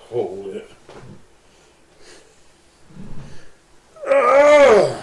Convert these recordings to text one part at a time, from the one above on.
hold it. Ah!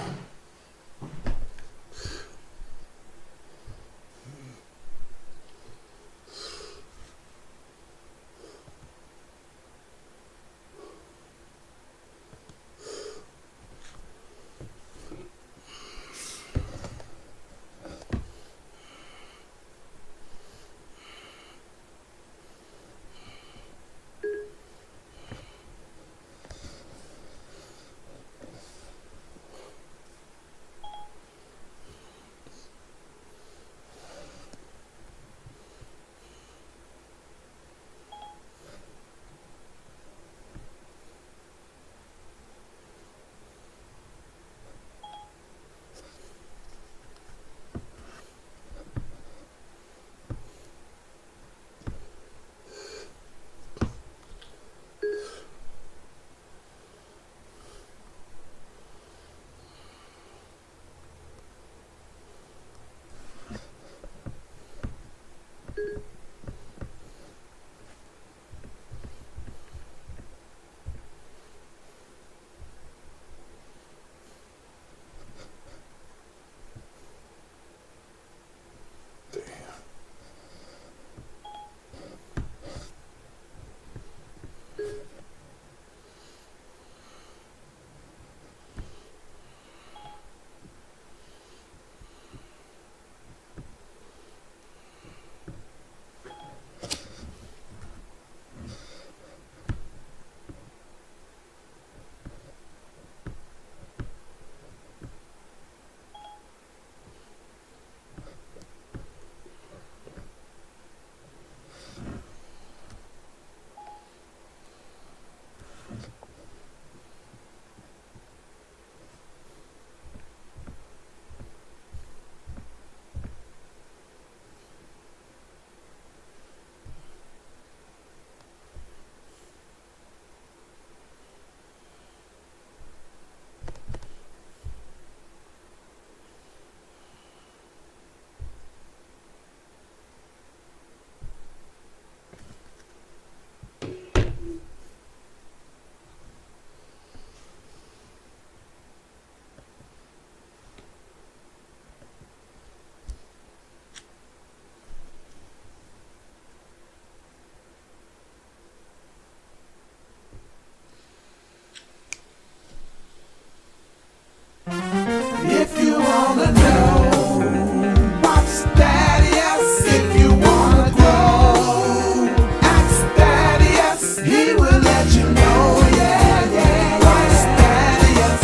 If you wanna know what's Thaddeus, if you wanna grow, ask Thaddeus, he will let you know, yeah, yeah. What's Thaddeus?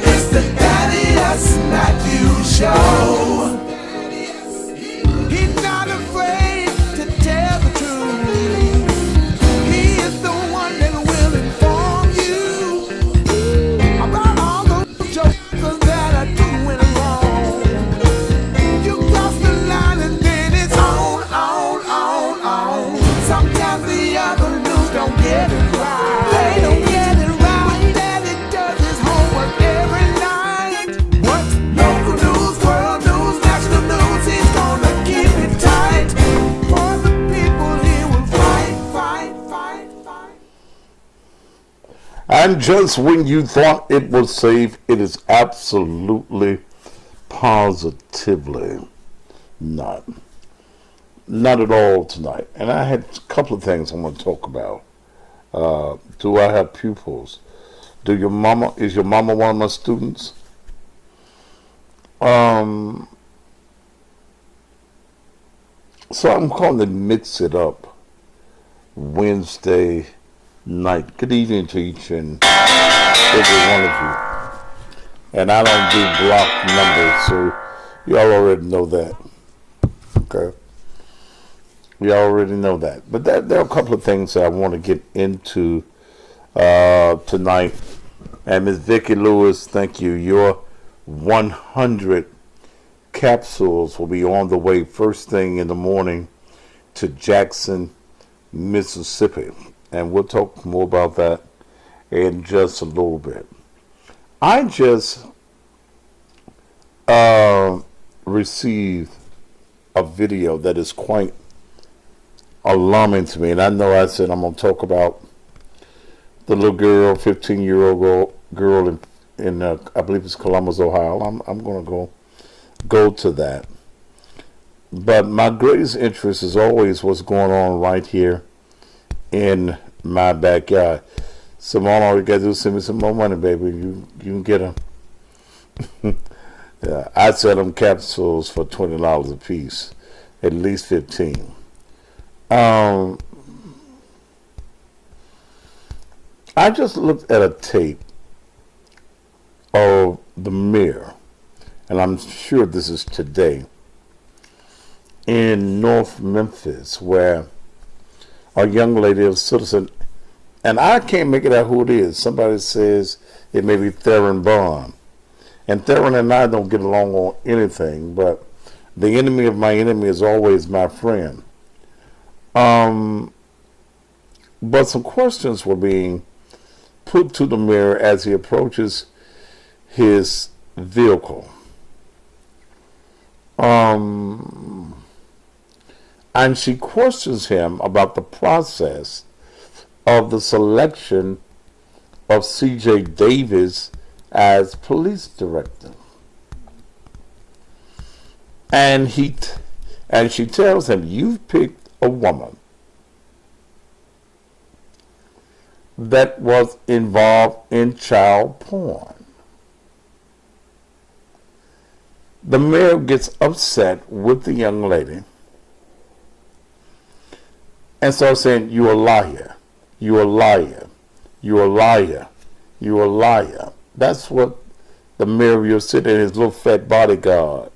It's the Thaddeus Matthews Show. He's not afraid to tell the truth. He is the one that will inform you about all those jokers that are doing wrong. You cross the line and then it's on. Sometimes the other news don't get it right. They don't get it right. But Daddy does his homework every night. What's local news, world news, national news? He's gonna keep it tight. For the people he will fight. And just when you thought it was safe, it is absolutely, positively not. Not at all tonight. And I had a couple of things I want to talk about. Do I have pupils? Is your mama one of my students? So I'm calling to mix it up Wednesday night. Good evening to each and every one of you. And I don't do block numbers, so y'all already know that. Okay? We already know that. But there are a couple of things that I want to get into tonight. And Ms. Vicki Lewis, thank you. Your 100 capsules will be on the way first thing in the morning to Jackson, Mississippi. And we'll talk more about that in just a little bit. I just received a video that is quite alarming to me. And I know I said I'm going to talk about the little girl, 15-year-old girl in I believe it's Columbus, Ohio. I'm going to go to that. But my greatest interest is always what's going on right here in my backyard. Simone, all you got to do is send me some more money, baby. You can get them. Yeah, I sell them capsules for $20 a piece, at least 15. I just looked at a tape of the mayor, and I'm sure this is today, in North Memphis, where a young lady, a citizen, and I can't make it out who it is. Somebody says it may be Theron Bond. And Theron and I don't get along on anything, but the enemy of my enemy is always my friend. But some questions were being put to the mayor as he approaches his vehicle. And she questions him about the process of the selection of C.J. Davis as police director. And she tells him, you've picked a woman that was involved in child porn. The mayor gets upset with the young lady and starts saying, you're a liar, you're a liar, you're a liar, you're a liar. That's what the mayor of your city and his little fat bodyguard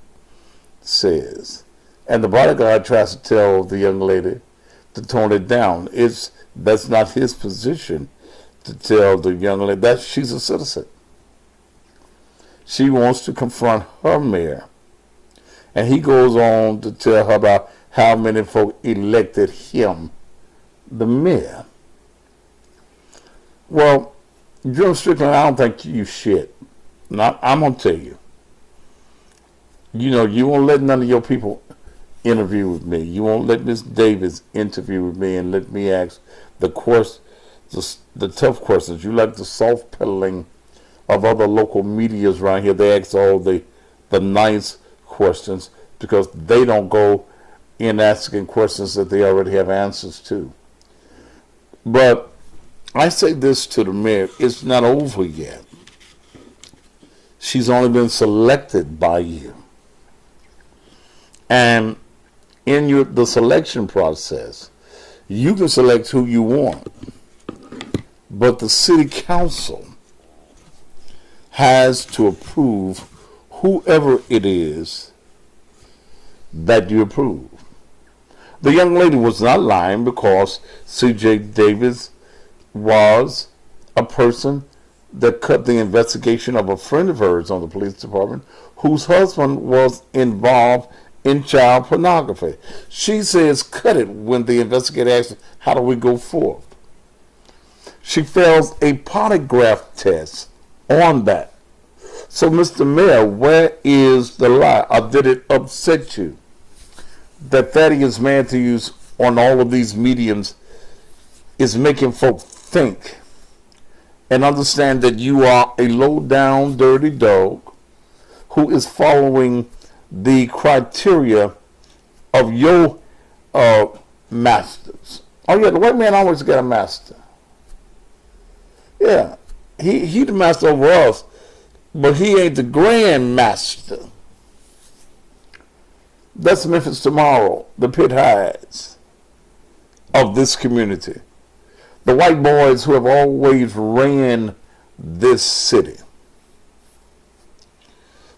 says. And the bodyguard tries to tell the young lady to tone it down. That's not his position to tell the young lady that she's a citizen. She wants to confront her mayor. And he goes on to tell her about how many folk elected him the mayor. Well, Jim Strickland, I don't think you shit. Now, I'm going to tell you. You know, you won't let none of your people interview with me. You won't let Miss Davis interview with me and let me ask the tough questions. You like the soft peddling of other local medias around here. They ask all the nice questions because they don't go in asking questions that they already have answers to. But I say this to the mayor, it's not over yet. She's only been selected by you. And in the selection process, you can select who you want. But the city council has to approve whoever it is that you approve. The young lady was not lying because C.J. Davis was a person that cut the investigation of a friend of hers on the police department whose husband was involved in child pornography. She says cut it when the investigator asks, how do we go forth? She fails a polygraph test on that. So, Mr. Mayor, where is the lie? Or did it upset you that Thaddeus Matthews on all of these mediums is making folk think and understand that you are a low-down, dirty dog who is following the criteria of your masters? Oh yeah, the white man always got a master. Yeah, he the master over us, but he ain't the grand master. That's Memphis tomorrow, the pit hides of this community. The white boys who have always ran this city.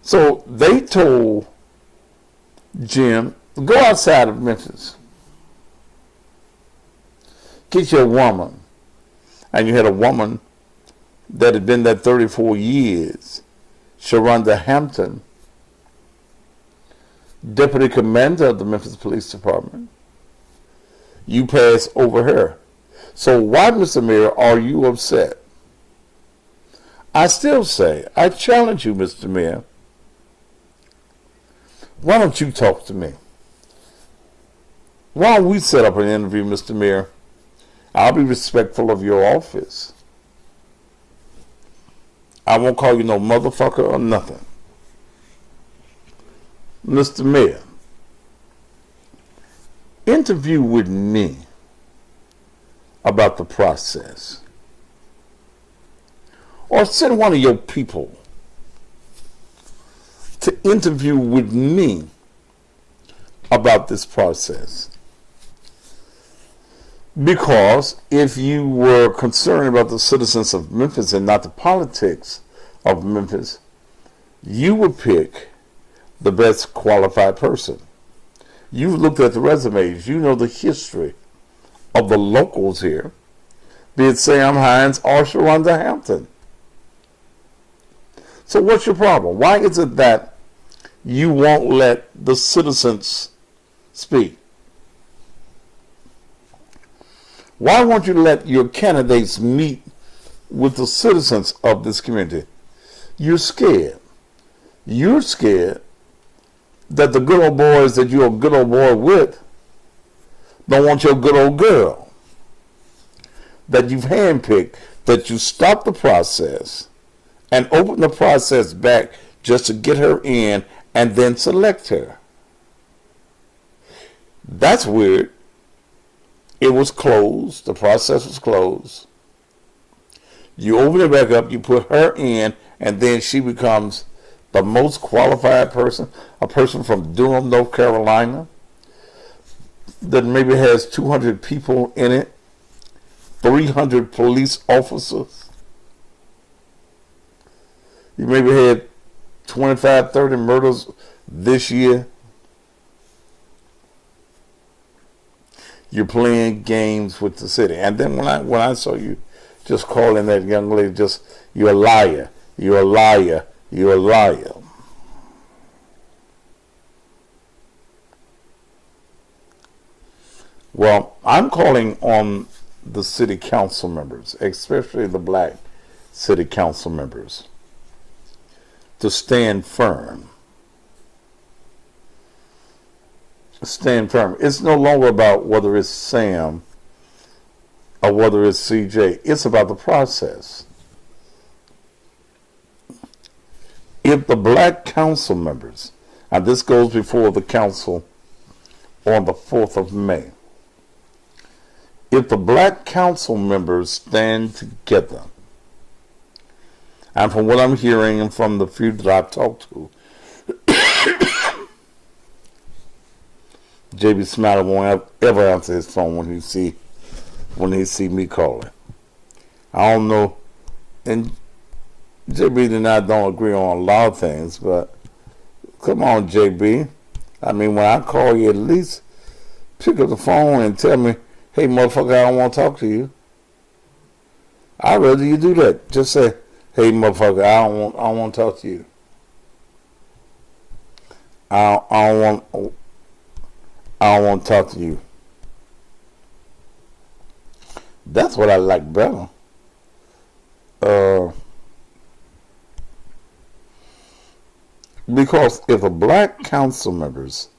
So they told Jim, go outside of Memphis. Get your woman. And you had a woman that had been there 34 years, Sharonda Hampton, deputy commander of the Memphis Police Department. You pass over her. So why, Mr. Mayor, are you upset? I still say, I challenge you, Mr. Mayor. Why don't you talk to me? Why don't we set up an interview, Mr. Mayor? I'll be respectful of your office. I won't call you no motherfucker or nothing. Mr. Mayor, interview with me about the process. Or send one of your people to interview with me about this process. Because if you were concerned about the citizens of Memphis and not the politics of Memphis, you would pick the best qualified person. You've looked at the resumes. You know the history of the locals here, be it Sam Hines or Sharonda Hampton. So what's your problem? Why is it that you won't let the citizens speak? Why won't you let your candidates meet with the citizens of this community? You're scared. You're scared that the good old boys that you're a good old boy with don't want your good old girl that you've handpicked, that you stop the process and open the process back just to get her in and then select her. That's weird. It was closed. The process was closed. You open it back up, you put her in, and then she becomes the most qualified person, a person from Durham, North Carolina, that maybe has 200 people in it, 300 police officers. You maybe had 25, 30 murders this year. You're playing games with the city. And then when I saw you just calling that young lady, just, you're a liar, you're a liar, you're a liar. Well, I'm calling on the city council members, especially the black city council members, to stand firm. Stand firm. It's no longer about whether it's Sam or whether it's CJ. It's about the process. If the black council members, and this goes before the council on the 4th of May, if the black council members stand together, and from what I'm hearing and from the few that I've talked to, JB Smiley won't ever answer his phone when he see me calling. I don't know, and JB and I don't agree on a lot of things, but come on, JB. I mean, when I call you, at least pick up the phone and tell me, hey, motherfucker, I don't want to talk to you. I'd rather you do that. Just say, hey, motherfucker, I don't want to talk to you. I don't want to talk to you. That's what I like better. Because if the black council members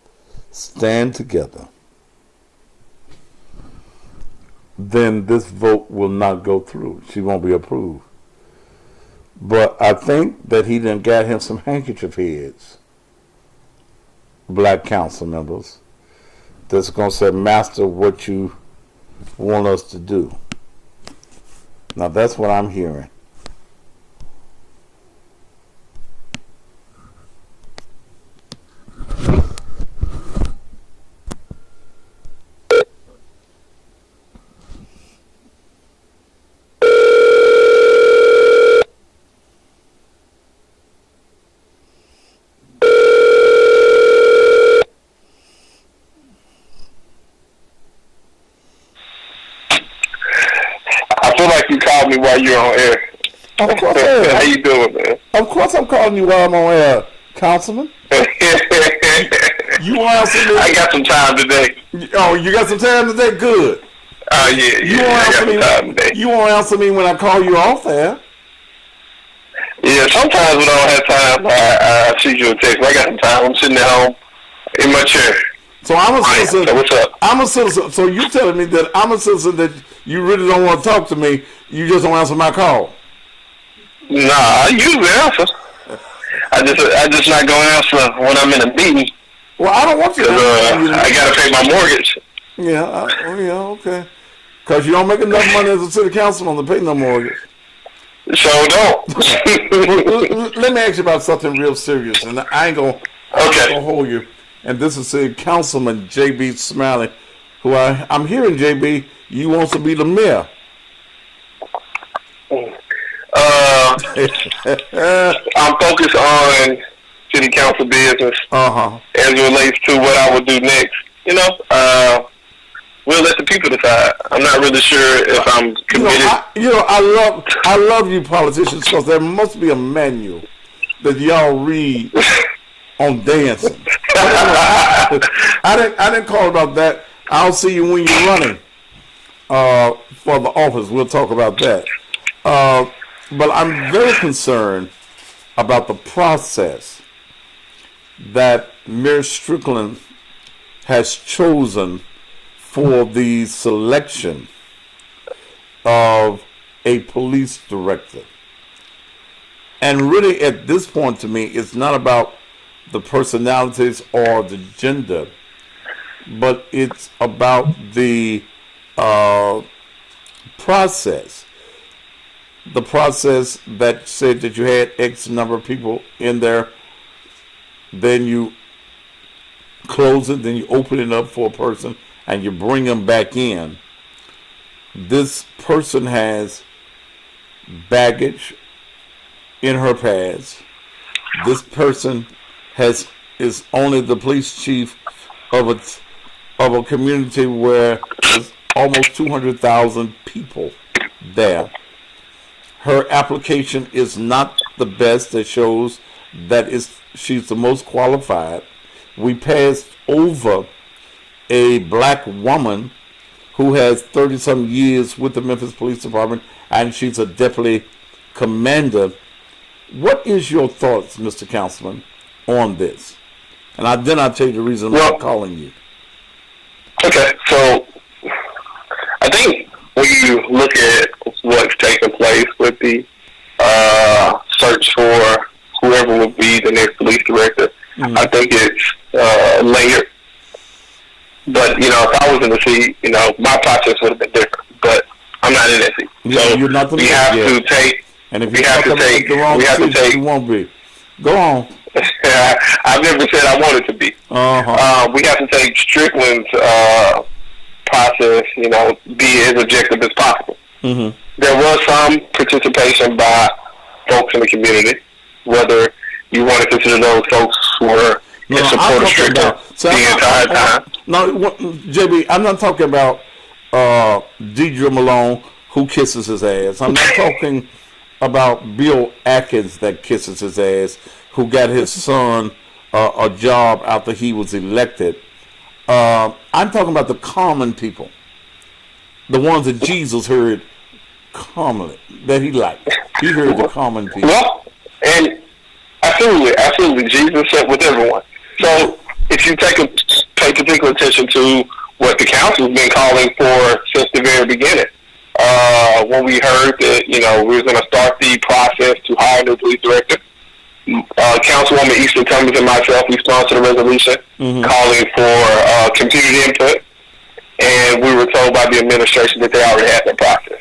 stand together, then this vote will not go through. She won't be approved. But I think that he done got him some handkerchief heads, black council members, that's going to say, master what you want us to do. Now that's what I'm hearing. You called me while you're on air. Of course I am. How you doing, man? Of course I'm calling you while I'm on air, Councilman. You want to answer me? I got some time today. Oh, you got some time today? Good. Oh, yeah, You I got some time today. You won't answer me when I call you off there. Yeah, sometimes when I don't have time, I shoot you a text. I got some time. I'm sitting at home in my chair. So I'm a citizen. So what's up? I'm a citizen. So you telling me that I'm a citizen that you really don't want to talk to me. You just don't answer my call. Nah, I usually answer. I just not gonna answer when I'm in a meeting Well, I don't want you to because I gotta pay my mortgage. Okay. Because you don't make enough money as a city councilman to pay no mortgage. So don't. Let me ask you about something real serious, and I ain't gonna hold you. And this is City Councilman J.B. Smiley, who I'm hearing, J.B., you want to be the mayor. I'm focused on city council business as it relates to what I would do next. We'll let the people decide. I'm not really sure if I'm committed. I love you politicians because there must be a manual that y'all read on dancing. I didn't call about that. I'll see you when you're running for the office. We'll talk about that. But I'm very concerned about the process that Mayor Strickland has chosen for the selection of a police director. And really at this point to me, it's not about the personalities or the gender, but it's about the process. The process that said that you had X number of people in there, then you close it, then you open it up for a person, and you bring them back in. This person has baggage in her past. This person is only the police chief of a community where there's almost 200,000 people there. Her application is not the best that shows that she's the most qualified. We passed over a black woman who has 30-some years with the Memphis Police Department, and she's a deputy commander. What is your thoughts, Mr. Councilman, on this? And then I'll tell you the reason why I'm calling you. Okay, so I think when you look at what's taking place with the search for whoever will be the next police director, I think it's layered. But, if I was in the seat, my process would have been different. But I'm not in that seat. So you're not we have to take... And if you have to take the wrong decision, you won't be. Go on. I've never said I wanted to be. We have to take Strickland's process, be as objective as possible. There was some participation by folks in the community, whether you want to consider those folks who were in support of Strickland the entire time. No, JB, I'm not talking about Deidre Malone who kisses his ass. I'm not talking about Bill Atkins that kisses his ass, who got his son a job after he was elected. I'm talking about the common people, the ones that Jesus heard commonly, that he liked. He heard the common people. Well, and absolutely, Jesus sat with everyone. So if you pay particular attention to what the council's been calling for since the very beginning, when we heard that, we were going to start the process to hire a new police director, Councilwoman Easton Cummings and myself, we sponsored a resolution calling for community input, and we were told by the administration that they already had that process.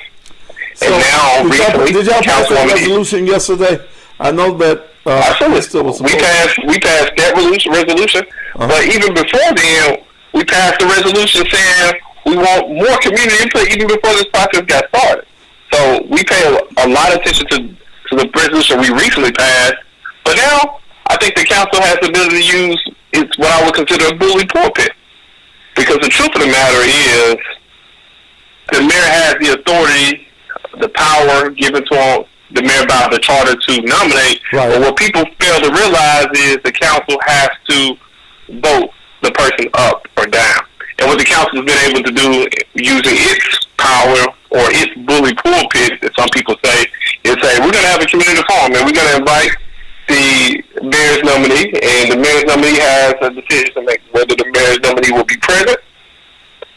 So and now, recently, did y'all pass that resolution yesterday? I know that we passed that resolution, but even before then, we passed a resolution saying we want more community input even before this process got started. So we pay a lot of attention to the resolution we recently passed, but now I think the council has the ability to use what I would consider a bully pulpit. Because the truth of the matter is, the mayor has the authority, the power given to the mayor by the charter to nominate. Right. But what people fail to realize is the council has to vote the person up or down. And what the council has been able to do using its power or its bully pulpit, as some people say, is say, we're going to have a community forum and we're going to invite the mayor's nominee, and the mayor's nominee has a decision to make whether the mayor's nominee will be present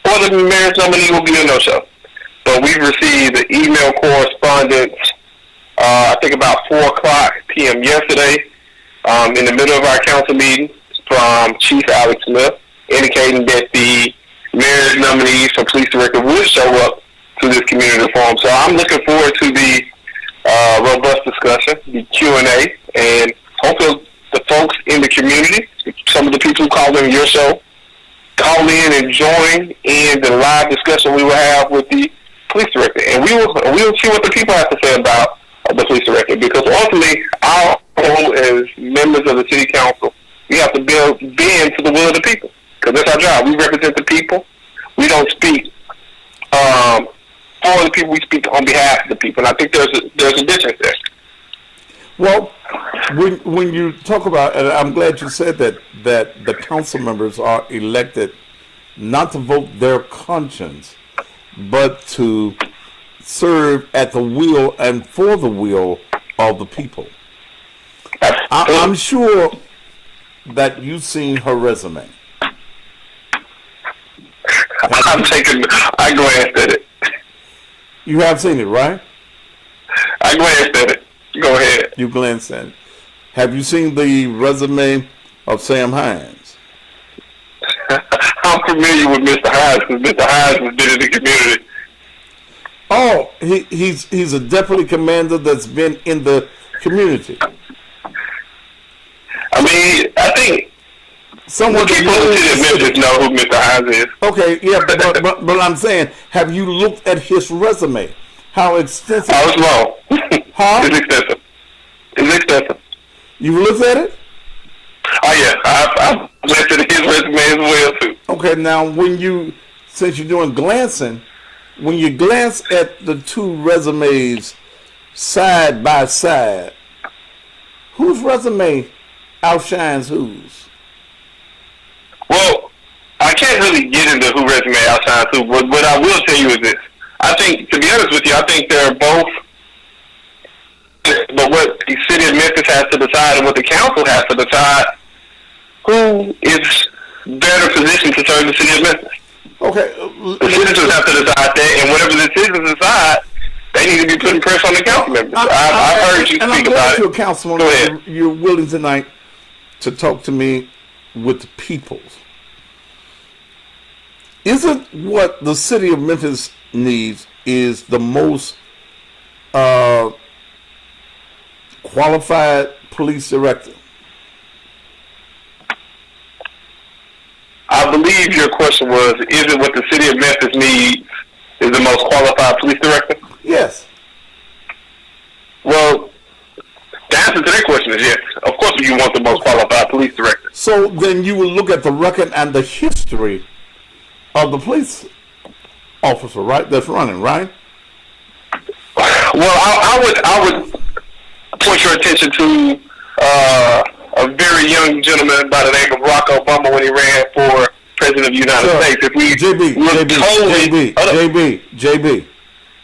or the mayor's nominee will be a no-show. But we've received the email correspondence I think about 4:00 p.m. yesterday, in the middle of our council meeting, from Chief Alex Smith, indicating that the mayor's nominees for police director would show up to this community forum. So I'm looking forward to the robust discussion, the Q&A, and hopefully the folks in the community, some of the people who call in your show, call in and join in the live discussion we will have with the police director, and we will see what the people have to say about the police director. Because ultimately, our role as members of the city council, we have to bend to the will of the people, because that's our job. We represent the people. We don't speak for the people. We speak on behalf of the people, and I think there's a difference there. Well, when you talk about, and I'm glad you said that the council members are elected not to vote their conscience, but to serve at the will and for the will of the people. I'm sure that you've seen her resume. I glanced at it. You have seen it, right? I glanced at it. Go ahead. You glanced at it. Have you seen the resume of Sam Hines? I'm familiar with Mr. Hines because Mr. Hines has been in the community. Oh, he's a deputy commander that's been in the community. I mean, I think someone the people in the city of Memphis know who Mr. Hines is. Okay, yeah, but I'm saying, have you looked at his resume? How extensive? Oh, it's long. Huh? It's extensive. It's extensive. You looked at it? Oh yeah, I've looked at his resume as well too. Okay, now since you're doing glancing, when you glance at the two resumes side by side, whose resume outshines whose? Well, I can't really get into who resume outshines who, but what I will tell you is this. I think, to be honest with you, I think they're both, but what the city of Memphis has to decide and what the council has to decide, who is better positioned to serve the city of Memphis. Okay. The citizens have to decide that, and whatever the citizens decide, they need to be putting pressure on the council members. I heard you speak about it. You're a councilman. You're willing tonight to talk to me with the people. Isn't what the city of Memphis needs is the most qualified police director? I believe your question was, is it what the city of Memphis needs is the most qualified police director? Yes. Well, the answer to that question is yes. Of course you want the most qualified police director. So then you will look at the record and the history of the police officer, right? That's running, right? Well, I would point your attention to a very young gentleman by the name of Barack Obama when he ran for president of the United States. If we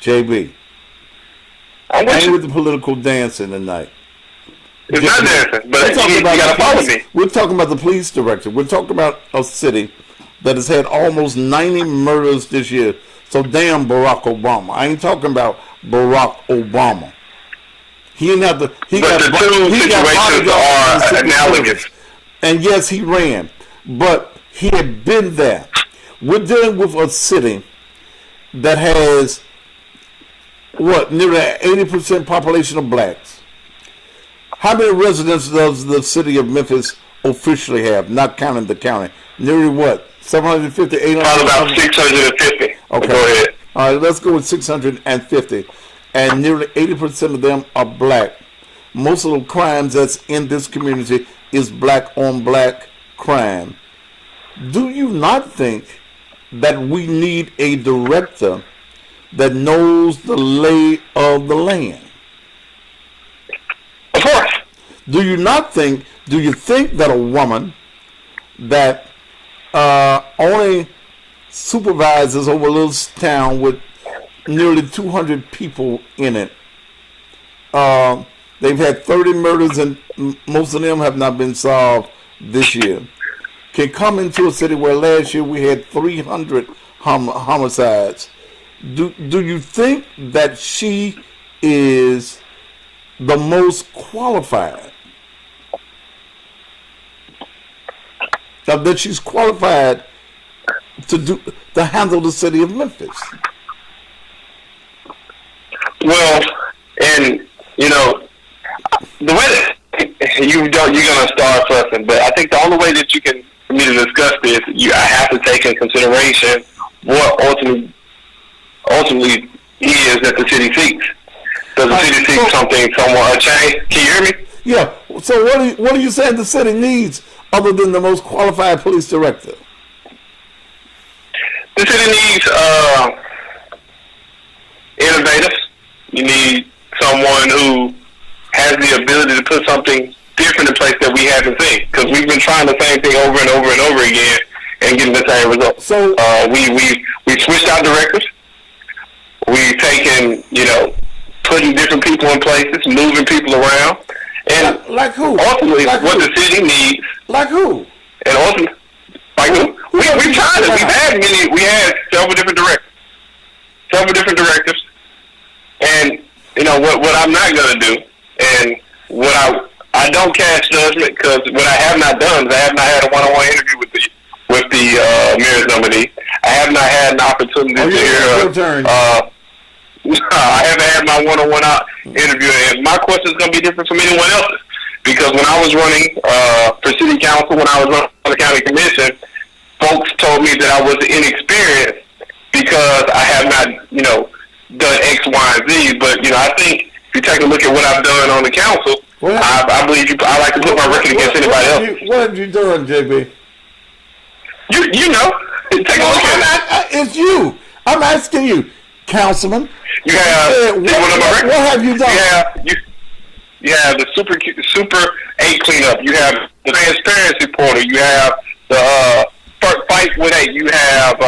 JB. I ain't with the political dancing tonight. It's not dancing, but you got to follow me. We're talking about the police director. We're talking about a city that has had almost 90 murders this year. So damn Barack Obama. I ain't talking about Barack Obama. He didn't have to. He but got, the two situations are analogous. And yes, he ran, but he had been there. We're dealing with a city that has nearly 80% population of blacks. How many residents does the city of Memphis officially have, not counting the county? Nearly 750, 800? Probably about 650. Okay. Go ahead. All right, let's go with 650. And nearly 80% of them are black. Most of the crimes that's in this community is black on black crime. Do you not think that we need a director that knows the lay of the land? Of course. Do you think that a woman that only supervises over a little town with nearly 200 people in it, they've had 30 murders and most of them have not been solved this year, can come into a city where last year we had 300 homicides? Do you think that she is the most qualified? That she's qualified to handle the city of Memphis. Well, and the way that you're gonna start fussing, but I think the only way that you can for me to discuss this, I have to take in consideration what ultimately is that the city seeks. Does the city seek something somewhat a change? Can you hear me? Yeah. So what are you saying the city needs other than the most qualified police director? The city needs innovators. You need someone who has the ability to put something different in place that we haven't seen. Because we've been trying the same thing over and over and over again and getting the same results. So we switched out directors. We've taken, putting different people in places, moving people around. And like who? Ultimately, like what who? the city needs. Like who? And ultimately, like who? We've tried it. We had several different directors. And, what I'm not going to do, and what I don't cast judgment, because what I have not done is I have not had a one-on-one interview with the mayor's nominee. I have not had an opportunity to hear. I haven't had my one-on-one interview, and my question is going to be different from anyone else's. Because when I was running for city council, when I was running for the county commission, folks told me that I was inexperienced because I have not, done X, Y, and Z. But I think if you take a look at what I've done on the council, I believe I like to put my record against anybody else. What have you done, JB? You know, take a look at it. It's you. I'm asking you, Councilman. You have what have you done? You have the Super 8 cleanup. You have the transparency portal. You have the fight with 8. You have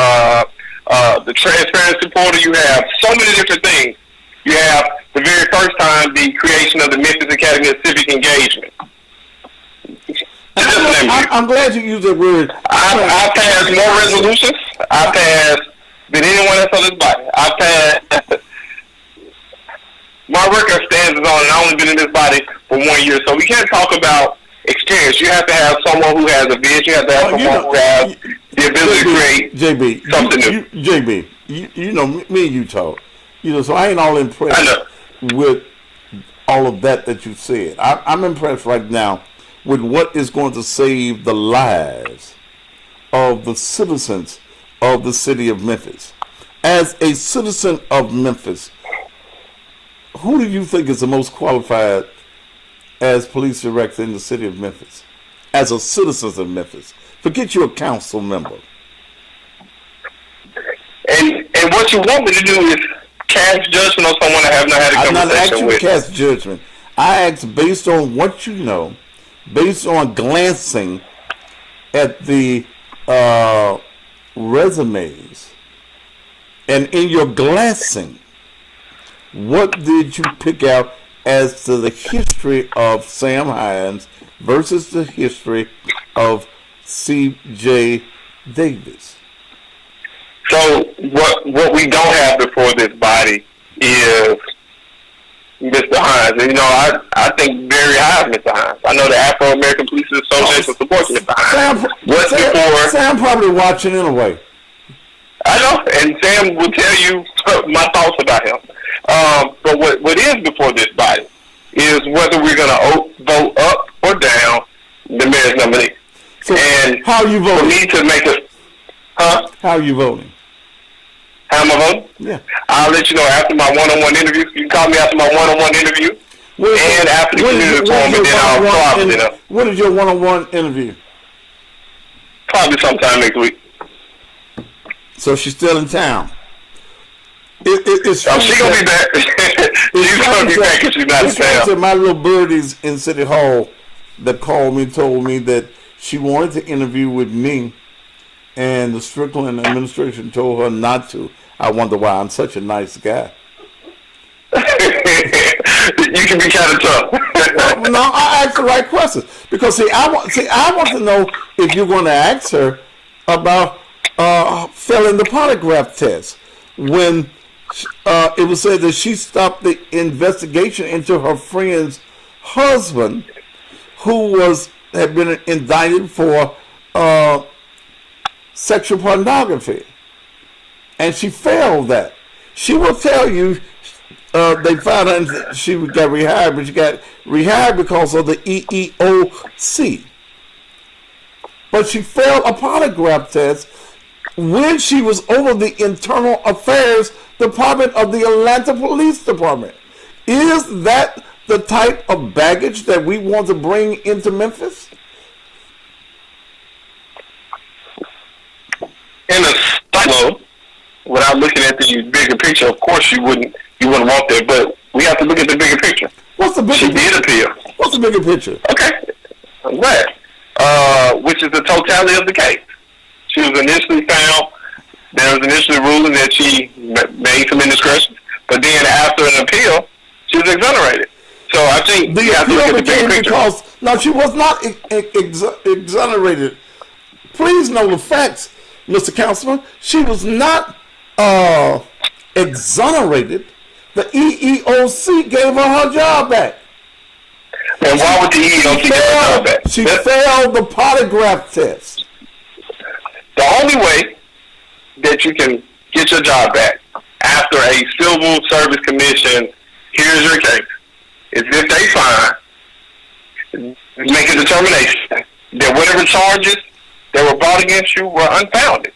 the transparency portal. You have so many different things. You have the very first time the creation of the Memphis Academy of Civic Engagement. I'm glad you used that word. I passed more resolutions. I passed than anyone else on this body. I passed. My record stands on, and I've only been in this body for 1 year. So we can't talk about experience. You have to have someone who has a vision. You have to have someone who has the ability to create something new. JB, you know, me and you talk. So I ain't all impressed with all of that you said. I'm impressed right now with what is going to save the lives of the citizens of the city of Memphis. As a citizen of Memphis, who do you think is the most qualified as police director in the city of Memphis? As a citizen of Memphis, forget you're a council member. And what you want me to do is cast judgment on someone I have not had a conversation with. I'm not asking you to cast judgment. I ask based on what you know, based on glancing at the resumes, and in your glancing, what did you pick out as to the history of Sam Hines versus the history of C.J. Davis? So what we don't have before this body is Mr. Hines. And, I think very high of Mr. Hines. I know the Afro-American Police Association supports Mr. Hines. Sam probably watching anyway. I know, and Sam will tell you my thoughts about him. But what is before this body is whether we're going to vote up or down the mayor's nominee. So and how are you voting? For me to make a... Huh? How are you voting? How am I voting? Yeah. I'll let you know after my one-on-one interview. You can call me after my one-on-one interview. And after the community forum, and then I'll probably, What is your one-on-one interview? Probably sometime next week. So she's still in town. She's going to be back. She's going to be back if she's not in town. My little birdies in City Hall that called me told me that she wanted to interview with me, and the Strickland administration told her not to. I wonder why. I'm such a nice guy. You can be kind of tough. No, I ask the right questions because I want to know if you're going to ask her about failing the polygraph test when it was said that she stopped the investigation into her friend's husband, who had been indicted for sexual pornography, and she failed that. She will tell you they found out that she got rehired, but she got rehired because of the EEOC. But she failed a polygraph test when she was over the Internal Affairs Department of the Atlanta Police Department. Is that the type of baggage that we want to bring into Memphis? In a silo, without looking at the bigger picture, of course you wouldn't want that, but we have to look at the bigger picture. What's the bigger She picture? did appeal. What's the bigger picture? Okay. Right. Which is the totality of the case. She was initially found, there was initially ruling that she made some indiscretions, but then after an appeal, she was exonerated. So I think The appeal became because, no, she was not exonerated. Please know the facts, Mr. Councilman. She was not exonerated. The EEOC gave her job back. And why would the EEOC give her job back? She failed the polygraph test. The only way that you can get your job back after a civil service commission hears your case is if they make a determination that whatever charges that were brought against you were unfounded.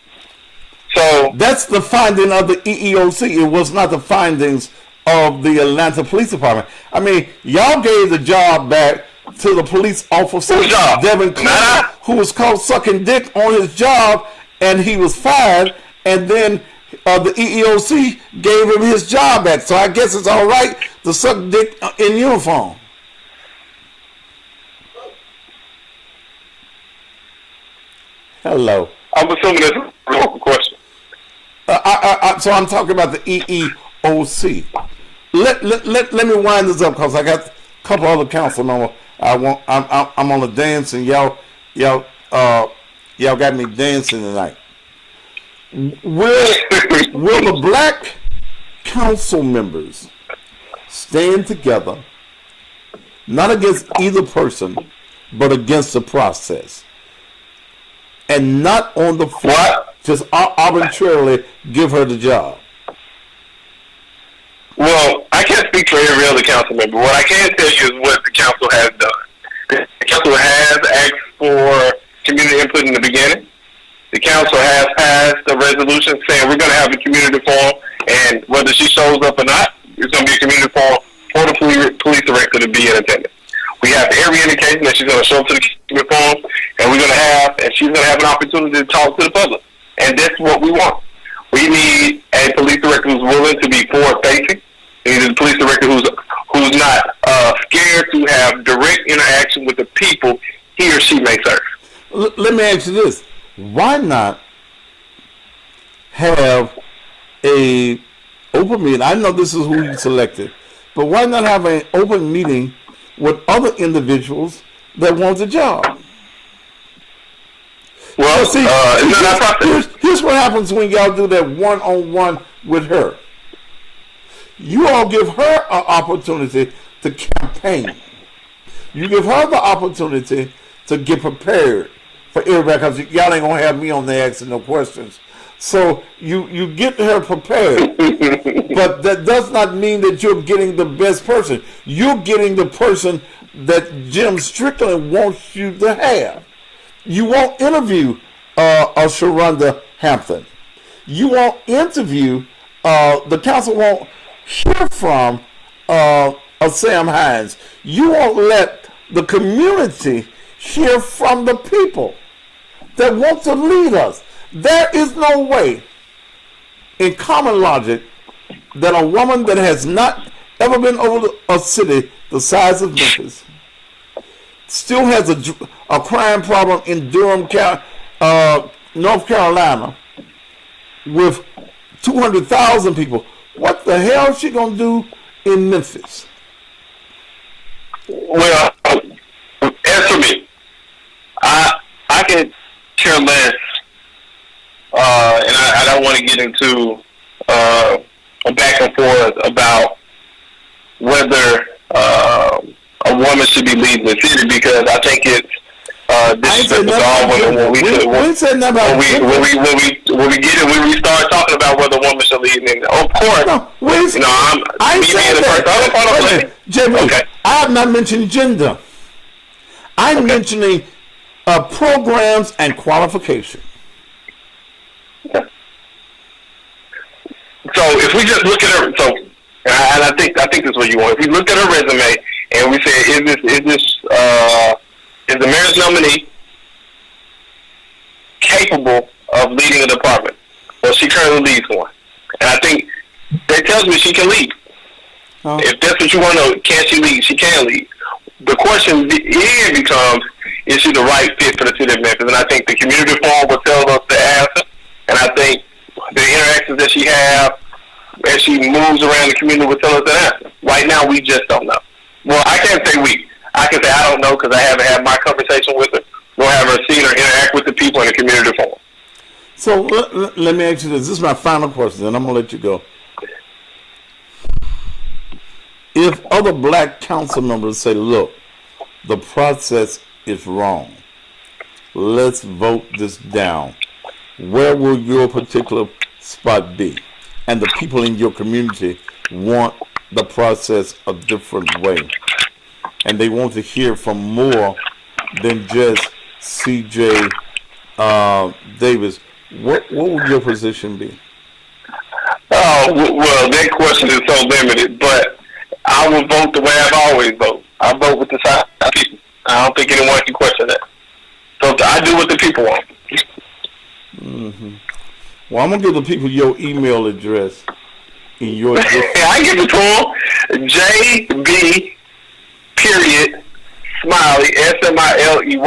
So that's the finding of the EEOC. It was not the findings of the Atlanta Police Department. I mean, y'all gave the job back to the police officer, Devin Clark, who was caught sucking dick on his job, and he was fired, and then the EEOC gave him his job back. So I guess it's all right to suck dick in uniform. Hello. I'm assuming that's a rhetorical question. So I'm talking about the EEOC. Let me wind this up because I got a couple other council members. I'm on the dance, and y'all got me dancing tonight. Will the black council members stand together, not against either person, but against the process, and not on the floor, just arbitrarily give her the job? Well, I can't speak for every other council member. What I can tell you is what the council has done. The council has asked for community input in the beginning. The council has passed a resolution saying we're going to have a community forum, and whether she shows up or not, it's going to be a community forum for the police director to be in attendance. We have every indication that she's going to show up to the community forum, and she's going to have an opportunity to talk to the public. And that's what we want. We need a police director who's willing to be forward-facing. We need a police director who's not scared to have direct interaction with the people he or she may serve. Let me ask you this. Why not have a open meeting? I know this is who you selected, but why not have an open meeting with other individuals that want the job? Well, see, here's what happens when y'all do that one-on-one with her. You all give her an opportunity to campaign. You give her the opportunity to get prepared for everybody, because y'all ain't gonna have me on there asking no questions. So you get her prepared, but that does not mean that you're getting the best person. You're getting the person that Jim Strickland wants you to have. You won't interview Sharonda Hampton. You won't interview, the council won't hear from Sam Hines. You won't let the community hear from the people that want to lead us. There is no way, in common logic, that a woman that has not ever been over a city the size of Memphis, still has a crime problem in Durham, North Carolina, with 200,000 people. What the hell is she gonna do in Memphis? Well, as for me, I can care less, and I don't want to get into a back and forth about whether a woman should be leading the city, because I think it's disrespectful to all women when we get it, when we start talking about whether a woman should lead. And of course, JB, I have not mentioned gender. I'm mentioning programs and qualification. Okay. So if we just look at her, and I think this is what you want. If we look at her resume and we say, is the mayor's nominee capable of leading a department? Well, she currently leads one, and I think that tells me she can lead. If that's what you want to know, can she lead? She can lead. The question then becomes, is she the right fit for the city of Memphis? And I think the community forum will tell us the answer. And I think the interactions that she has as she moves around the community will tell us the answer. Right now, we just don't know. Well, I can't say we. I can say I don't know because I haven't had my conversation with her, nor have her seen her interact with the people in the community forum. So let me ask you this. This is my final question, and I'm going to let you go. If other black council members say, look, the process is wrong, let's vote this down, where will your particular spot be? And the people in your community want the process a different way. And they want to hear from more than just C.J. Davis. What would your position be? Oh, well, that question is so limited, but I will vote the way I've always voted. I vote with the side of people. I don't think anyone can question that. So I do what the people want. Mm-hmm. Well, I'm going to give the people your email address. In your I give it to them. JB, period, Smiley, SMILEY,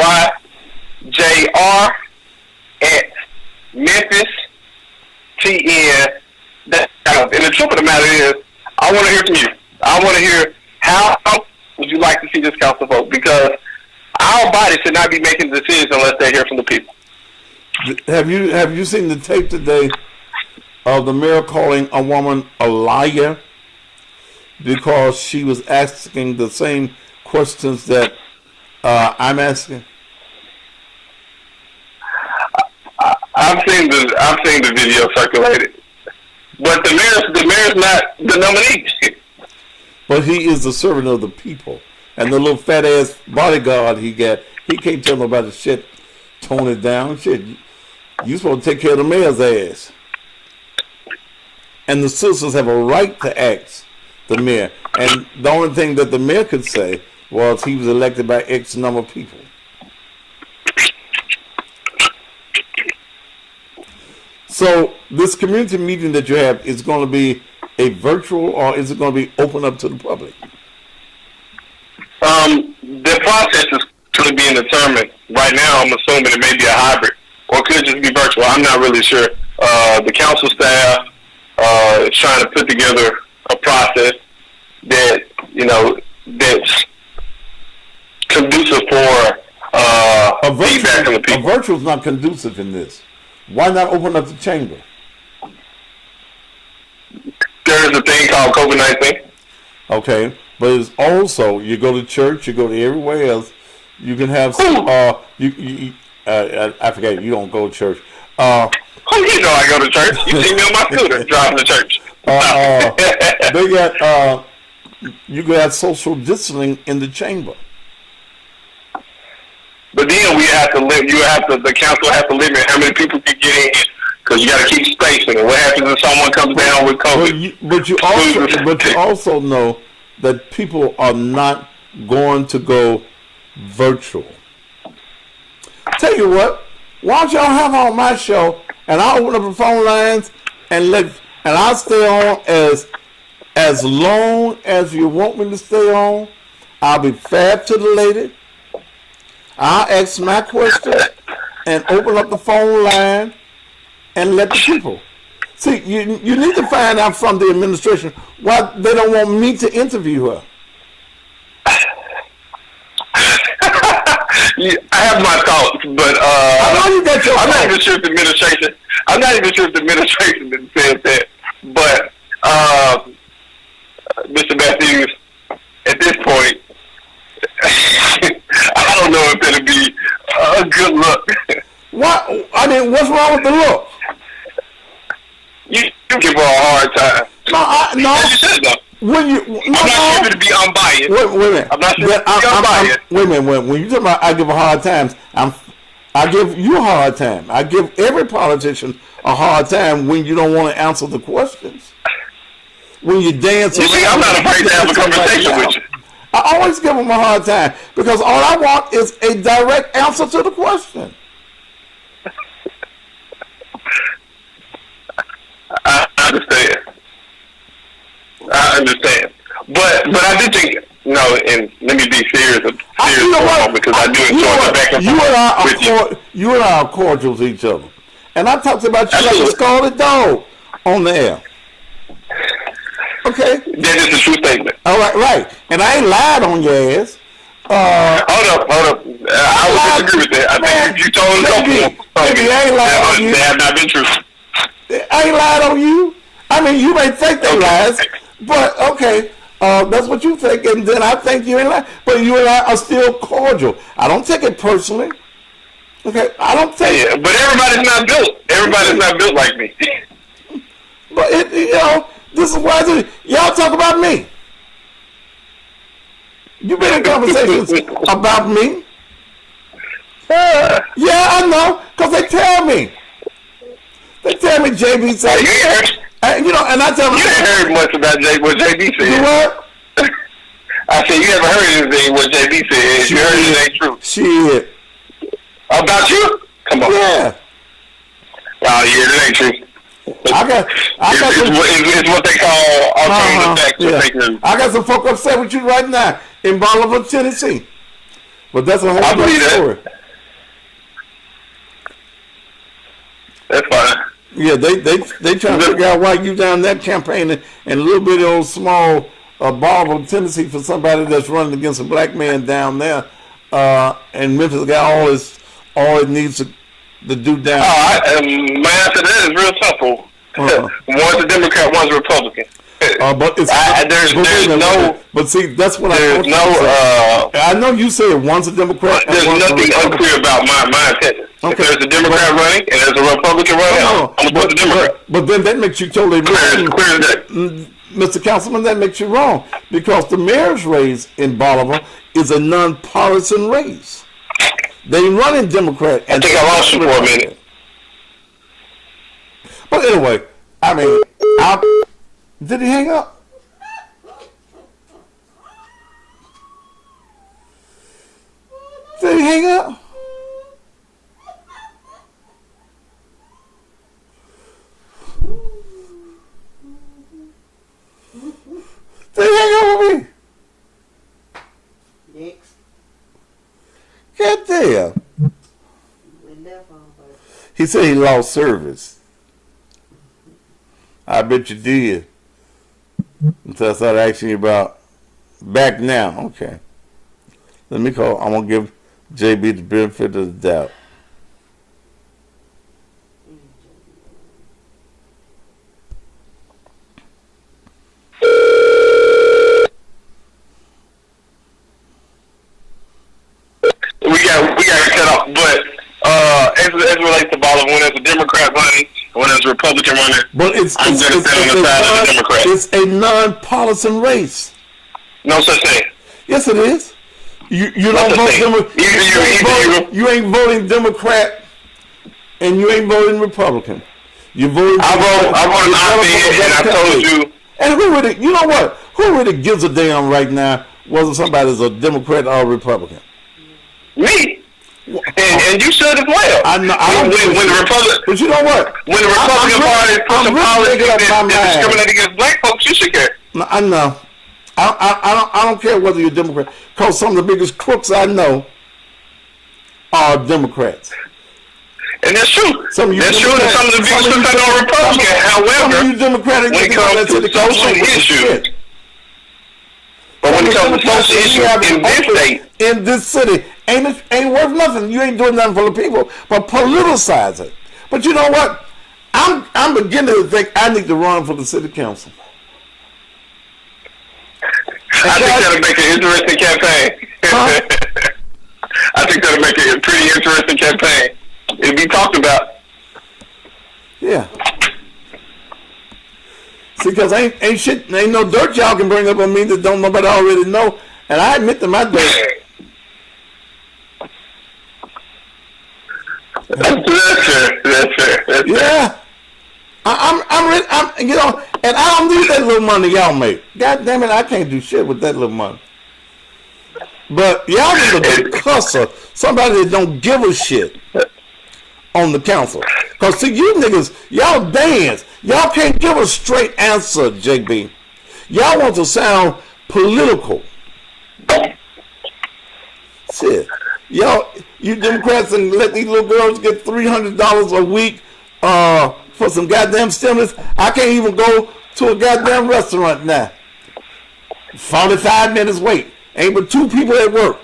JR, at Memphis, TN. And the truth of the matter is, I want to hear from you. I want to hear how would you like to see this council vote, because our body should not be making decisions unless they hear from the people. Have you seen the tape today of the mayor calling a woman a liar because she was asking the same questions that I'm asking? I've seen the video circulated, but the mayor's not the nominee. But he is the servant of the people, and the little fat ass bodyguard he got, he can't tell nobody shit. Tone it down, shit. You supposed to take care of the mayor's ass. And the citizens have a right to ask the mayor. And the only thing that the mayor could say was he was elected by X number of people. So this community meeting that you have is going to be a virtual, or is it going to be open up to the public? The process is currently being determined. Right now, I'm assuming it may be a hybrid, or it could just be virtual. I'm not really sure. The council staff is trying to put together a process that, that's conducive for feedback from the people. A virtual is not conducive in this. Why not open up the chamber? There is a thing called COVID-19. Okay, but it's also, you go to church, you go to everywhere else. You can have I forget, you don't go to church. You know I go to church. You see me on my scooter driving to church. They got you can have social distancing in the chamber. But then the council has to limit how many people can get in, because you got to keep spacing. And what happens if someone comes down with COVID? But you also know that people are not going to go virtual. Tell you what, why don't y'all have on my show and I'll open up the phone lines and I'll stay on as long as you want me to stay on. I'll be fair to the lady. I'll ask my question and open up the phone line and let the people. See, you need to find out from the administration why they don't want me to interview her. I have my thoughts, but I'm not even sure if the administration said that. But wrong with the look? You give her a hard time. No. As you said, though. When you, I'm not sure to be unbiased. Wait a minute. I'm not sure to be unbiased. Wait a minute. When you talk about I give a hard time, I give you a hard time. I give every politician a hard time when you don't want to answer the questions. When you dance You see, I'm not afraid to have a conversation with you. I always give them a hard time because all I want is a direct answer to the question. I understand. But I do think, and let me be serious for a moment because I do enjoy the back and forth with you. You and I are cordial to each other. And I talked about you like a scarlet dog on the air. Okay? That is a true statement. All right. And I ain't lied on your ass. Hold up. I would disagree with that. I think you told us maybe I ain't lied on you. They have not been true. I ain't lied on you. I mean, you may think they lies, but okay, that's what you think, and then I think you ain't lying. But you and I are still cordial. I don't take it personally. Okay, I don't take it. But everybody's not built. Everybody's not built like me. But this is why y'all talk about me. You've been in conversations about me. Yeah, I know, because they tell me. They tell me JB said. And I tell them. You ain't heard much about what JB said. You what? I said, you haven't heard anything what JB said. You heard it ain't true. Shit. About you? Come on. Yeah. Oh, yeah, that ain't true. It's what they call alternative facts. Yeah. I got some folk upset with you right now in Bolivar, Tennessee. But that's a whole other story. That's fine. Yeah, they trying to figure out why you down that campaign and a little bit of old small Bolivar, Tennessee for somebody that's running against a black man down there. And Memphis got all it needs to do down. My answer to that is real simple. One's a Democrat, one's a Republican. But see, that's what I know you said one's a Democrat. There's nothing unclear about my intentions. Okay. If there's a Democrat running and there's a Republican running, I'm going to put the Democrat. But then that makes you totally wrong. Clear as day. Mr. Councilman, that makes you wrong because the mayor's race in Bolivar is a nonpartisan race. They running Democrat. I think I lost you for a minute. But anyway, I mean, did he hang up? Did he hang up? Did he hang up with me? Next. God damn. He said he lost service. I bet you did. Until I started asking you about back now. Okay. Let me call. I'm going to give JB the benefit of the doubt. We got to cut off. But as it relates to Bolivar, when there's a Democrat running, when there's a Republican running, but I'm going to stand on the side of the Democrat. It's a non-partisan race. No such thing. Yes, it is. You don't vote Democrat. You ain't voting Democrat, and you ain't voting Republican. You voting. I voted and I told you. And who really? You know what? Who really gives a damn right now whether somebody's a Democrat or a Republican? Me. And you should as well. I know. When the Republican, but you know what? When the Republican Party is pushing policies that discriminate against black folks, you should care. No, I know. I don't care whether you're a Democrat, because some of the biggest crooks I know are Democrats. And that's true. That's true that some of the biggest crooks I know are Republican. However, when it comes to social issues, but when it comes to social issues in this state, in this city, ain't worth nothing. You ain't doing nothing for the people, but politicize it. But you know what? I'm beginning to think I need to run for the city council. I think that'll make an interesting campaign. I think that'll make a pretty interesting campaign. It'll be talked about. Yeah. See, because ain't no dirt y'all can bring up on me that don't nobody already know. And I admit to my dirt. That's fair. Yeah. I'm you know, and I don't need that little money y'all make. God damn it, I can't do shit with that little money. But y'all need to cuss somebody that don't give a shit on the council. Because see, you niggas, y'all dance. Y'all can't give a straight answer, JB. Y'all want to sound political. Shit. Y'all, you Democrats and let these little girls get $300 a week for some goddamn stimulus. I can't even go to a goddamn restaurant now. 45 minutes wait. Ain't but 2 people at work.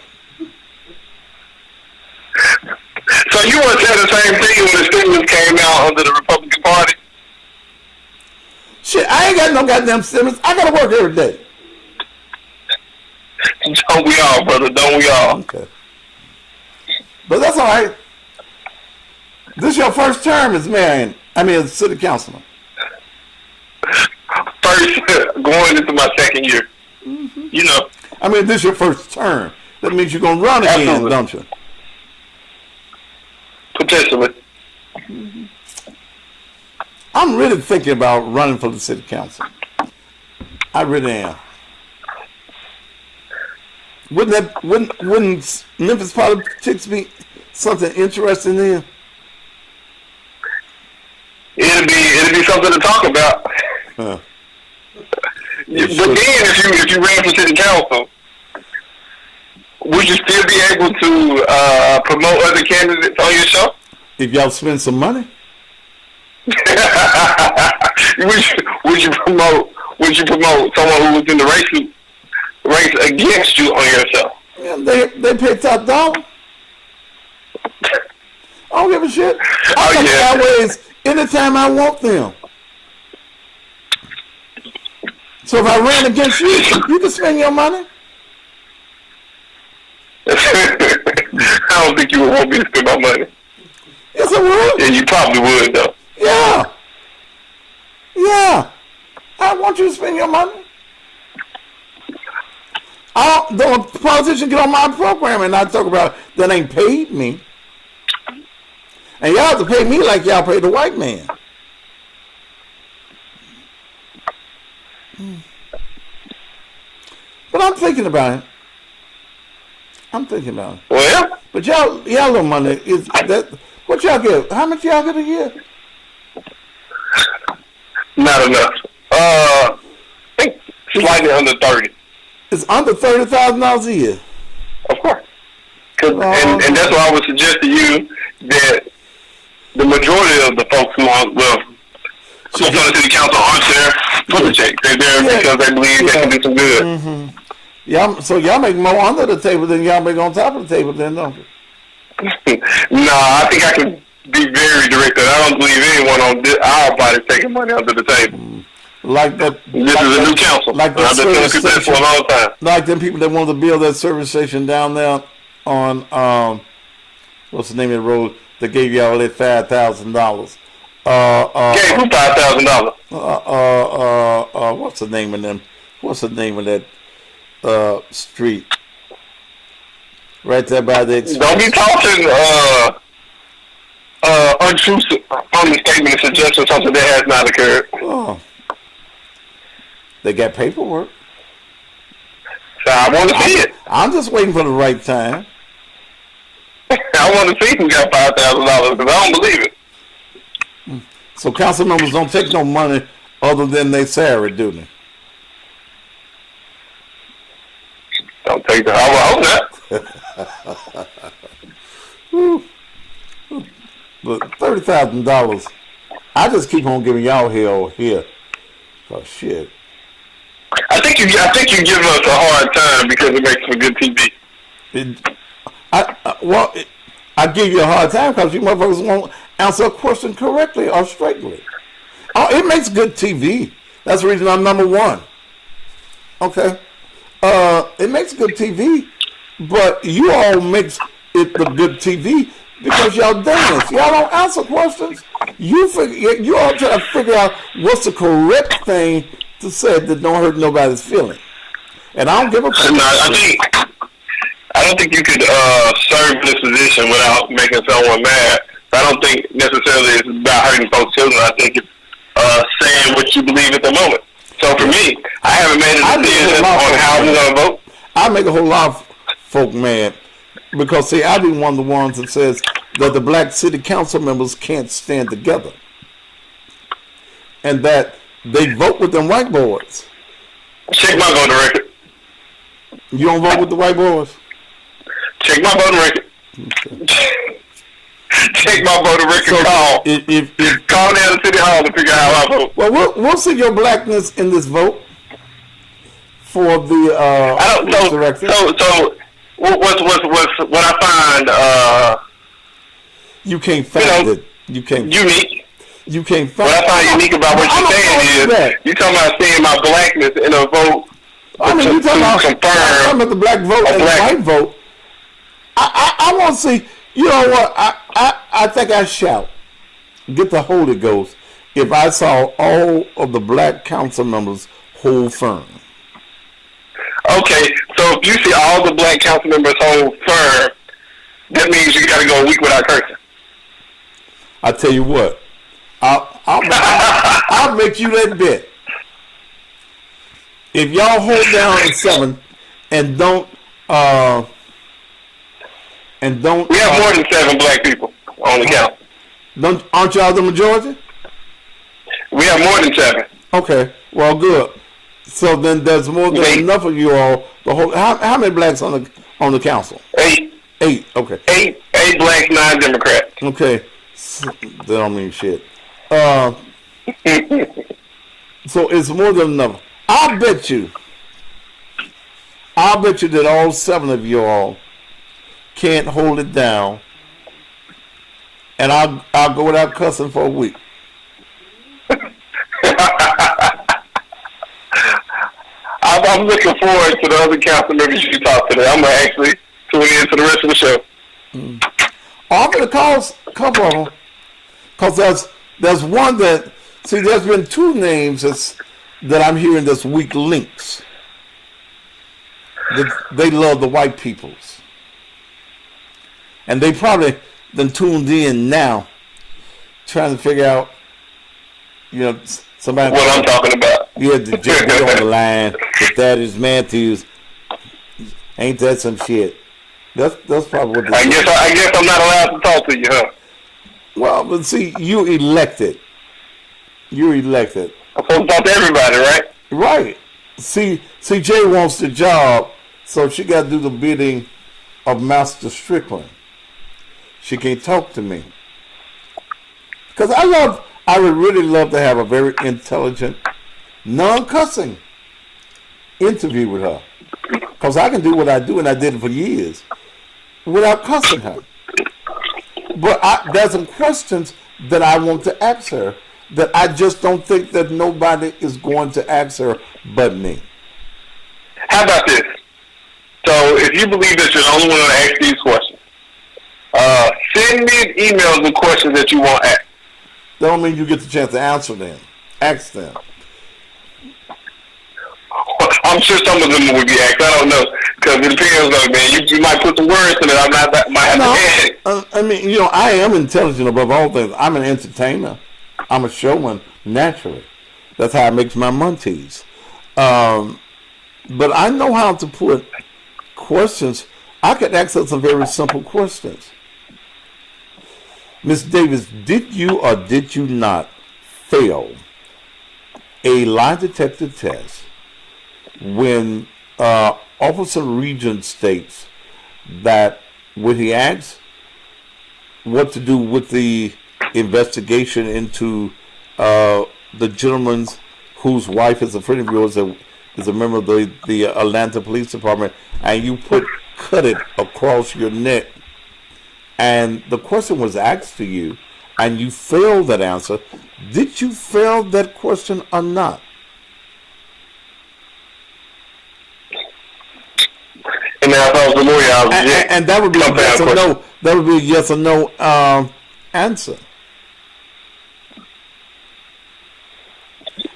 So you want to say the same thing when the stimulus came out under the Republican Party? Shit, I ain't got no goddamn stimulus. I gotta work every day. Don't we all, brother? Don't we all? Okay. But that's all right. This your first term as mayor, as city councilman. First, going into my second year. Mm-hmm. You know. This your first term. That means you're gonna run again, absolutely, don't you? Potentially. Mm-hmm. I'm really thinking about running for the city council. I really am. Wouldn't Memphis politics be something interesting then? It'd be something to talk about. Huh. But then, if you ran for city council, would you still be able to promote other candidates on your show? If y'all spend some money. would you promote someone who was in the race against you on your show? Yeah, they pay top dollar. I don't give a shit. I come always anytime I want them. So if I ran against you, you can spend your money. I don't think you would want me to spend my money. Yes, I would. Yeah, you probably would, though. Yeah. Yeah. I want you to spend your money. The politician get on my program and I talk about that ain't paid me. And y'all have to pay me like y'all pay the white man. But I'm thinking about it. Well, but y'all little money is that what y'all get? How much y'all get a year? Not enough. I think slightly under 30. It's under $30,000 a year. Of course. And that's why I would suggest to you that the majority of the folks who are, on the city council aren't there for the check. They're there because they believe they can do some good. Mm-hmm. Yeah, so y'all make more under the table than y'all make on top of the table then, don't you? No, I think I can be very direct. I don't believe anyone on our body is taking money under the table. Like that. This is a new council. Like that I've been telling people that for a long time. Like them people that wanted to build that service station down there on what's the name of the road that gave y'all that $5,000. Gave who $5,000? What's the name of them? What's the name of that street? Right there by the express. Don't be talking untruth on the statement and suggesting something that has not occurred. Oh. They got paperwork. So I want to see it. I'm just waiting for the right time. I want to see who got $5,000 because I don't believe it. So council members don't take no money other than their salary, do they? Don't take the. I would hope not. But $30,000, I just keep on giving y'all hell here. Oh shit. I think you give us a hard time because it makes for good TV. I give you a hard time because you motherfuckers won't answer a question correctly or straightly. Oh, it makes good TV. That's the reason I'm number one. Okay. It makes good TV, but you all makes it the good TV because y'all dance. Y'all don't answer questions. You all try to figure out what's the correct thing to say that don't hurt nobody's feeling. And I don't give a fuck. No, I don't think you could serve in this position without making someone mad. I don't think necessarily it's about hurting folks' children. I think it's saying what you believe at the moment. So for me, I haven't made a decision on how I'm going to vote. I make a whole lot of folk mad because, see, I be one of the ones that says that the black city council members can't stand together and that they vote with them white boys. Check my voting record. You don't vote with the white boys? Check my voting record. Okay. Check my voting record. So call. Call down to City Hall to figure out how I vote. Well, we'll see your blackness in this vote for the director. So what I find you can't find it. You can't unique. You can't find. What I find unique about what you're saying is you talking about seeing my blackness in a vote. I mean, you talking about the black vote and the white vote. I want to see. You know what? I think I shout, get the Holy Ghost, if I saw all of the black council members hold firm. Okay, so if you see all the black council members hold firm, that means you got to go a week without cursing. I tell you what, I'll make you that bet. If y'all hold down at 7 and don't. We have more than 7 black people on the council. Aren't y'all the majority? We have more than 7. Okay, well, good. So then there's more than enough of you all. How many blacks on the council? 8. 8. Okay. 8 blacks, 9 Democrats. Okay, that don't mean shit. So it's more than enough. I'll bet you that all 7 of you all can't hold it down, and I'll go without cussing for a week. I'm looking forward to the other council members you talk today. I'm gonna actually tune in to the rest of the show. I'm gonna call a couple of them because there's one that there's been 2 names that I'm hearing this week links. They love the white peoples. And they probably then tuned in now, trying to figure out, somebody. What I'm talking about. Yeah, the Jay on the line, that is Matthews. Ain't that some shit? That's probably what. I guess I'm not allowed to talk to you, huh? Well, but see, you elected. I'm supposed to talk to everybody, right? Right. See, Jay wants the job, so she got to do the bidding of Master Strickland. She can't talk to me. Because I would really love to have a very intelligent, non-cussing interview with her. Because I can do what I do, and I did it for years, without cussing her. But there's some questions that I want to ask her that I just don't think that nobody is going to ask her but me. How about this? So if you believe that you're the only one to ask these questions, send me an email with questions that you want asked. That don't mean you get the chance to answer them. Ask them. I'm sure some of them will be asked. I don't know. Because it depends on, man. You might put some words in it. Might have to add it. I mean, I am intelligent above all things. I'm an entertainer. I'm a showman, naturally. That's how I make my montees. But I know how to put questions. I could ask her some very simple questions. Ms. Davis, did you or did you not fail a lie detector test when Officer Regent states that when he asks what to do with the investigation into the gentleman whose wife is a friend of yours that is a member of the Atlanta Police Department, and you cut it across your neck, and the question was asked to you, and you failed that answer. Did you fail that question or not? And now if I was a lawyer, and that would be a no. That would be a yes or no answer.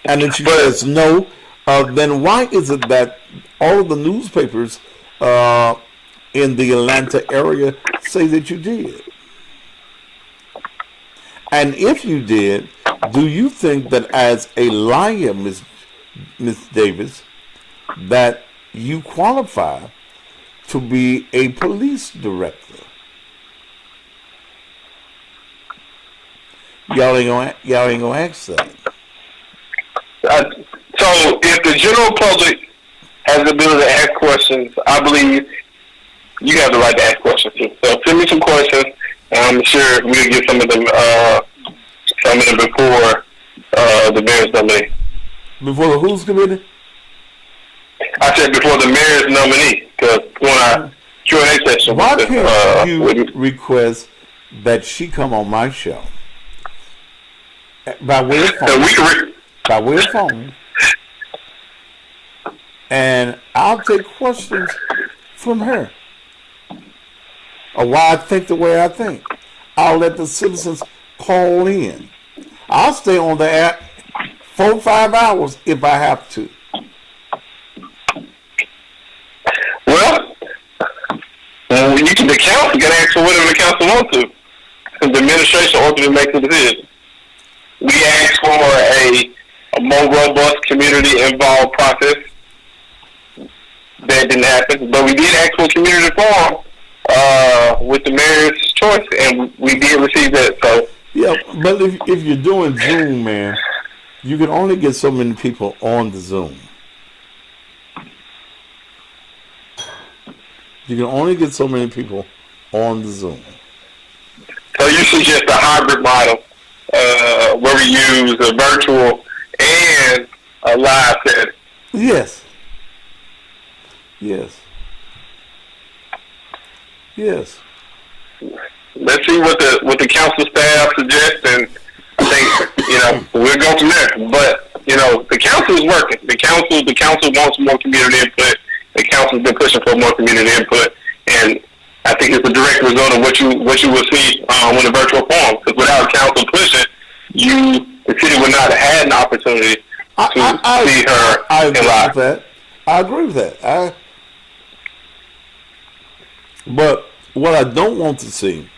And if she says no, then why is it that all of the newspapers in the Atlanta area say that you did? And if you did, do you think that as a liar, Miss Davis, that you qualify to be a police director? Y'all ain't gonna ask that. So if the general public has the ability to ask questions, I believe you have the right to ask questions too. So send me some questions, and I'm sure we'll get some of them before the mayor's nominee. Before the who's committee? I said before the mayor's nominee, because when I Q&A session. Why can't you request that she come on my show by way of phone? By way of phone, and I'll take questions from her, or why I think the way I think. I'll let the citizens call in. I'll stay on the app 4 or 5 hours if I have to. Well, the council can ask for whatever the council wants to. The administration ultimately makes the decision. We asked for a more robust community-involved process. That didn't happen, but we did ask for a community forum with the mayor's choice, and we did receive that. So yeah, but if you're doing Zoom, man, you can only get so many people on the Zoom. You can only get so many people on the Zoom. So you suggest a hybrid model where we use a virtual and a live setting? Yes. Yes. Yes. Let's see what the council staff suggests, and I think we'll go from there. But the council is working. The council wants more community input. The council's been pushing for more community input, and I think it's a direct result of what you will see when the virtual forum. Because without council pushing, the city would not have had an opportunity to see her in live. I agree with that. But what I don't want to see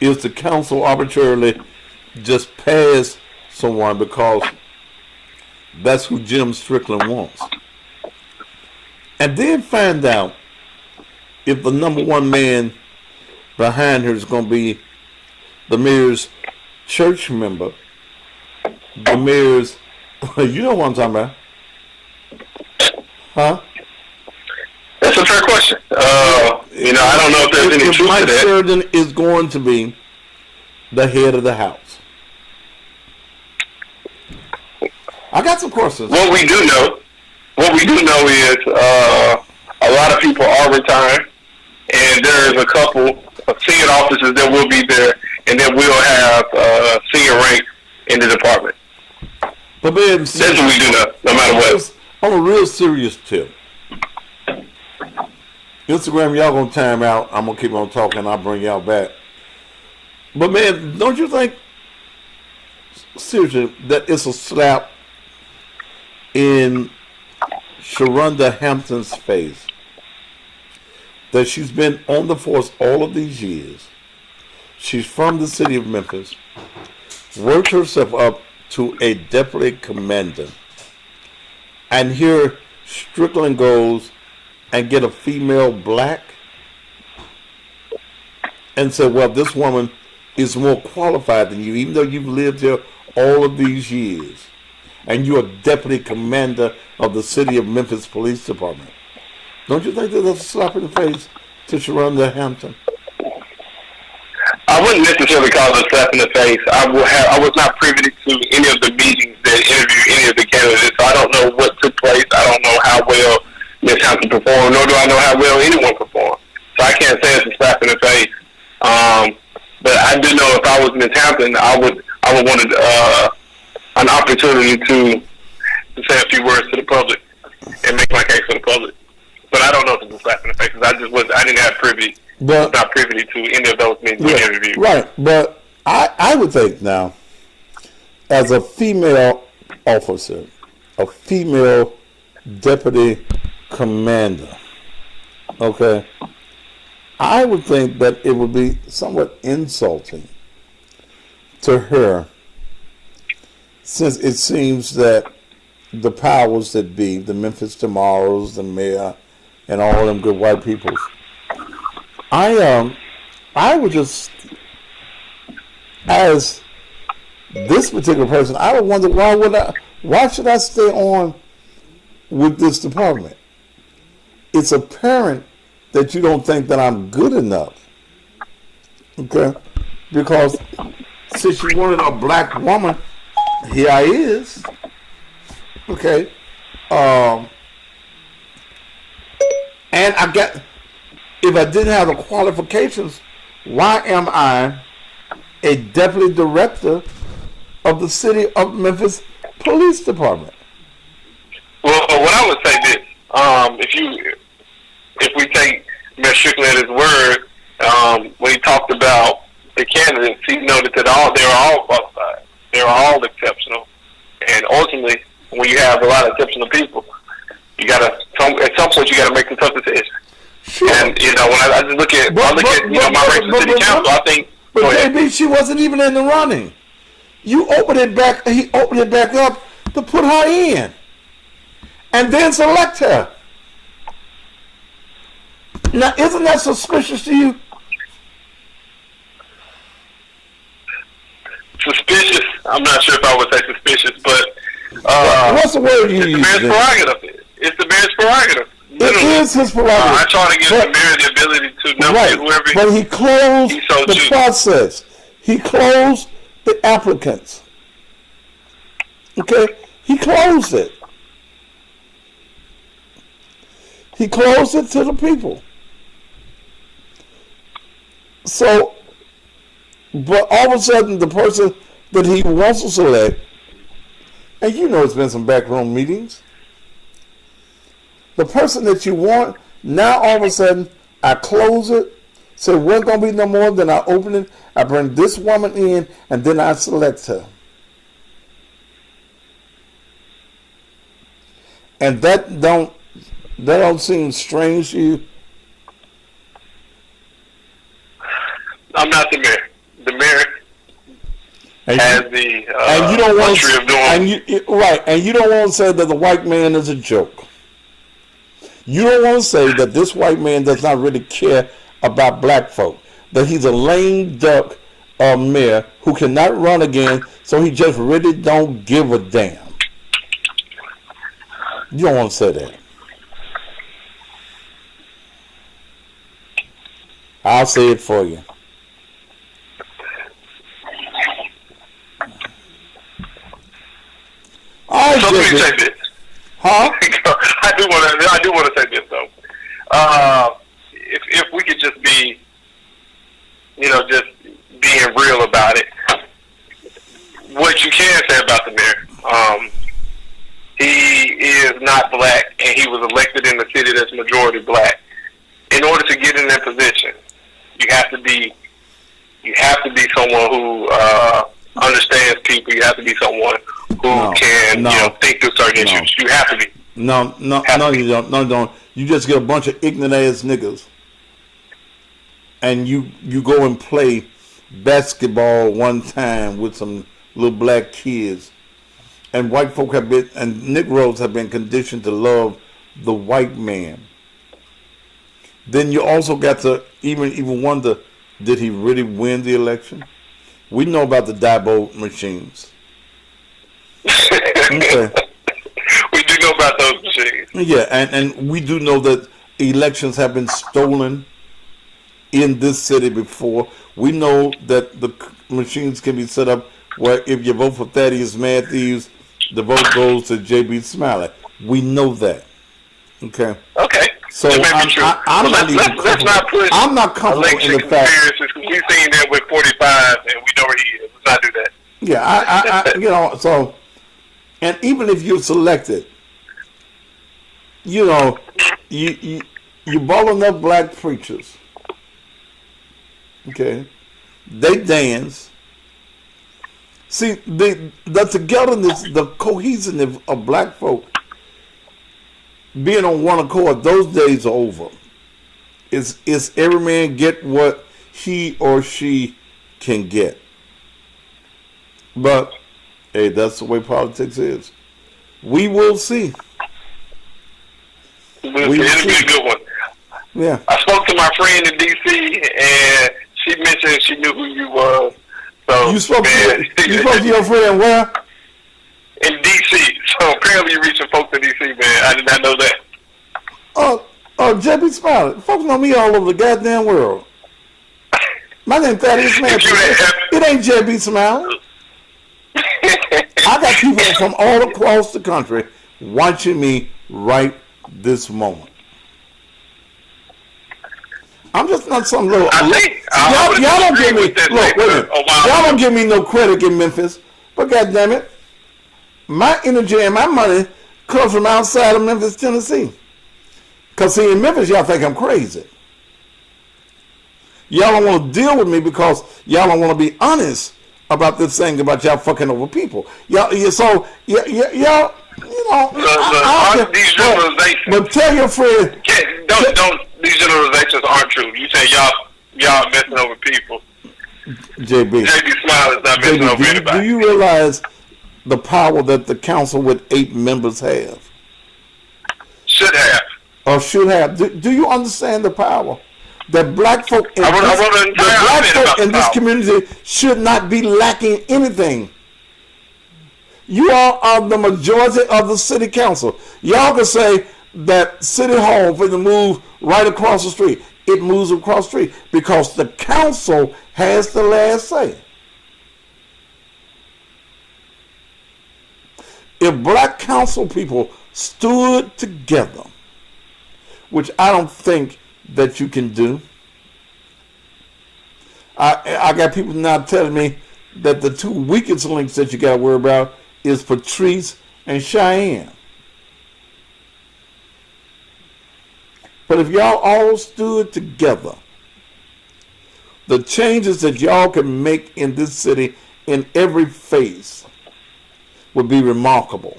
is the council arbitrarily just pass someone because that's who Jim Strickland wants. And then find out if the number one man behind her is going to be the mayor's church member, the mayor's, you know what I'm talking about. Huh? That's a fair question. I don't know if there's any truth Mike to that. Sheridan is going to be the head of the house. I got some questions. What we do know is a lot of people are retiring, and there is a couple of senior officers that will be there, and then we'll have senior rank in the department. But man, that's what we do know, no matter what. On a real serious tip, Instagram, y'all gonna time out. I'm gonna keep on talking. I'll bring y'all back. But man, don't you think seriously that it's a slap in Sharonda Hampton's face that she's been on the force all of these years? She's from the city of Memphis, worked herself up to a deputy commander, and here Strickland goes and get a female black and say, well, this woman is more qualified than you, even though you've lived here all of these years and you're a deputy commander of the city of Memphis Police Department. Don't you think that that's a slap in the face to Sharonda Hampton? I wouldn't necessarily call it a slap in the face. I was not privy to any of the meetings that interviewed any of the candidates, so I don't know what took place. I don't know how well Ms. Hampton performed, nor do I know how well anyone performed. So I can't say it's a slap in the face. But I do know if I was Ms. Hampton, I would want an opportunity to say a few words to the public and make my case for the public. But I don't know if it's a slap in the face because I didn't have privy was But not privy to any of those men being interviewed. right. But I would think now, as a female officer, a female deputy commander, okay, I would think that it would be somewhat insulting to her, since it seems that the powers that be, the Memphis Tomorrows, the mayor, and all them good white peoples, I would just, as this particular person, I would wonder why should I stay on with this department? It's apparent that you don't think that I'm good enough, okay? Because since you wanted a black woman, here I is, okay? And I got, if I didn't have the qualifications, why am I a deputy director of the city of Memphis Police Department? Well, what I would say this, if we take Mr. Strickland at his word, when he talked about the candidates, he noted that they were all qualified, they were all exceptional, and ultimately, when you have a lot of exceptional people, you gotta at some point you gotta make the tough decision. Sure. And when I just look at my race for city council, I think. But JB, she wasn't even in the running. You opened it back. He opened it back up to put her in, and then select her. Now, isn't that suspicious to you? Suspicious? I'm not sure if I would say suspicious, but what's the word you use? It's the mayor's prerogative. It's the mayor's prerogative. It is his prerogative. I try to give the mayor the ability to nominate whoever. But he closed the process. He closed the applicants. Okay? He closed it. He closed it to the people. So, but all of a sudden, the person that he wants to select, and it's been some backroom meetings, the person that you want, now all of a sudden, I close it, say, we're going to be no more, then I open it, I bring this woman in, and then I select her. And that don't seem strange to you? I'm not the mayor. The mayor has the and you don't want luxury of doing. and you don't want to say that the white man is a joke. You don't want to say that this white man does not really care about black folk, that he's a lame duck mayor who cannot run again, so he just really don't give a damn. You don't want to say that. I'll say it for you. So let me say this. Huh? I do want to say this though. If we could just be, just being real about it. What you can say about the mayor, he is not black, and he was elected in the city that's majority black. In order to get in that position, you have to be someone who understands people. You have to be someone who can think through certain issues. You have to be. No, you don't. No, don't. You just get a bunch of ignorant ass niggas, and you go and play basketball one time with some little black kids, and white folk and Negroes have been conditioned to love the white man. Then you also got to even wonder, did he really win the election? We know about the Dabo machines. Okay. We do know about those machines. Yeah, and we do know that elections have been stolen in this city before. We know that the machines can be set up where if you vote for Thaddeus Matthews, the vote goes to J.B. Smiley. We know that. Okay. Okay. So I'm not comfortable in the fact. We've seen that with 45, and we know where he is. Let's not do that. Yeah, so, and even if you're selected, you ball enough black preachers Okay, they dance. See, the togetherness, the cohesiveness of black folk being on one accord, those days are over. It's every man get what he or she can get. But, hey, that's the way politics is. We will see. It'll be a good one. Yeah. I spoke to my friend in D.C. and she mentioned she knew who you were. So You spoke to your friend where? In D.C. So apparently you're reaching folks in D.C., man. I did not know that. Oh, JB Smiley. Folks know me all over the goddamn world. My name's Thaddeus Memphis. It ain't JB Smiley. I got people from all across the country watching me right this moment. I'm just not some little. Y'all don't give me. Look, wait a minute. Y'all don't give me no credit in Memphis. But goddamn it, my energy and my money comes from outside of Memphis, Tennessee. Cause see, in Memphis, y'all think I'm crazy. Y'all don't want to deal with me because y'all don't want to be honest about this thing about y'all fucking over people. Y'all, you know. These generalizations. But tell your friend. Don't. These generalizations aren't true. You say y'all messing over people. JB Smile is not messing over anybody. Do you realize the power that the council with 8 members have? Should have. Or should have. Do you understand the power that black folk in this community should not be lacking anything? You all are the majority of the city council. Y'all can say that City Hall for the move right across the street. It moves across the street because the council has the last say. If black council people stood together, which I don't think that you can do, I got people now telling me that the 2 weakest links that you got to worry about is Patrice and Cheyenne. But if y'all all stood together, the changes that y'all can make in this city in every phase would be remarkable.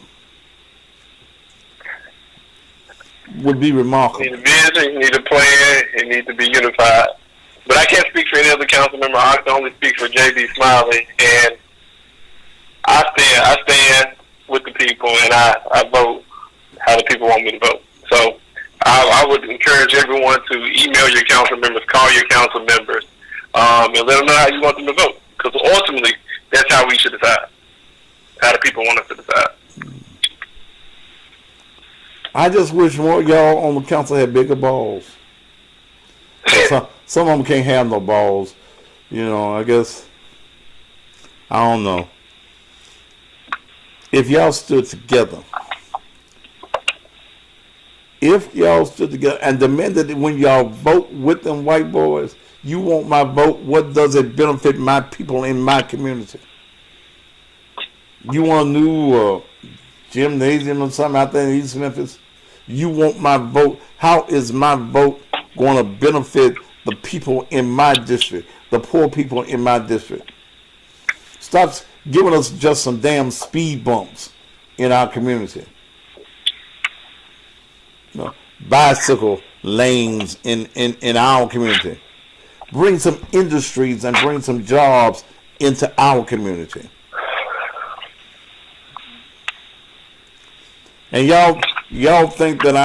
Would be remarkable. You need a vision, you need a plan, it needs to be unified. But I can't speak for any other council member. I can only speak for J.B. Smiley, and I stand with the people, and I vote how the people want me to vote. So I would encourage everyone to email your council members, call your council members, and let them know how you want them to vote. Because ultimately, that's how we should decide, how the people want us to decide. I just wish more y'all on the council had bigger balls. Some of them can't have no balls. You know, I guess, I don't know. If y'all stood together, and demanded that when y'all vote with them white boys, you want my vote, what does it benefit my people in my community? You want a new gymnasium or something out there in East Memphis? You want my vote? How is my vote going to benefit the people in my district, the poor people in my district? Stop giving us just some damn speed bumps in our community. No, bicycle lanes in our community. Bring some industries and bring some jobs into our community. And y'all think that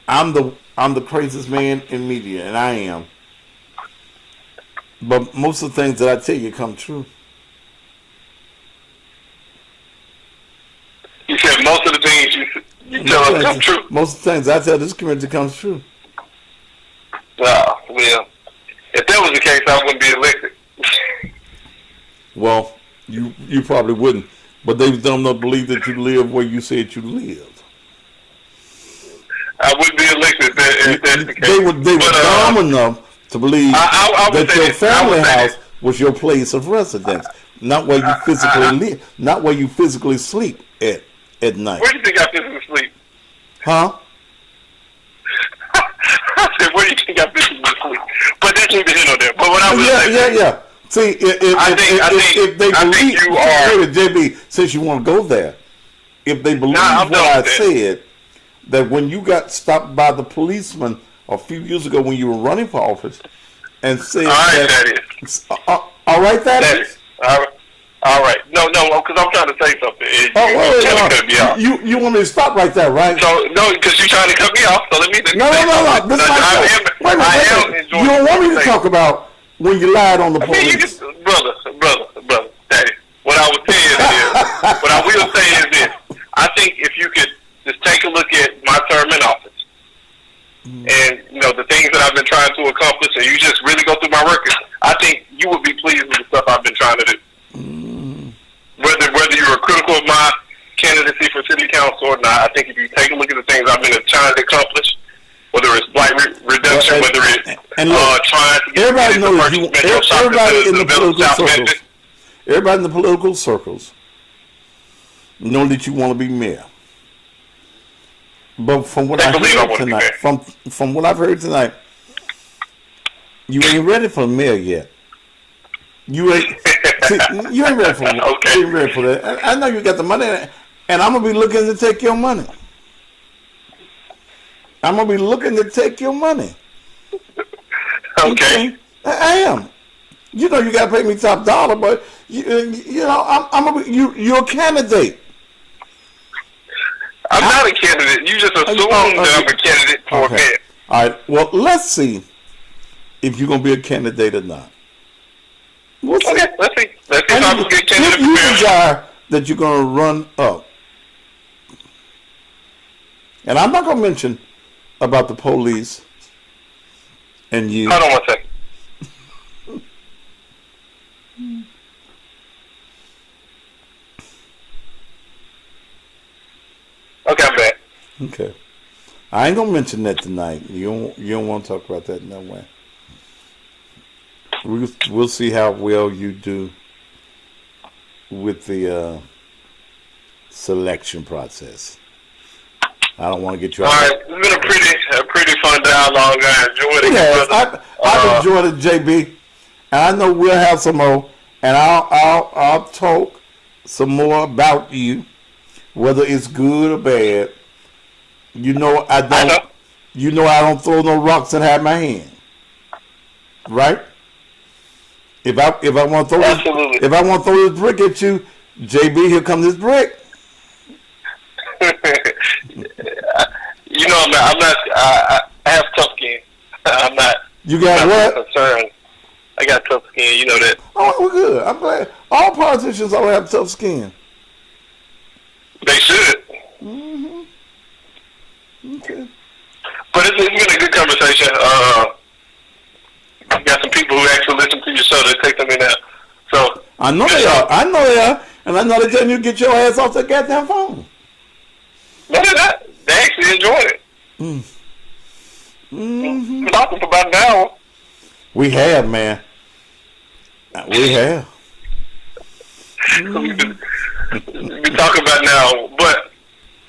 I'm the craziest man in media, and I am. But most of the things that I tell you come true. You said most of the things you tell us come true. Most of the things I tell this community comes true. Well, if that was the case, I wouldn't be elected. Well, you probably wouldn't. But they don't believe that you live where you said you lived. I wouldn't be elected if that's the case. They were dumb enough to believe that your family house was your place of residence, not where you physically live, not where you physically sleep at night. Where do you think I physically sleep? Huh? I said, where do you think I physically sleep? But just need to hit on that. But what I was yeah. See, if they believe, you are, JB, since you want to go there, if they believe what I said, that when you got stopped by the policeman a few years ago when you were running for office, and said, all right, that is. All right. No, because I'm trying to say something. You want me to stop right there, right? So, no, because you're trying to cut me off. So let me No. This is my wait. You don't want me to talk about when you lied on the police. Brother, Daddy. What I will say is this. I think if you could just take a look at my term in office, and the things that I've been trying to accomplish, and you just really go through my record, I think you would be pleased with the stuff I've been trying to do. Whether you're critical of my candidacy for city council or not, I think if you take a look at the things I've been trying to accomplish, whether it's blight reduction, whether it's trying to get everybody knows everybody in the political circles know that you want to be mayor. But from what I heard tonight, from what I've heard tonight, you ain't ready for the mayor yet. You ain't ready for it. Okay. You ain't ready for that. I know you got the money, and I'm gonna be looking to take your money. Okay. I am. You gotta pay me top dollar, but I'm gonna be, you're a candidate. I'm not a candidate. You just assume that I'm a candidate for a mayor. All right. Well, let's see if you're gonna be a candidate or not. We'll see. Okay, let's see if I'm a good candidate. You desire that you're gonna run up, and I'm not gonna mention about the police and you. Hold on one second. Okay, I'm back. Okay. I ain't gonna mention that tonight. You don't want to talk about that in that way. We'll see how well you do with the selection process. I don't want to get you. All right, it's been a pretty fun dialogue. I enjoyed it. Yes, I've enjoyed it, JB, and I know we'll have some more, and I'll talk some more about you, whether it's good or bad. I don't throw no rocks and have my hand. Right? If I want to throw this brick at you, JB, here comes this brick. I have tough skin. I'm not. You got what? Concerned. I got tough skin. You know that. Oh, we're good. I'm glad. All politicians always have tough skin. They should. Mm-hmm. Okay. But it's been a good conversation. Got some people who actually listen to your show. They take them in there. So I know they are. And I know they're telling you to get your ass off that goddamn phone. No, they're not. They actually enjoyed it. Mm-hmm. Talking for about an hour. We have, man. We have. We've been talking about now, but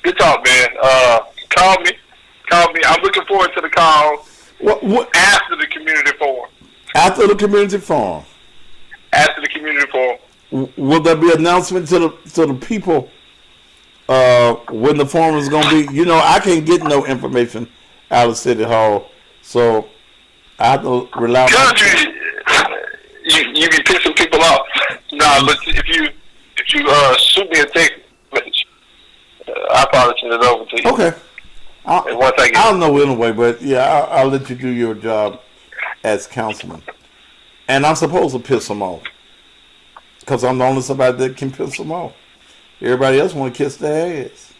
good talk, man. Call me. I'm looking forward to the call. What? After the community forum. After the community forum. After the community forum. Will there be an announcement to the people when the forum is going to be? I can't get no information out of City Hall, so I have to rely on. You be pissing people off. Nah, but if you shoot me a text message, I'll probably send it over to you. Okay. I'll know anyway, but yeah, I'll let you do your job as councilman. And I'm supposed to piss them off. Because I'm the only somebody that can piss them off. Everybody else want to kiss their ass.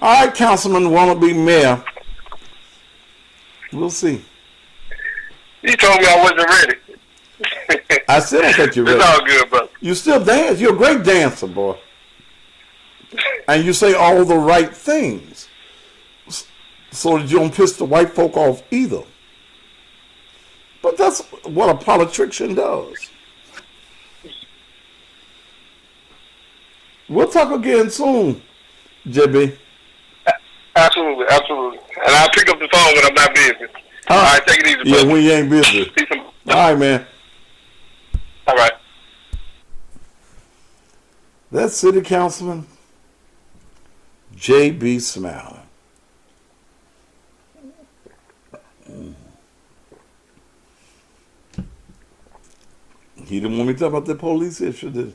All right, Councilman, want to be mayor. We'll see. You told me I wasn't ready. I still don't think you're ready. It's all good, brother. You still dance. You're a great dancer, boy. And you say all the right things. So that you don't piss the white folk off either. But that's what a politician does. We'll talk again soon, JB. Absolutely. And I'll pick up the phone when I'm not busy. All right, take it easy, Yeah, brother. when you ain't busy. See some. All right, man. All right. That's City Councilman J.B. Smiling. He didn't want me to talk about the police issue, did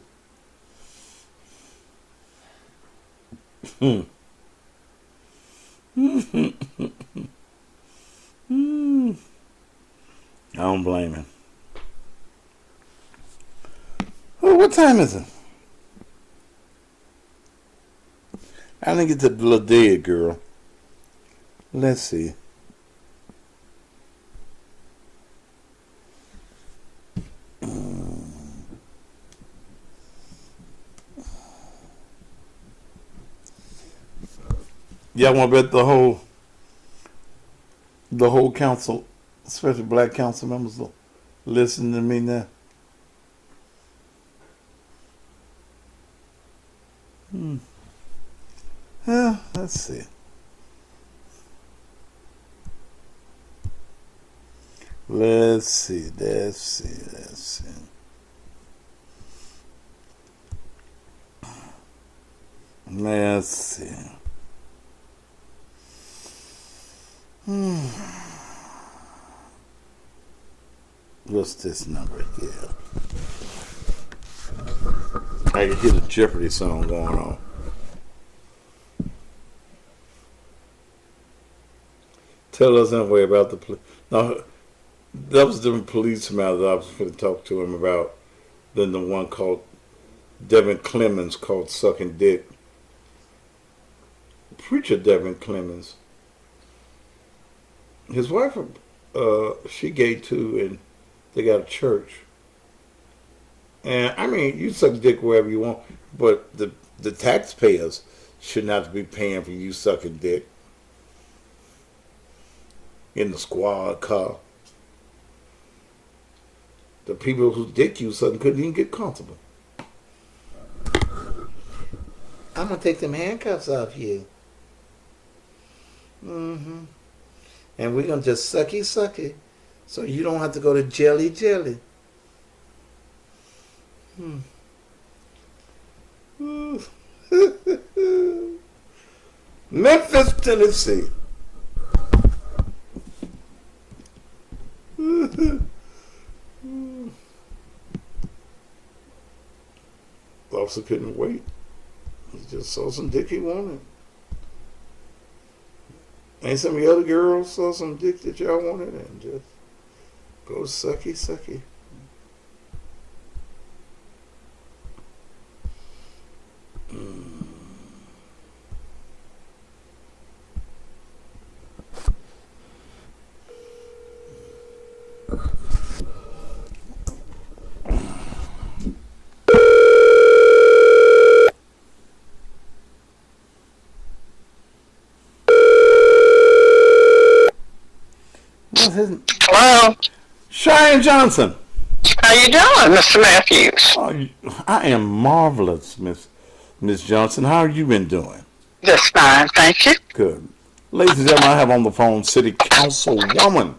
he? I don't blame him. Oh, what time is it? I didn't get to the little dead girl. Let's see. Y'all want to bet the whole council, especially black council members, will listen to me now? Yeah, let's see. Let's see. Let's see. What's this number here? I can hear the Jeopardy song going on. Tell us anyway about the police. Now, that was a different police matter that I was going to talk to him about than the one called Devin Clemens called Sucking Dick. Preacher Devin Clemens. His wife, she gay too, and they got a church. And I mean, you suck dick wherever you want, but the taxpayers should not be paying for you sucking dick in the squad car. The people whose dick you sucking couldn't even get comfortable. I'm gonna take them handcuffs off you. And we're gonna just sucky, so you don't have to go to jelly. Memphis, Tennessee. Officer couldn't wait. He just saw some dick he wanted. And some of the other girls saw some dick that y'all wanted and just go sucky. Hello. Cheyenne Johnson. How you doing, Mr. Matthews? Oh, I am marvelous, Miss Johnson. How have you been doing? Just fine, thank you. Good. Ladies and gentlemen, I have on the phone City Councilwoman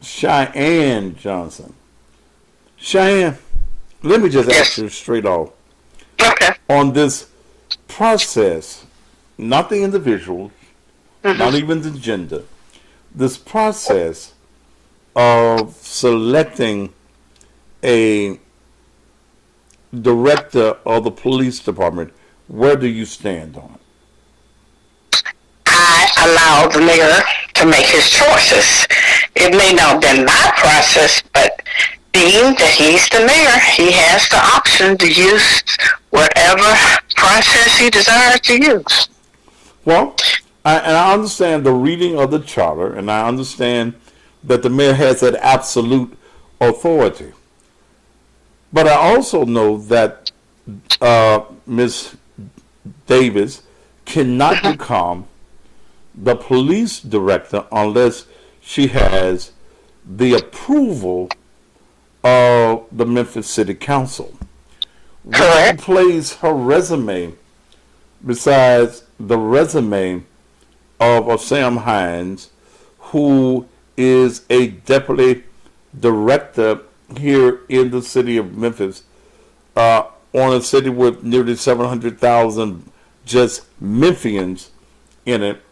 Cheyenne Johnson. Cheyenne, let me just ask you straight off. Okay. On this process, not the individual, not even the gender, this process of selecting a director of the police department, where do you stand on it? I allow the mayor to make his choices. It may not have been my process, but being that he's the mayor, he has the option to use whatever process he desires to use. Well, I understand the reading of the charter, and I understand that the mayor has that absolute authority. But I also know that Ms. Davis cannot become the police director unless she has the approval of the Memphis City Council. Where she plays her resume besides the resume of Sam Hines, who is a deputy director here in the city of Memphis, on a city with nearly 700,000 just Memphians in it,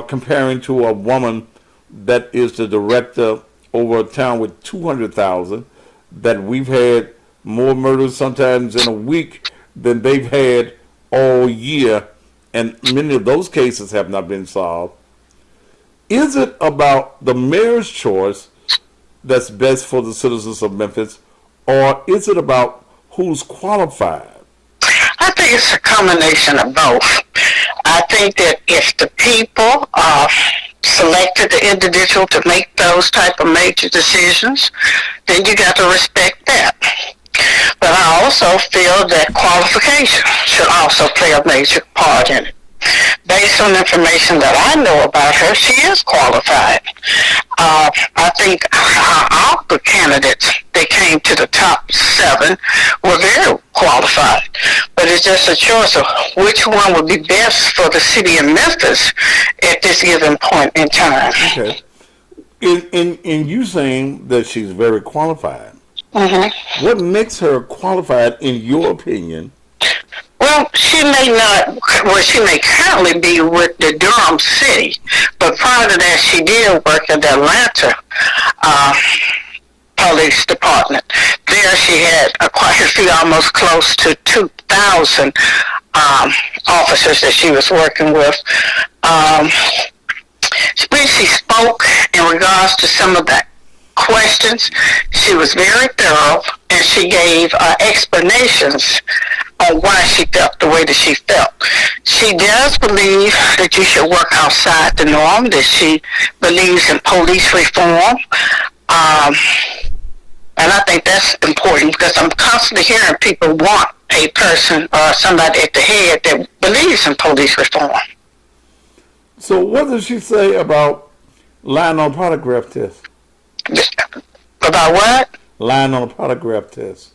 comparing to a woman that is the director over a town with 200,000, that we've had more murders sometimes in a week than they've had all year, and many of those cases have not been solved. Is it about the mayor's choice that's best for the citizens of Memphis, or is it about who's qualified? I think it's a combination of both. I think that if the people selected the individual to make those type of major decisions, then you got to respect that. But I also feel that qualification should also play a major part in it. Based on information that I know about her, she is qualified. I think all the candidates that came to the top 7 were very qualified. But it's just a choice of which one would be best for the city of Memphis at this given point in time. Okay. In you saying that she's very qualified, what makes her qualified in your opinion? Well, she may currently be with the Durham City, but prior to that, she did work at the Atlanta Police Department. There, she had quite a few, almost close to 2,000 officers that she was working with. When she spoke in regards to some of the questions, she was very thorough, and she gave explanations on why she felt the way that she felt. She does believe that you should work outside the norm, that she believes in police reform. And I think that's important because I'm constantly hearing people want a person or somebody at the head that believes in police reform. So what does she say about lying on a polygraph test? About what? Lying on a polygraph test.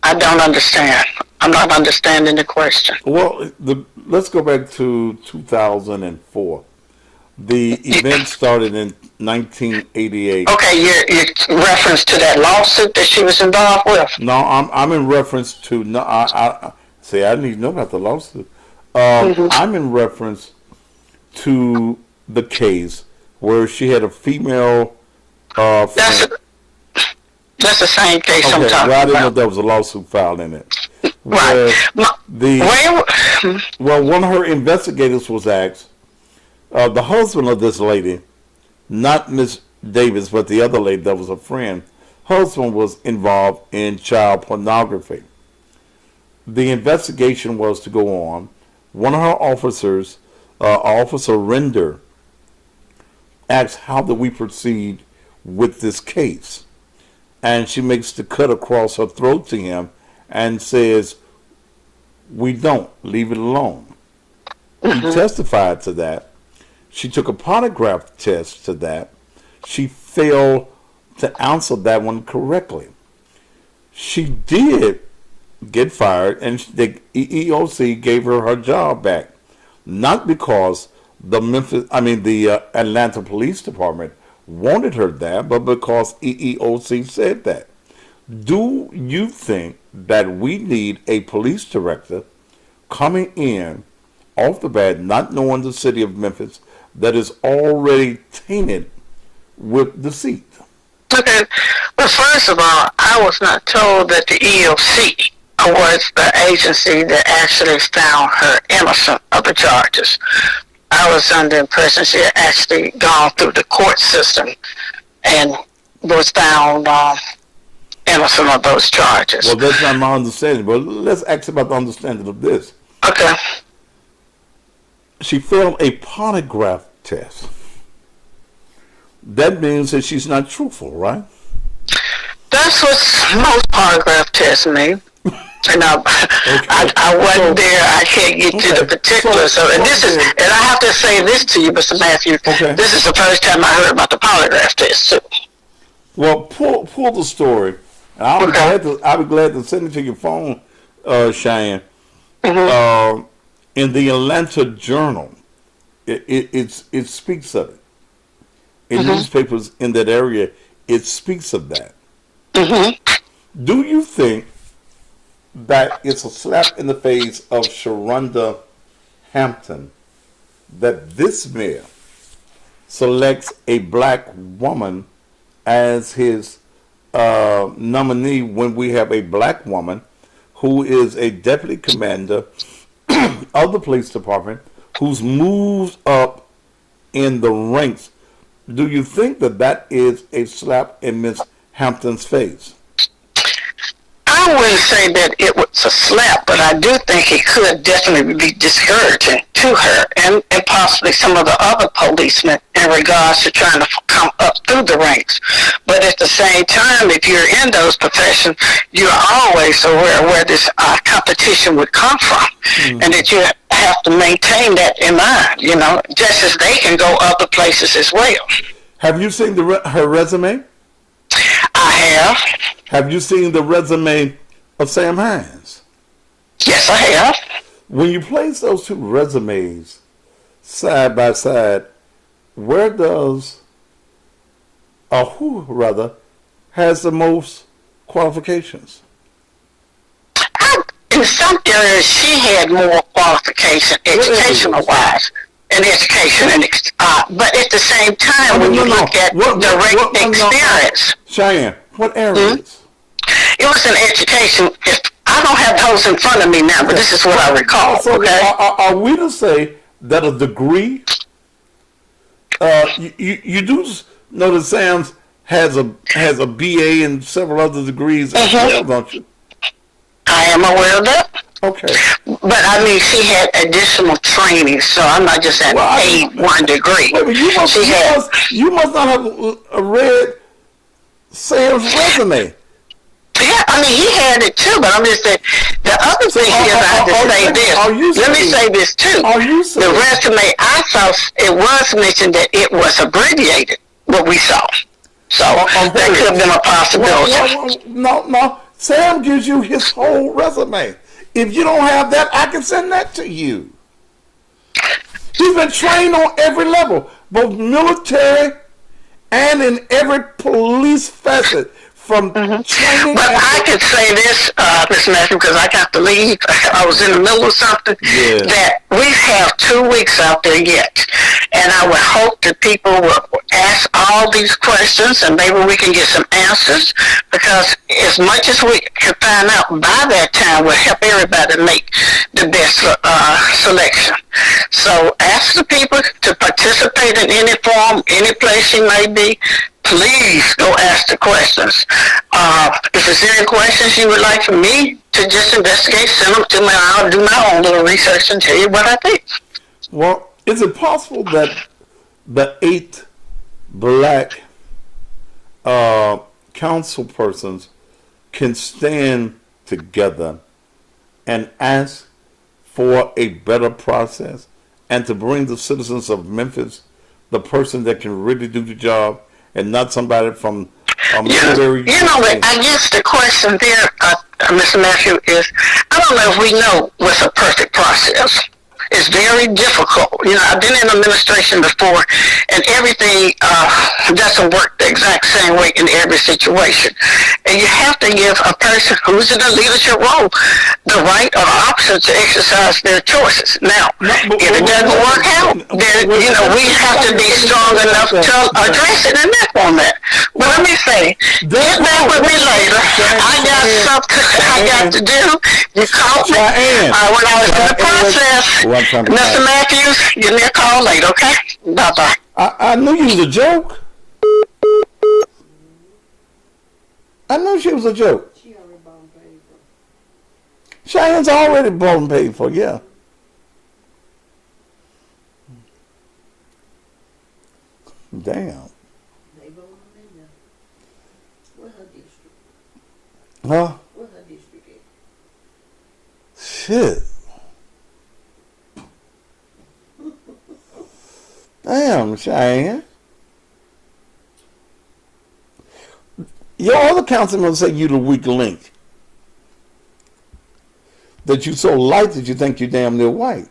I don't understand. I'm not understanding the question. Well, let's go back to 2004. The event started in 1988. Okay, your reference to that lawsuit that she was involved with? No, I'm in reference to I say I didn't even know about the lawsuit. I'm in reference to the case where she had a female. That's the same case I'm Okay, talking well, I didn't know about. there was a lawsuit filed in it. Right. Well, one of her investigators was asked, the husband of this lady, not Miss Davis, but the other lady that was a friend, husband was involved in child pornography. The investigation was to go on. One of her officers, Officer Render, asked, how do we proceed with this case? And she makes the cut across her throat to him and says, we don't, leave it alone. He testified to that. She took a polygraph test to that. She failed to answer that one correctly. She did get fired, and the EEOC gave her job back. Not because the Atlanta Police Department wanted her there, but because EEOC said that. Do you think that we need a police director coming in off the bat, not knowing the city of Memphis, that is already tainted with deceit? Okay. Well, first of all, I was not told that the EEOC was the agency that actually found her innocent of the charges. I was under the impression she had actually gone through the court system and was found innocent of those charges. Well, that's not my understanding, but let's ask about the understanding of this. Okay. She failed a polygraph test. That means that she's not truthful, right? That's what most polygraph tests mean. And I wasn't there. I can't get to the particulars of it. And I have to say this to you, Mr. Matthew. Okay. This is the first time I heard about the polygraph test too. Well, pull the story. And I'll be glad to send it to your phone, Cheyenne. In the Atlanta Journal, it speaks of it. In newspapers in that area, it speaks of that. Do you think that it's a slap in the face of Sharonda Hampton that this mayor selects a black woman as his nominee when we have a black woman who is a deputy commander of the police department who's moved up in the ranks? Do you think that that is a slap in Miss Hampton's face? I wouldn't say that it was a slap, but I do think it could definitely be discouraging to her and possibly some of the other policemen in regards to trying to come up through the ranks. But at the same time, if you're in those professions, you're always aware where this competition would come from, and that you have to maintain that in mind, just as they can go other places as well. Have you seen her resume? I have. Have you seen the resume of Sam Hines? Yes, I have. When you place those two resumes side by side, where does, or who rather, has the most qualifications? In some areas, she had more qualification, educational-wise, in education, but at the same time, when you look at direct experience. Cheyenne, what areas? It was in education. I don't have those in front of me now, but this is what I recall. So okay? Are we to say that a degree, you do know that Sam has a BA and several other degrees as well, don't you? I am aware of that. Okay. But I mean, she had additional training, so I'm not just at one degree. Wait, you must not have read Sam's resume. Yeah, I mean, he had it too, but I'm just saying, the other thing is I have to say this. Let me say this too. The resume I saw, it was mentioned that it was abbreviated, what we saw. So that could have been a possibility. No. Sam gives you his whole resume. If you don't have that, I can send that to you. He's been trained on every level, both military and in every police facet. From training. But I could say this, Ms. Matthew, because I got to leave. I was in the middle of something. Yeah. That we have 2 weeks out there yet. And I would hope that people will ask all these questions and maybe we can get some answers, because as much as we can find out by that time will help everybody make the best selection. So ask the people to participate in any form, any place you may be. Please go ask the questions. If there's any questions you would like for me to just investigate, send them to me. I'll do my own little research and tell you what I think. Well, is it possible that the 8 black council persons can stand together and ask for a better process and to bring the citizens of Memphis the person that can really do the job and not somebody from military? I guess the question there, Mr. Matthew, is I don't know if we know what's a perfect process. It's very difficult. I've been in administration before, and everything doesn't work the exact same way in every situation. And you have to give a person who's in a leadership role the right or the option to exercise their choices. Now, if it doesn't work out, then, we have to be strong enough to address it in that format. But let me say, get back with me later. I got something I got to do. You called me when I was in the process. Mr. Matthews, give me a call later, okay? Bye-bye. I knew you was a joke. I knew she was a joke. She already bought and paid for. Cheyenne's already bought and paid for, yeah. Damn. They voted them in there. What's her district? Huh? What's her district at? Shit. Damn, Cheyenne. Your other councilman say you the weak link. That you so light that you think you damn near white.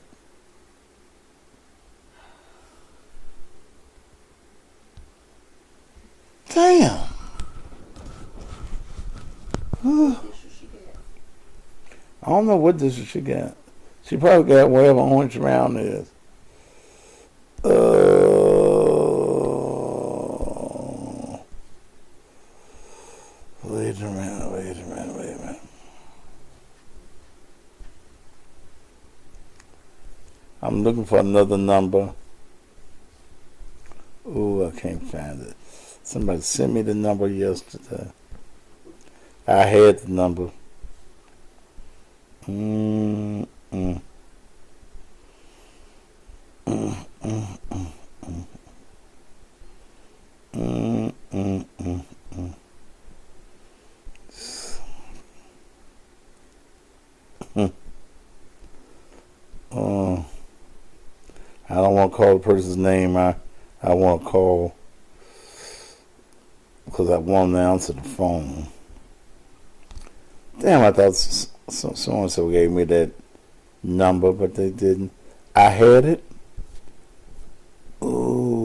don't know what district she got. She probably got wherever Orange Mountain is. Wait a minute. I'm looking for another number. Ooh, I can't find it. Somebody sent me the number yesterday. I had the number. I don't want to call the person's name. I want to call because I want to answer the phone. Damn, I thought so-and-so gave me that number, but they didn't. I had it. Ooh.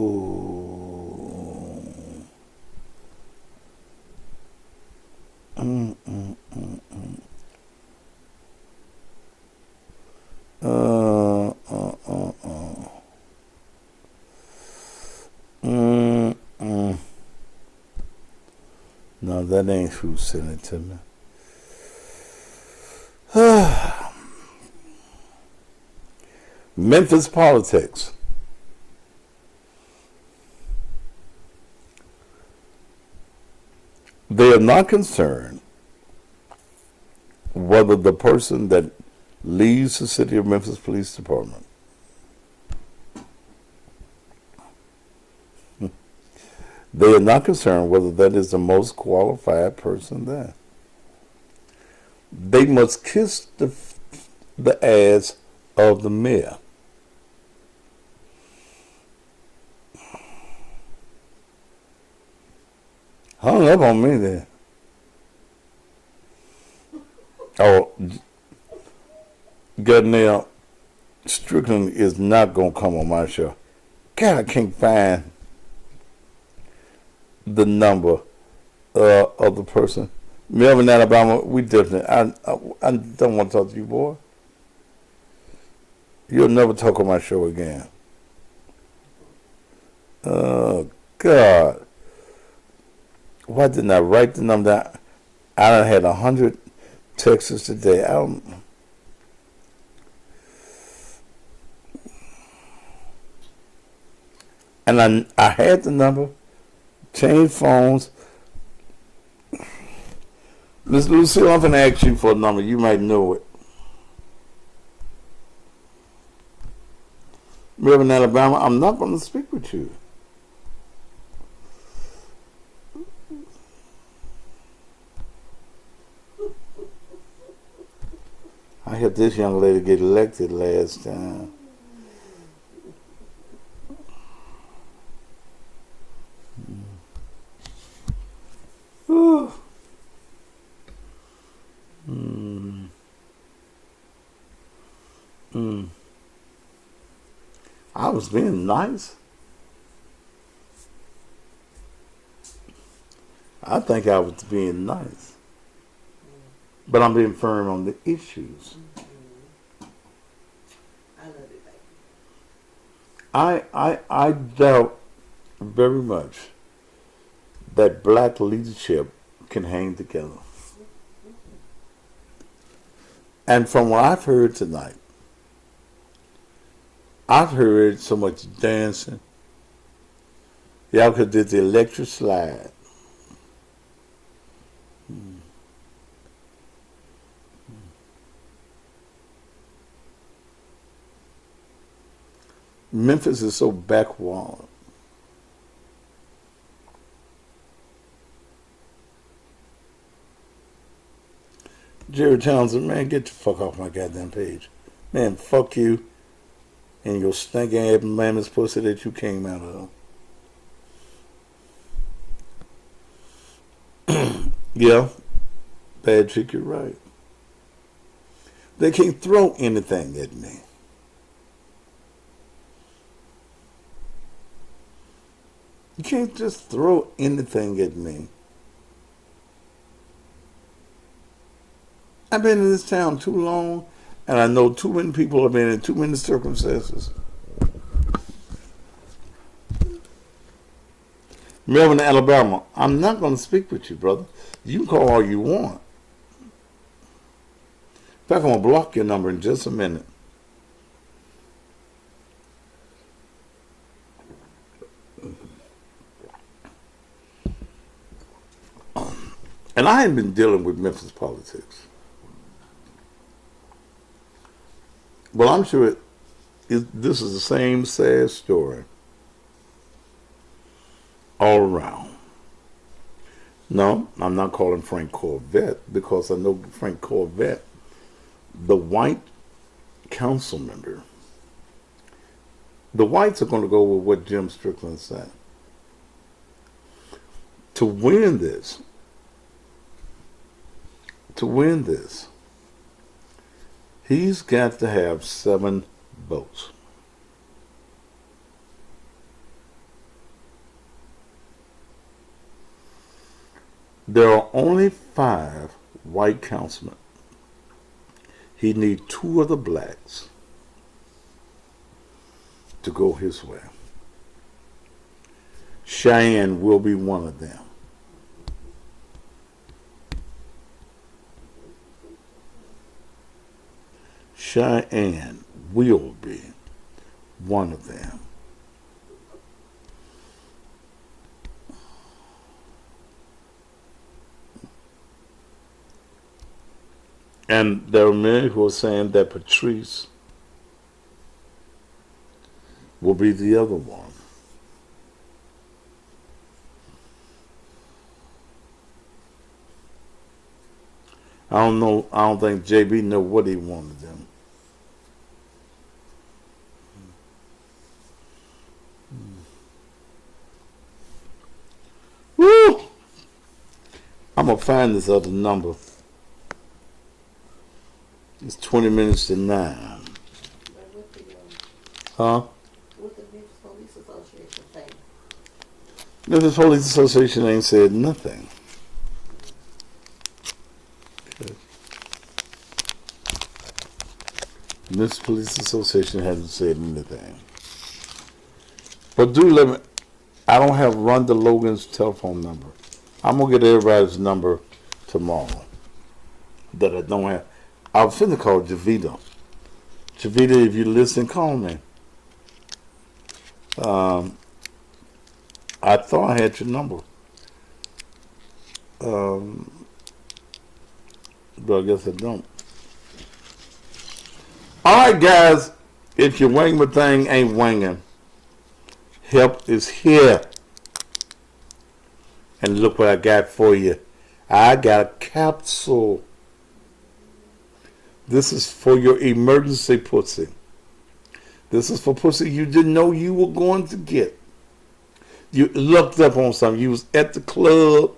No, that ain't who sent it to me. Memphis politics. They are not concerned whether the person that leads the city of Memphis Police Department they are not concerned whether that is the most qualified person there. They must kiss the ass of the mayor. Hung up on me there. Oh, goddamn, Strickland is not going to come on my show. God, I can't find the number of the person. Melvin, Alabama, we definitely, I don't want to talk to you, boy. You'll never talk on my show again. Oh, God. Why didn't I write the number down? I done had 100 texts today. And I had the number, changed phones. Miss Lucille, I'm going to ask you for a number. You might know it. Reverend Alabama, I'm not going to speak with you. I heard this young lady get elected last time. I was being nice. I think I was being nice. But I'm being firm on the issues. I love it, baby. I doubt very much that black leadership can hang together. And from what I've heard tonight, I've heard so much dancing. Y'all could did the electric slide. Memphis is so backward. Jerry Townsend, man, get the fuck off my goddamn page. Man, fuck you and your stinking ass mammoth pussy that you came out of. Yeah, bad chick, you're right. They can't throw anything at me. You can't just throw anything at me. I've been in this town too long, and I know too many people have been in too many circumstances. Melvin, Alabama, I'm not going to speak with you, brother. You can call all you want. In fact, I'm going to block your number in just a minute. And I ain't been dealing with Memphis politics. Well, I'm sure this is the same sad story all around. No, I'm not calling Frank Corvette because I know Frank Corvette, the white council member. The whites are going to go with what Jim Strickland said. To win this, he's got to have 7 votes. There are only 5 white councilmen. He needs 2 of the blacks to go his way. Cheyenne will be one of them. Cheyenne will be one of them. And there are many who are saying that Patrice will be the other one. I don't know. I don't think JB know what he wanted them. Woo! I'm gonna find this other number. It's 20 minutes to 9. Huh? What the Memphis Police Association think? Memphis Police Association ain't said nothing. Okay. Memphis Police Association hasn't said anything. But do let me, I don't have Rhonda Logan's telephone number. I'm going to get everybody's number tomorrow that I don't have. I was finna call Javita. Javita, if you listen, call me. I thought I had your number. But I guess I don't. Alright, guys. If your wingman thing ain't winging, help is here. And look what I got for you. I got a capsule. This is for your emergency pussy. This is for pussy you didn't know you were going to get. You looked up on something. You was at the club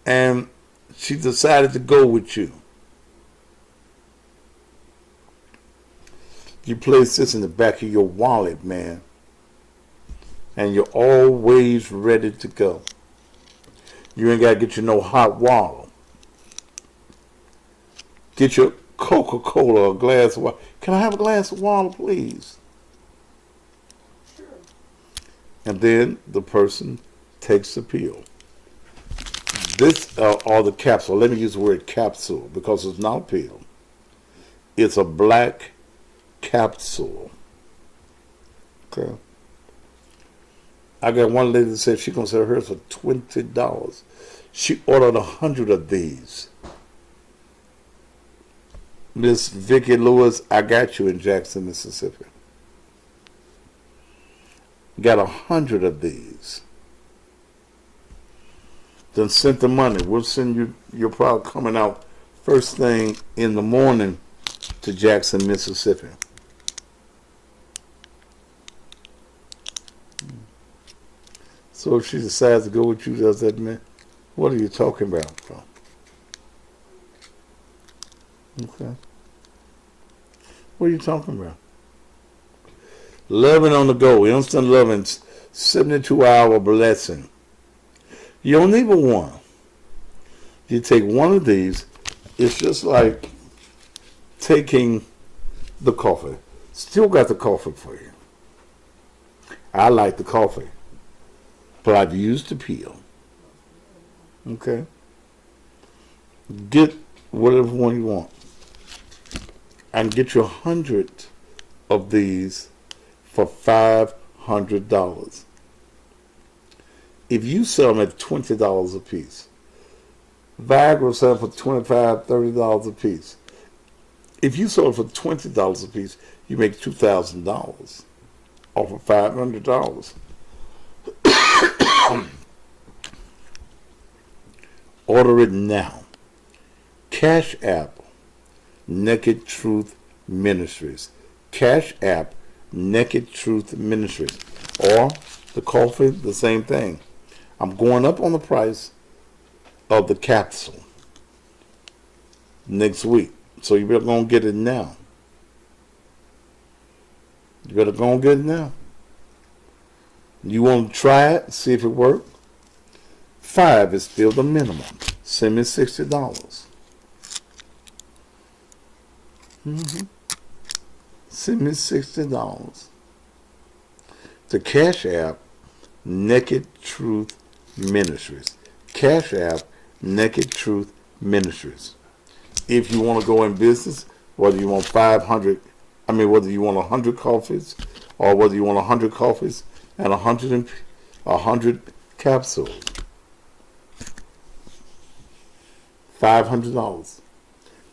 and she decided to go with you. You place this in the back of your wallet, man. And you're always ready to go. You ain't got to get you no hot water. Get your Coca-Cola or a glass of water. Can I have a glass of water, please? Sure. And then the person takes the pill. This or the capsule. Let me use the word capsule because it's not a pill. It's a black capsule. Okay. I got one lady that said she gonna sell hers for $20. She ordered 100 of these. Miss Vicki Lewis, I got you in Jackson, Mississippi. Got 100 of these. Then sent the money. We'll send you your product coming out first thing in the morning to Jackson, Mississippi. So if she decides to go with you, does that mean? What are you talking about, bro? Okay. What are you talking about? Loving on the go. Instant loving. 72-hour blessing. You don't need but one. You take one of these It's just like taking the coffee. Still got the coffee for you. I like the coffee, but I've used the peel. Okay? Get whatever one you want. And get you 100 of these for $500. If you sell them at $20 a piece, Viagra will sell for $25, $30 a piece. If you sell it for $20 a piece, you make $2,000 off of $500. Order it now. Cash App, Naked Truth Ministries. Cash App, Naked Truth Ministries. Or the coffee, the same thing. I'm going up on the price of the capsule next week. So you better go and get it now. You better go and get it now. You want to try it, see if it works? $5 is still the minimum. Send me $60. Send me $60. The Cash App, Naked Truth Ministries. Cash App, Naked Truth Ministries. If you want to go in business, whether you want whether you want 100 coffees, or whether you want 100 coffees and 100 capsules, $500.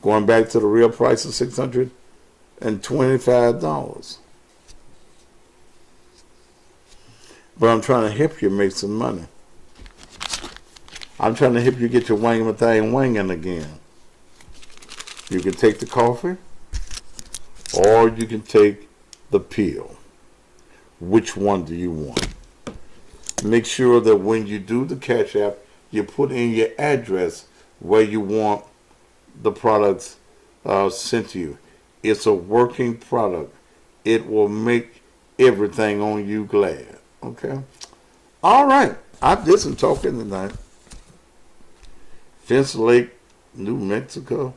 Going back to the real price of $625. But I'm trying to help you make some money. I'm trying to help you get your wanging thing wanging again. You can take the coffee, or you can take the pill. Which one do you want? Make sure that when you do the Cash App, you put in your address where you want the products sent to you. It's a working product. It will make everything on you glad. Okay? All right. I did some talking tonight. Fence Lake, New Mexico.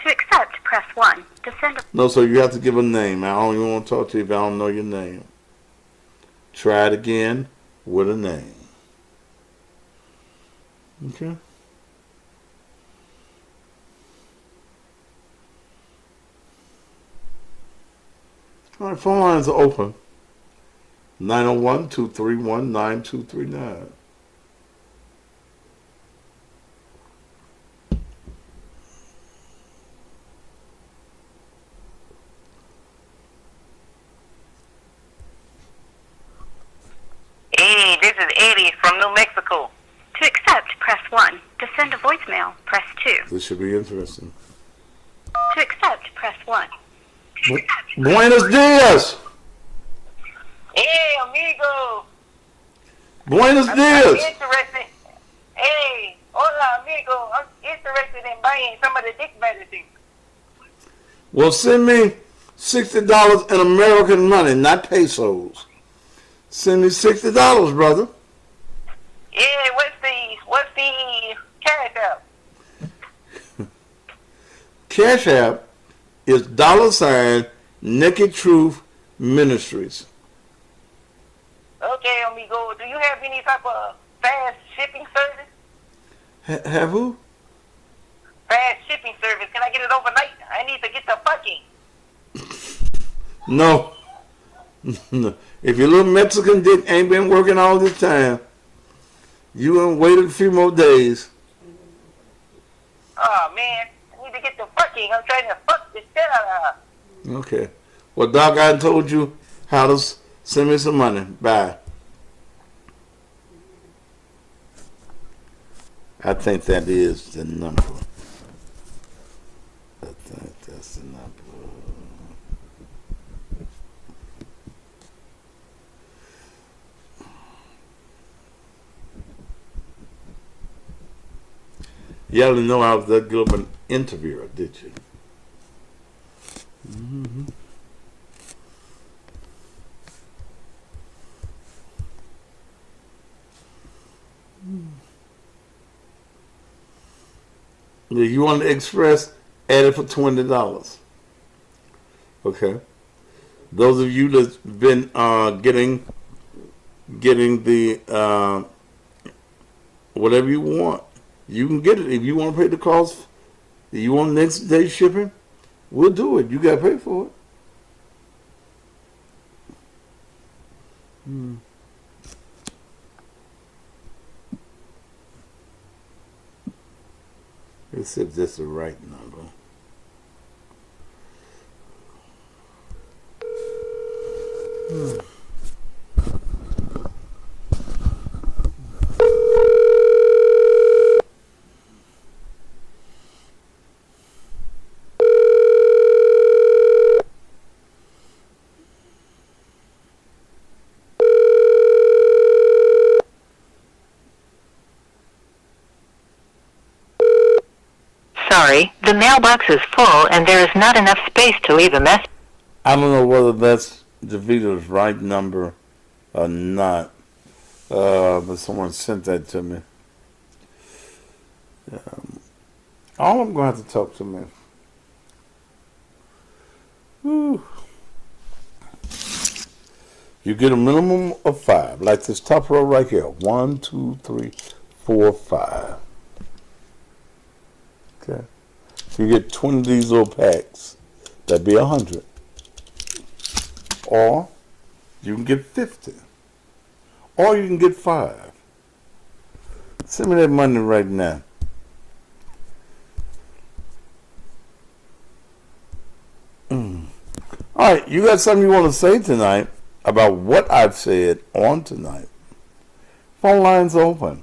To accept, press 1. To send a... No, so you have to give a name. I don't even want to talk to you if I don't know your name. Try it again with a name. Okay? All right, phone lines are open. 901-231-9239. Hey, this is Eddie from New Mexico. To accept, press 1. To send a voicemail, press 2. This should be interesting. To accept, press 1. Buenos dias! Hey, amigo. Buenos I'm dias! interested. Hey, hola, amigo. I'm interested in buying some of the dick medicine. Well, send me $60 in American money, not pesos. Send me $60, brother. Yeah, what's the cash out? Cash App is $ Naked Truth Ministries. Okay, amigo. Do you have any type of fast shipping service? Have who? Fast shipping service. Can I get it overnight? I need to get the fucking. No. No. If your little Mexican dick ain't been working all this time, you ain't waited a few more days. Oh, man. I need to get the fucking. I'm trying to fuck the shit out of her. Okay. Well, Doc, I told you how to send me some money. Bye. I think that is the number. I think that's the number. You didn't know I was that good of an interviewer, did you? Mm-hmm. If you want the express, add it for $20. Okay. Those of you that's been getting the whatever you want, you can get it. If you want to pay the cost, if you want next day shipping, we'll do it. You got to pay for it. Let's see if this is the right number. Sorry, the mailbox is full and there is not enough space to leave a message. I don't know whether that's DeVito's right number or not, but someone sent that to me. All I'm going to have to talk to me. Whew. You get a minimum of 5, like this top row right here. 1, 2, 3, 4, 5. Okay. You get 20 of these little packs. That'd be 100. Or you can get 50. Or you can get 5. Send me that money right now. All right, you got something you want to say tonight about what I've said on tonight? Phone lines open.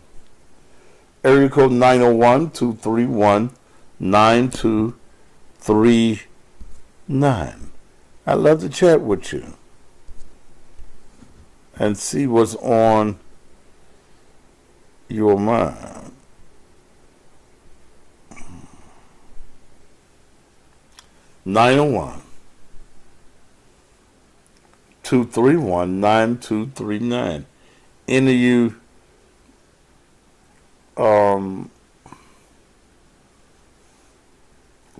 Area code 901-231-9239. I'd love to chat with you and see what's on your mind. (901) 231-9239. Any of you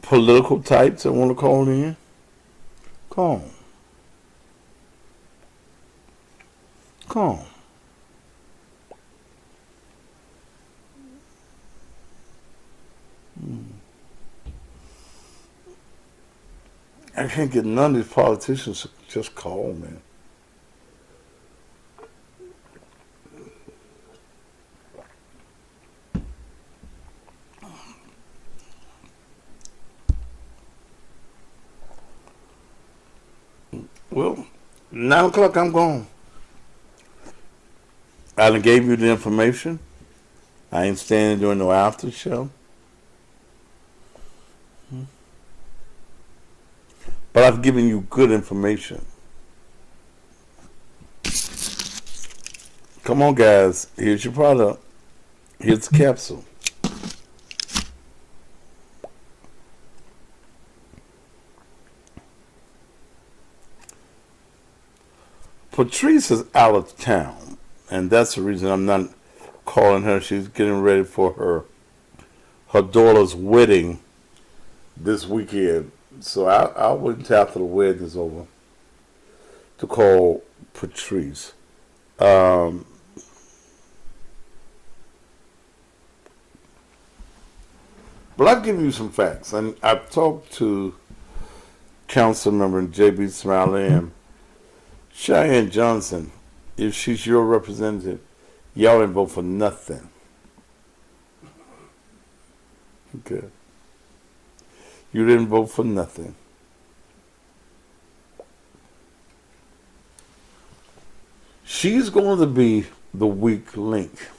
political types that want to call in, call. Call. I can't get none of these politicians to just call me. Well, 9 o'clock, I'm gone. I done gave you the information. I ain't standing doing no after show. But I've given you good information. Come on, guys. Here's your product. Here's the capsule. Patrice is out of town, and that's the reason I'm not calling her. She's getting ready for her daughter's wedding this weekend. So I'll wait until after the wedding is over to call Patrice. But I've given you some facts, and I've talked to council member J.B. Smiley and Cheyenne Johnson. If she's your representative, y'all didn't vote for nothing. Okay. You didn't vote for nothing. She's going to be the weak link.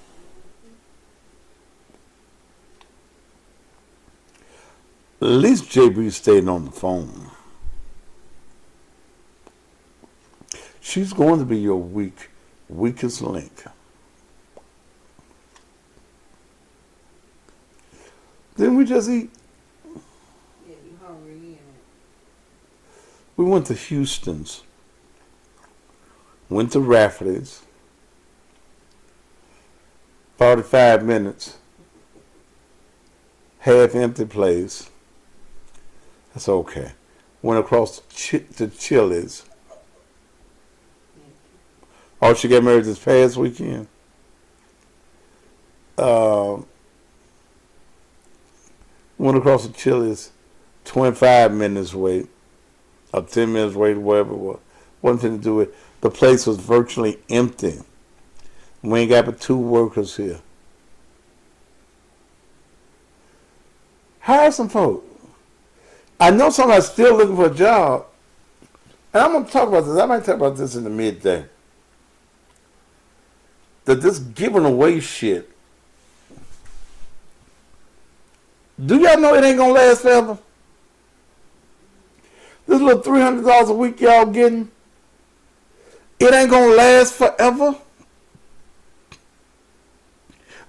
At least JB stayed on the phone. She's going to be your weakest link. Didn't we just eat? Yeah, you hungry in. We went to Houston's. Went to Rafferty's. 45 minutes. Half empty place. That's okay. Went across to Chili's. Oh, she got married this past weekend. Went across to Chili's. 25 minutes wait. Or 10 minutes wait, whatever it was. Wasn't to do it. The place was virtually empty. We ain't got but 2 workers here. Hire some folks. I know somebody's still looking for a job. And I'm going to talk about this. I might talk about this in the midday. That this giving away shit. Do y'all know it ain't going to last forever? This little $300 a week y'all getting, it ain't going to last forever.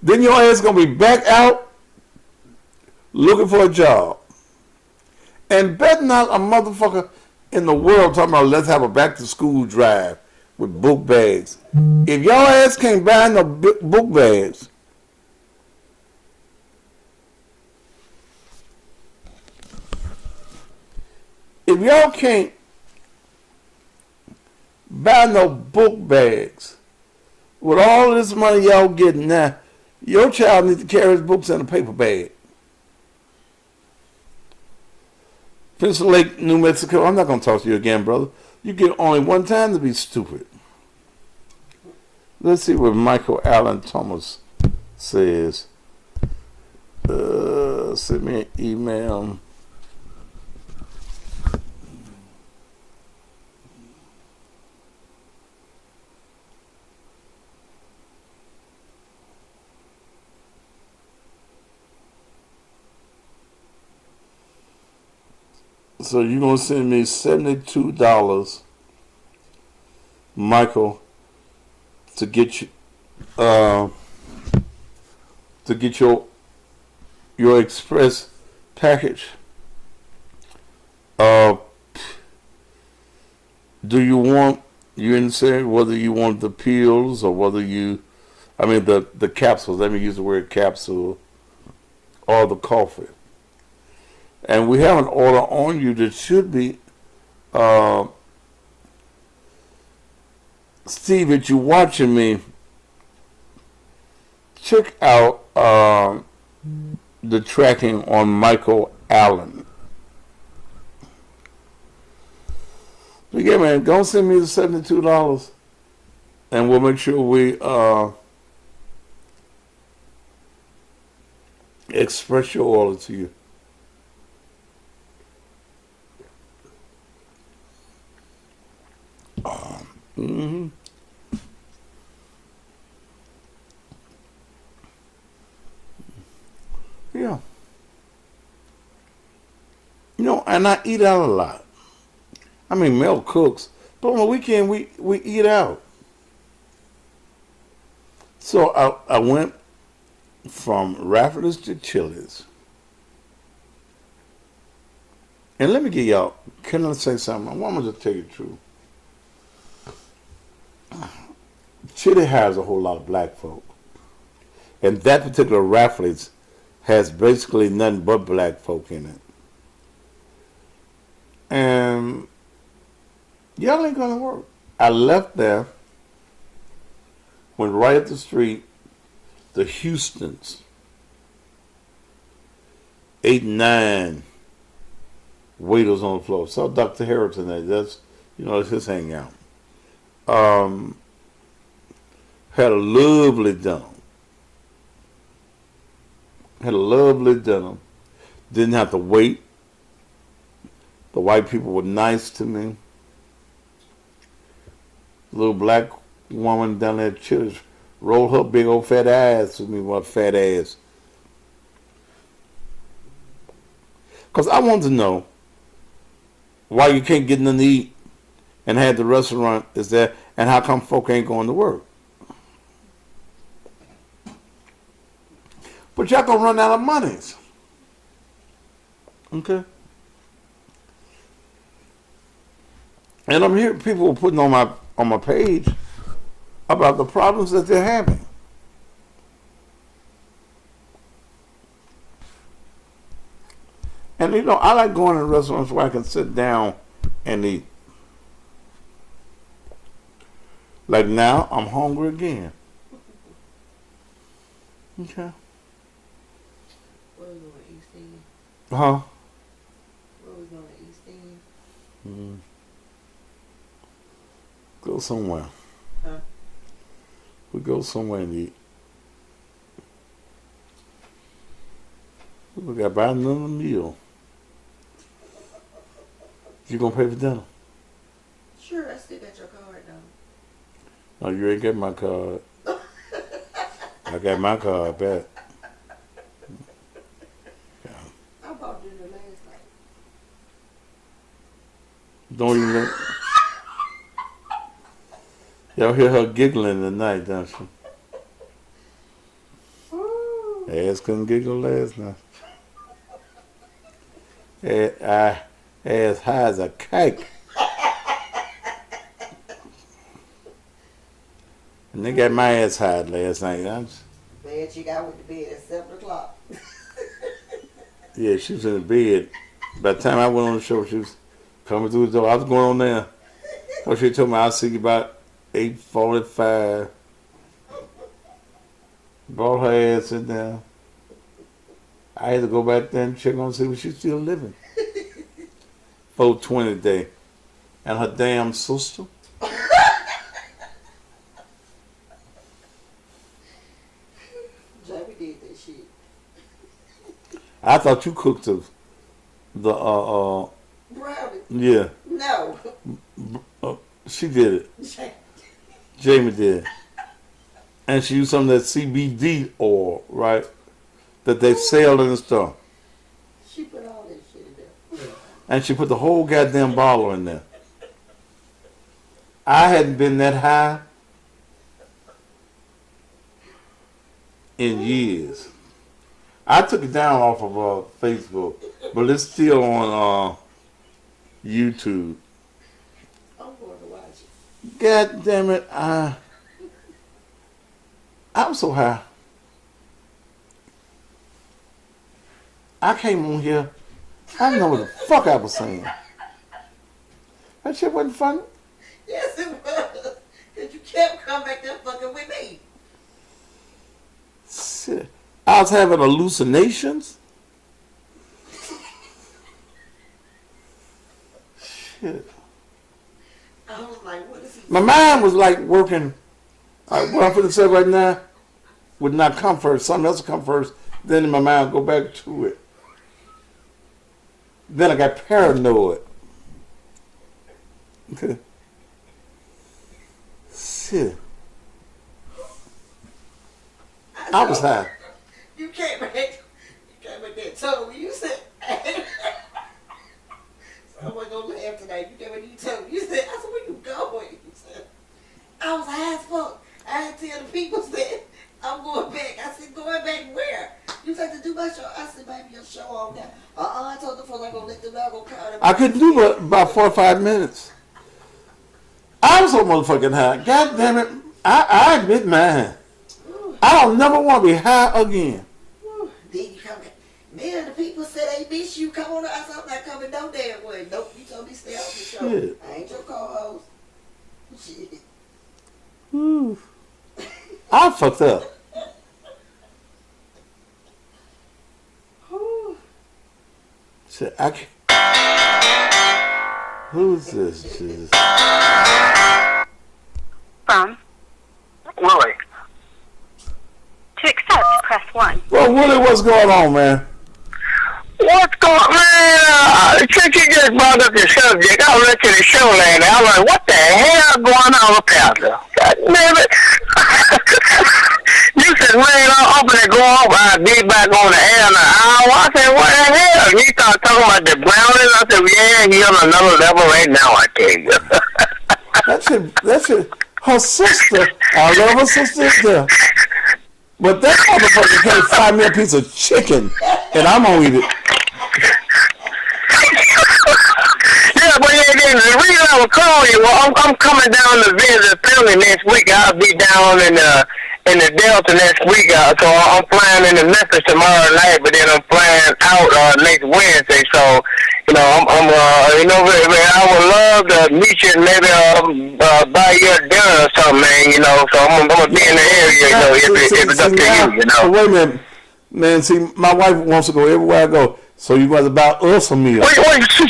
Then your ass going to be back out looking for a job. And bet not a motherfucker in the world talking about let's have a back to school drive with book bags. If y'all ass can't buy no book bags, if y'all can't buy no book bags with all this money y'all getting now, your child needs to carry his books in a paper bag. Prince Lake, New Mexico. I'm not going to talk to you again, brother. You get only one time to be stupid. Let's see what Michael Allen Thomas says. Send me an email. So you're going to send me $72, Michael, to get you, your express package. Do you want, you didn't say whether you want the pills or whether you, the capsules, let me use the word capsule, or the coffee. And we have an order on you that should be, Steve, if you're watching me, check out the tracking on Michael Allen. But yeah, man, don't send me the $72, and we'll make sure we express your order to you. Mm-hmm. Yeah. You know, and I eat out a lot. Mel cooks, but on the weekend we eat out. So I went from Rafferty's to Chili's. And let me get y'all, can I say something? I want to tell you the truth. Chili has a whole lot of black folk. And that particular Rafferty's has basically nothing but black folk in it. And y'all ain't gonna work. I left there, went right up the street, the Houstons, 8, 9 waiters on the floor. Saw Dr. Harrington there. That's his hangout. Had a lovely dinner. Didn't have to wait. The white people were nice to me. Little black woman down there at Chili's rolled her big old fat ass with me, what fat ass. Because I wanted to know why you can't get nothing to eat and had the restaurant is there, and how come folk ain't going to work. But y'all gonna run out of monies. Okay? And I'm hearing people putting on my page about the problems that they're having. And you know, I like going to restaurants where I can sit down and eat. Like now, I'm hungry again. Okay. Where we going, East End? Huh? Where we going, East End? Go somewhere. Huh? We go somewhere and eat. We got to buy another meal. You gonna pay for dinner? Sure, I still got your card though. No, you ain't got my card. I got my card back. I bought dinner last night. Don't even know. Y'all hear her giggling tonight, don't you? Ooh. Ass couldn't giggle last night. Ass high as a kite. And they got my ass high last night. Man, she got went to bed at 7 o'clock. Yeah, she was in the bed. By the time I went on the show, she was coming through the door. I was going on there. So she told me I'll see you about 8:45. Brought her ass in there. I had to go back there and check on see if she's still living. 4:20 day. And her damn sister. Jamie did that shit. I thought you cooked the Brownie. yeah. No. She did it. Jamie did. And she used some of that CBD oil, right? That they sell in the store. She put all that shit in there. And she put the whole goddamn bottle in there. I hadn't been that high in years. I took it down off of Facebook, but it's still on YouTube. I'm going to watch it. God damn it, I'm so high. I came on here, I didn't know what the fuck I was saying. That shit wasn't funny. Yes, it was. Because you kept coming back there fucking with me. Shit. I was having hallucinations. Shit. I was like, what is he My mind was like working. What I'm going to say right now would not come first. Something else would come first. Then in my mind, go back to it. Then I got paranoid. Okay. Shit. I was high. You came back there told me. You said, so I wasn't going to laugh tonight. You came back and you told me. You said, I said, where you going? You said, I was high as fuck. I had to tell the people that I'm going back. I said, going back where? You said to do my show. I said, baby, your show on there. I told the folks I'm going to let them out, go call them. I couldn't do but about 4 or 5 minutes. I was so motherfucking high. God damn it. I admit mine. I don't never want to be high again. Then you come back. Man, the people said they miss you. Come on. I said, I'm not coming no damn way. Nope, you told me stay off the show. Shit. I ain't your co-host. Shit. Ooh. I fucked up. Shit, I can't. Who's this? Jesus. From. Willie. To accept, press 1. Well, Willie, what's going on, man? What's going on, man? Since you just brought up the subject, I was listening to the show last night. I was like, what the hell going on with Pastor? God damn it. You said, man, I'm going to go off. I'll be back on the air in an hour. I said, what the hell? And he started talking about the brownies. I said, yeah, he on another level right now, I tell you. That's it. Her sister, I love her sister there. But that motherfucker can't find me a piece of chicken, and I'm gonna eat it. Yeah, but yeah, then the reason I was calling you, well, I'm coming down to visit family next week. I'll be down in the Delta next week. So I'm flying into Memphis tomorrow night, but then I'm flying out next Wednesday. So, you know, I would love to meet you and maybe buy you a dinner or something, man. You know, so I'm gonna be in the area. You know, if it's up to you, you know. So wait a minute, man. See, my wife wants to go everywhere I go. So you must about us a meal. Wait, she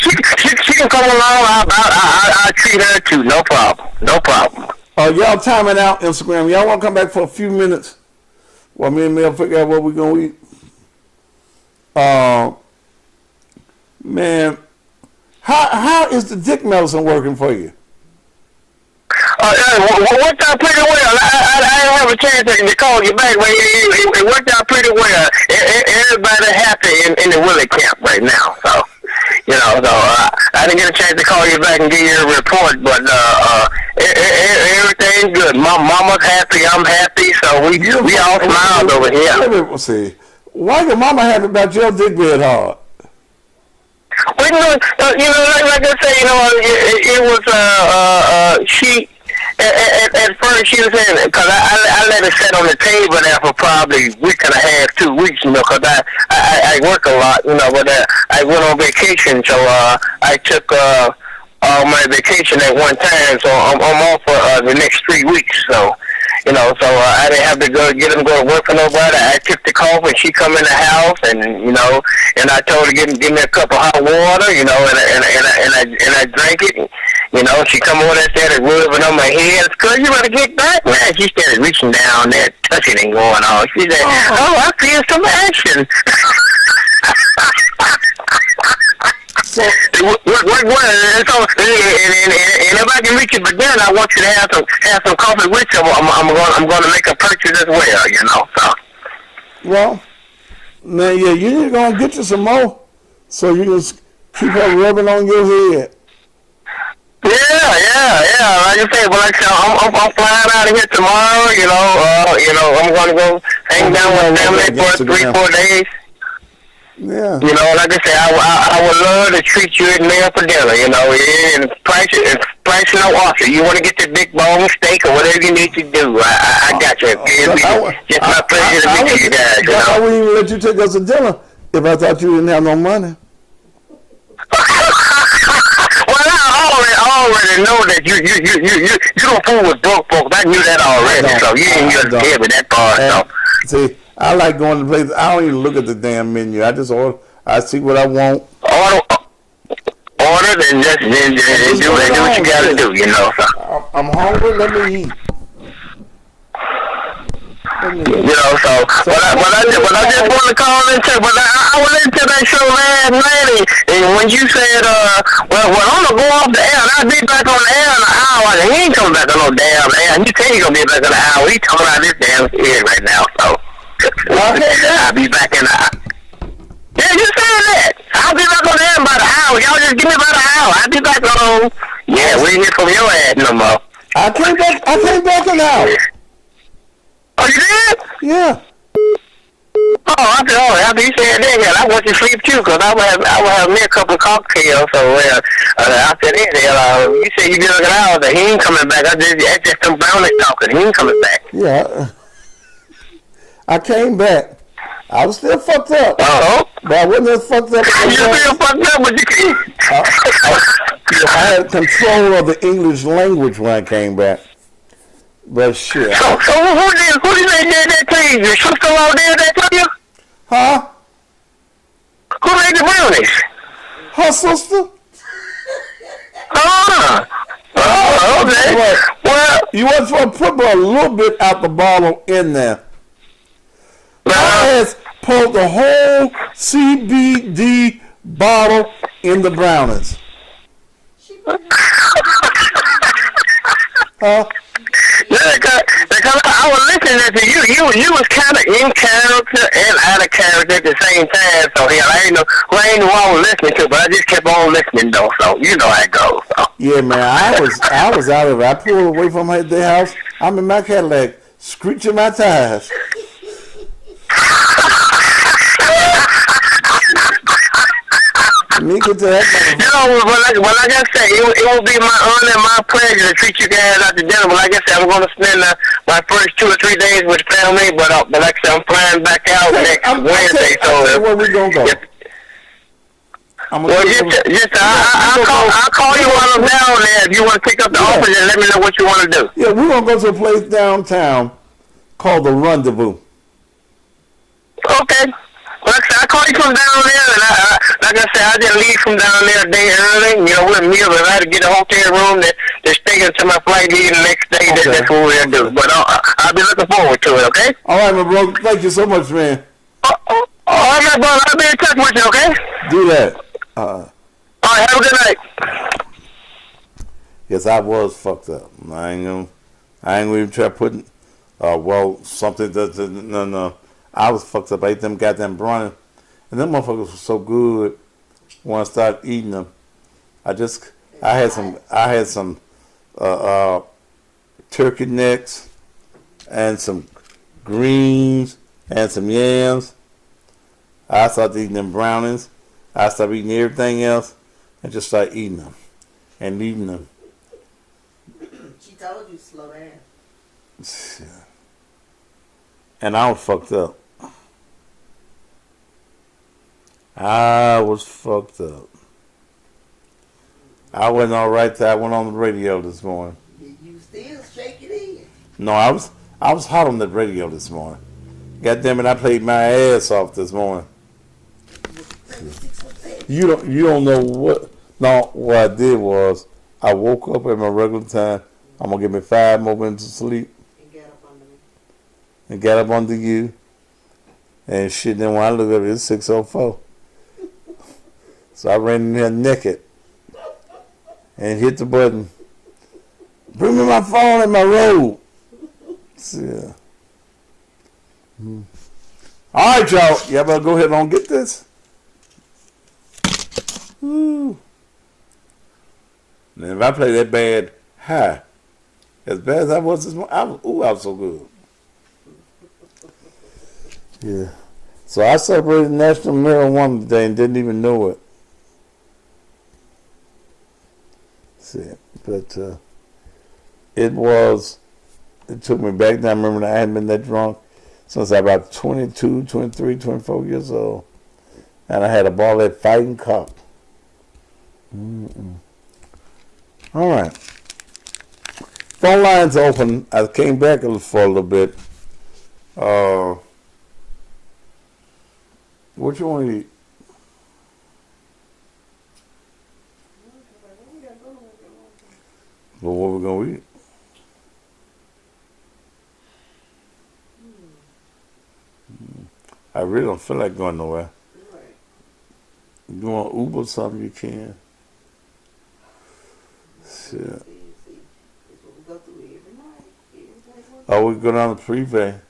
can come along. I'll treat her too. No problem. No problem. Y'all timing out Instagram. Y'all want to come back for a few minutes while me and Mel figure out what we're going to eat? Man, how is the dick medicine working for you? It worked out pretty well. I didn't have a chance to call you back, but it worked out pretty well. Everybody happy in the Willie camp right now. So, you know, I didn't get a chance to call you back and give you a report, but everything's good. My mama's happy. I'm happy. So we all smiled over here. Let's see. Why your mama happy about your dick being hard? Well, you know, like I say, you know, it was she. At first, she was saying, because I let it sit on the table there for probably a week and a half, 2 weeks, you know, because I work a lot, you know, but I went on vacation, so I took all my vacation at one time, so I'm off for the next 3 weeks, so. You know, so I didn't have to get him to go to work for nobody. I took the coffee, and she come in the house, and you know, and I told her give me a cup of hot water, you know, and I drank it. You know, she come over there, started rubbing on my head. Cause you better get back, man. She started reaching down there, touching and going on. She said, "Oh, I feel some action." So, and if I can reach you, but then I want you to have some coffee with you. I'm going to make a purchase as well, you know. So. Well, man, yeah, you're gonna get you some more, so you can keep her rubbing on your head. Yeah. Like I said, I'm flying out of here tomorrow. You know, I'm going to go hang down with family for 3-4 days. Yeah. You know, like I said, I would love to treat you at meal for dinner, you know, and price no offer. You want to get the big bone steak or whatever you need to do, I got you. It's my pleasure to meet you guys, you know. I wouldn't even let you take us to dinner if I thought you didn't have no money. Well, I already know that you don't fool with broke folks. I knew that already, so you ain't just give me that part, so. See, I like going to places. I don't even look at the damn menu. I just order. I see what I want. Order, then just do what you got to do, you know. So. I'm hungry. Let me eat. You know, so but I just want to call and check. But I was into that show last night, and when you said, well, I'm gonna go off the air, and I'll be back on the air in an hour, and he ain't coming back on no damn air. And you say he's gonna be back in an hour. He's talking about this damn head right now, so I'll be back in an hour. Yeah, you said that. I'll be back on the air in about an hour. Y'all just give me about an hour. I'll be back on. Yeah, we ain't hear from your ass no more. I came back an hour. Oh, you did? Yeah. Oh, I said, after you said that, I want you to sleep too, because I will have me a couple of cocktails. So I said, you said you be looking out, that he ain't coming back. That's just some brownies talking. He ain't coming back. Yeah. I came back. I was still fucked up. But I wasn't as fucked up. You still fucked up, but you can't. I had control of the English language when I came back. But shit. So who did that to you? Your sister all did that to you? Huh? Who made the brownies? Her sister? Okay. Well, you want to put a little bit out the bottle in there. I had pulled the whole CBD bottle in the brownies. Huh? Yeah, because I was listening to you. You was kind of in character and out of character at the same time. So I ain't know who I was listening to, but I just kept on listening though. So you know how it goes. So. Yeah, man, I was out of it. I pulled away from their house. I'm in my Cadillac, screeching my tires. Me get to that. You know, but like I said, it will be my honor and my pleasure to treat you guys out to dinner. But like I said, I'm going to spend my first 2 or 3 days with family, but like I said, I'm flying back out next Wednesday. I'll tell you where we gonna go. I'll call you while I'm down there if you want to pick up the office and let me know what you want to do. Yeah, we're gonna go to a place downtown called the Rendezvous. Okay. Like I said, I called you from down there, and like I said, I didn't leave from down there a day early. You know, with a meal, I had to get a hotel room that's taken to my flight leaving the next day. Okay. That's what we're going to do. But I'll be looking forward to it, okay? All right, my bro. Thank you so much, man. All right, my brother. I'll be in touch with you, okay? Do that. All right, have a good night. Yes, I was fucked up. I ain't gonna even try putting, something that, no. I was fucked up. I ate them goddamn brownies. And them motherfuckers were so good when I started eating them. I had some turkey necks and some greens and some yams. I started eating them brownies. I stopped eating everything else and just started eating them and eating them. She told you to slow down. And I was fucked up. I was fucked up. I wasn't all right till I went on the radio this morning. You still shaking in? No, I was hot on the radio this morning. God damn it, I played my ass off this morning. You don't know what. No, what I did was I woke up at my regular time. I'm gonna give me 5 more minutes of sleep. And got up under me. And got up under you. And shit, then when I look up, it's 6:04. So I ran in there naked and hit the button. Bring me my phone and my robe. Yeah. All right, y'all. Y'all better go ahead and get this. Woo. And if I play that bad high, as bad as I was this morning, I was so good. Yeah. So I celebrated National Marijuana Day and didn't even know it. But it took me back then. I remember I hadn't been that drunk since I was about 22, 23, 24 years old. And I had a ball at fighting cock. All right. Phone lines open. I came back for a little bit. What you want to eat? Well, what we gonna eat? I really don't feel like going nowhere. You want Uber or something, you can. Shit. Oh, we go down to Freeway.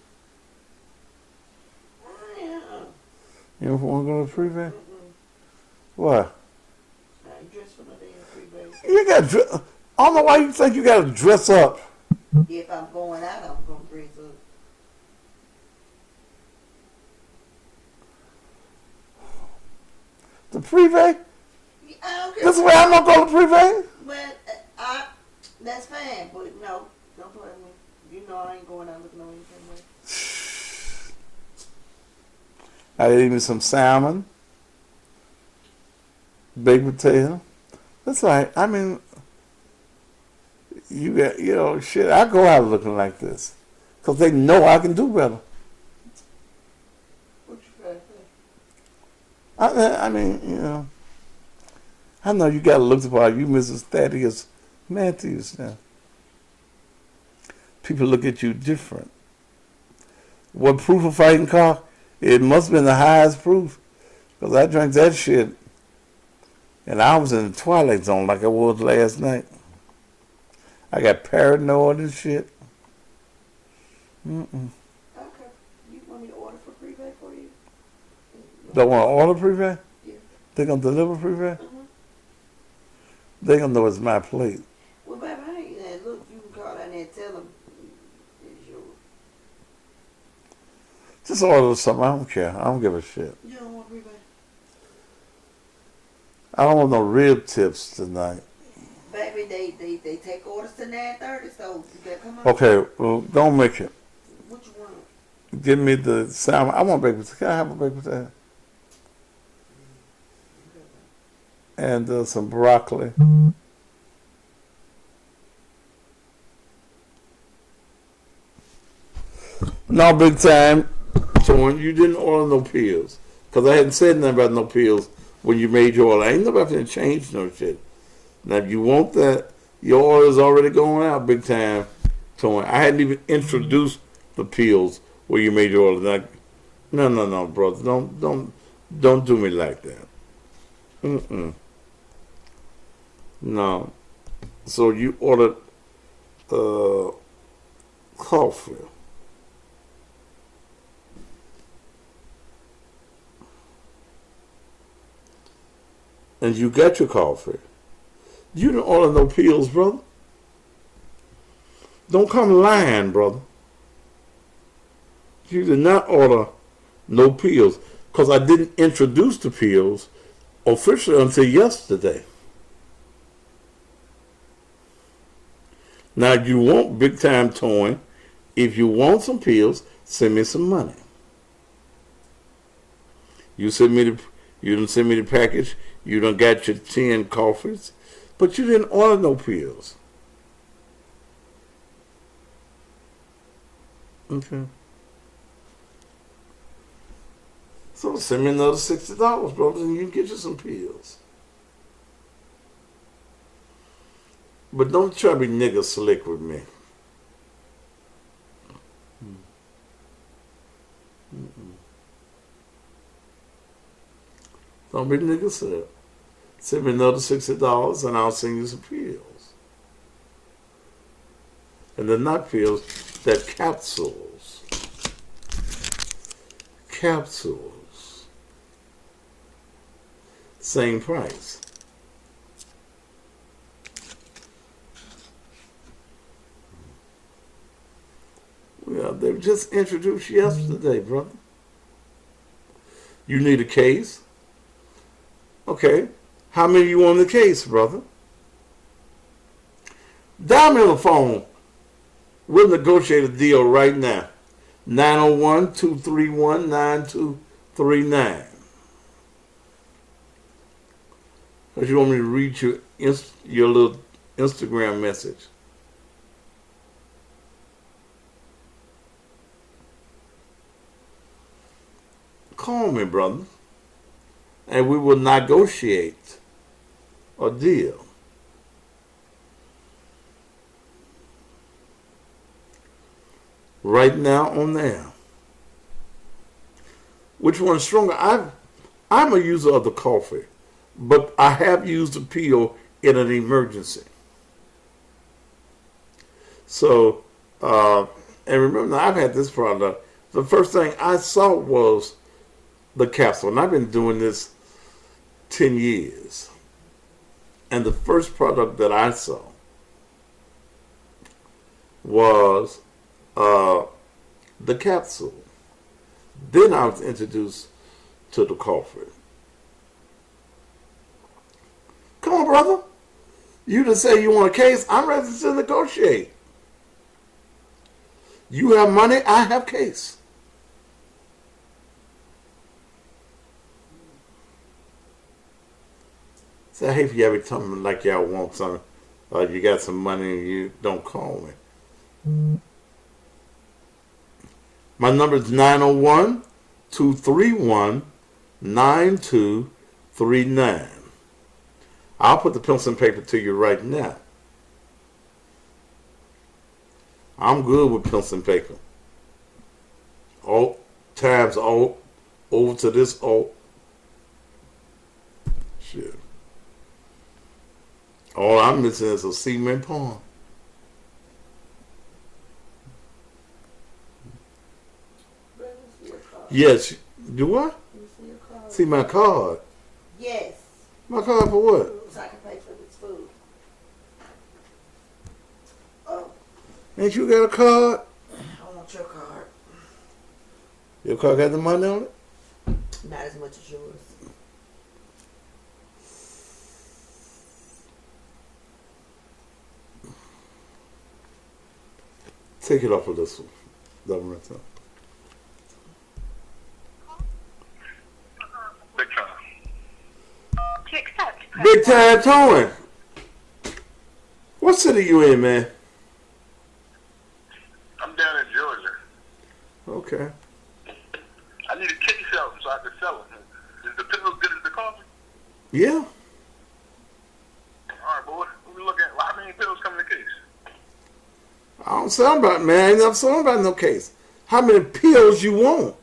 You don't want to go to Freeway? Why? You got dress. I don't know why you think you got to dress up. If I'm going out, I'm going to dress up. The Freeway? I don't care. This way I'm not going to Freeway? Well, that's fine, but no, don't play with me. You know I ain't going out looking on anything. I ate me some salmon, baked potato. That's like, I mean, you got, shit, I go out looking like this. Because they know I can do better. What you got to say? I mean, I know you got to look for you, Mrs. Thaddeus Matthews now. People look at you different. What proof of fighting cock? It must have been the highest proof. Because I drank that shit. And I was in the twilight zone like I was last night. I got paranoid and shit. Okay. You want me to order for Freeway for you? Don't want to order Freeway? Yeah. They going to deliver Freeway? They going to know it's my plate. Well, baby, I ain't, look, you can call down there and tell them it's yours. Just order something. I don't care. I don't give a shit. You don't want Freeway? I don't want no rib tips tonight. Baby, happy they take orders to 9:30, so you better come on. Okay, well, don't make it. What you want? Give me the salmon. I want baked potato. Can I have a baked potato? And some broccoli. No, big time. So when you didn't order no pills, because I hadn't said nothing about no pills when you made your order. Ain't nobody finna change no shit. Now, if you want that, your order's already going out big time. So I hadn't even introduced the pills where you made your order. No, brother. Don't do me like that. No. So you ordered coffee. And you got your coffee. You didn't order no pills, brother. Don't come lying, brother. You did not order no pills because I didn't introduce the pills officially until yesterday. Now, you want big time towing. If you want some pills, send me some money. You didn't send me the package. You done got your 10 coffees, but you didn't order no pills. Okay. So send me another $60, brother, and you can get you some pills. But don't try to be nigga slick with me. Don't be nigga slick. Send me another $60 and I'll send you some pills. And they're not pills, they're capsules. Capsules. Same price. Well, they were just introduced yesterday, brother. You need a case? Okay. How many you want in the case, brother? Dial me on the phone. We'll negotiate a deal right now. 901-231-9239. Because you want me to read your little Instagram message. Call me, brother, and we will negotiate a deal. Right now on there. Which one's stronger? I'm a user of the coffee, but I have used the pill in an emergency. So, and remember, I've had this product. The first thing I saw was the capsule, and I've been doing this 10 years. And the first product that I saw was the capsule. Then I was introduced to the coffee. Come on, brother. You just say you want a case. I'm ready to negotiate. You have money, I have case. So I hate for y'all be telling me like y'all want something, or you got some money and you don't call me. My number is 901-231-9239. I'll put the pencil and paper to you right now. I'm good with pencil and paper. Alt, tabs, alt, over to this alt. Shit. All I'm missing is a cement pond. Yes. Do what? See my card. Yes. My card for what? So I can pay for this food. Oh, Ain't you got a card? I want your card. Your card got the money on it? Not as much as yours. Take it off of this one. Double ringtone. Big time. To accept, press Big time towing. What city you in, man? I'm down in Georgia. Okay. I need a case out so I can sell them. Is the pillow as good as the coffee? Yeah. All right, boy. We look at how many pills come in the case. I don't sell about, man. I ain't never sold about no case. How many pills you want?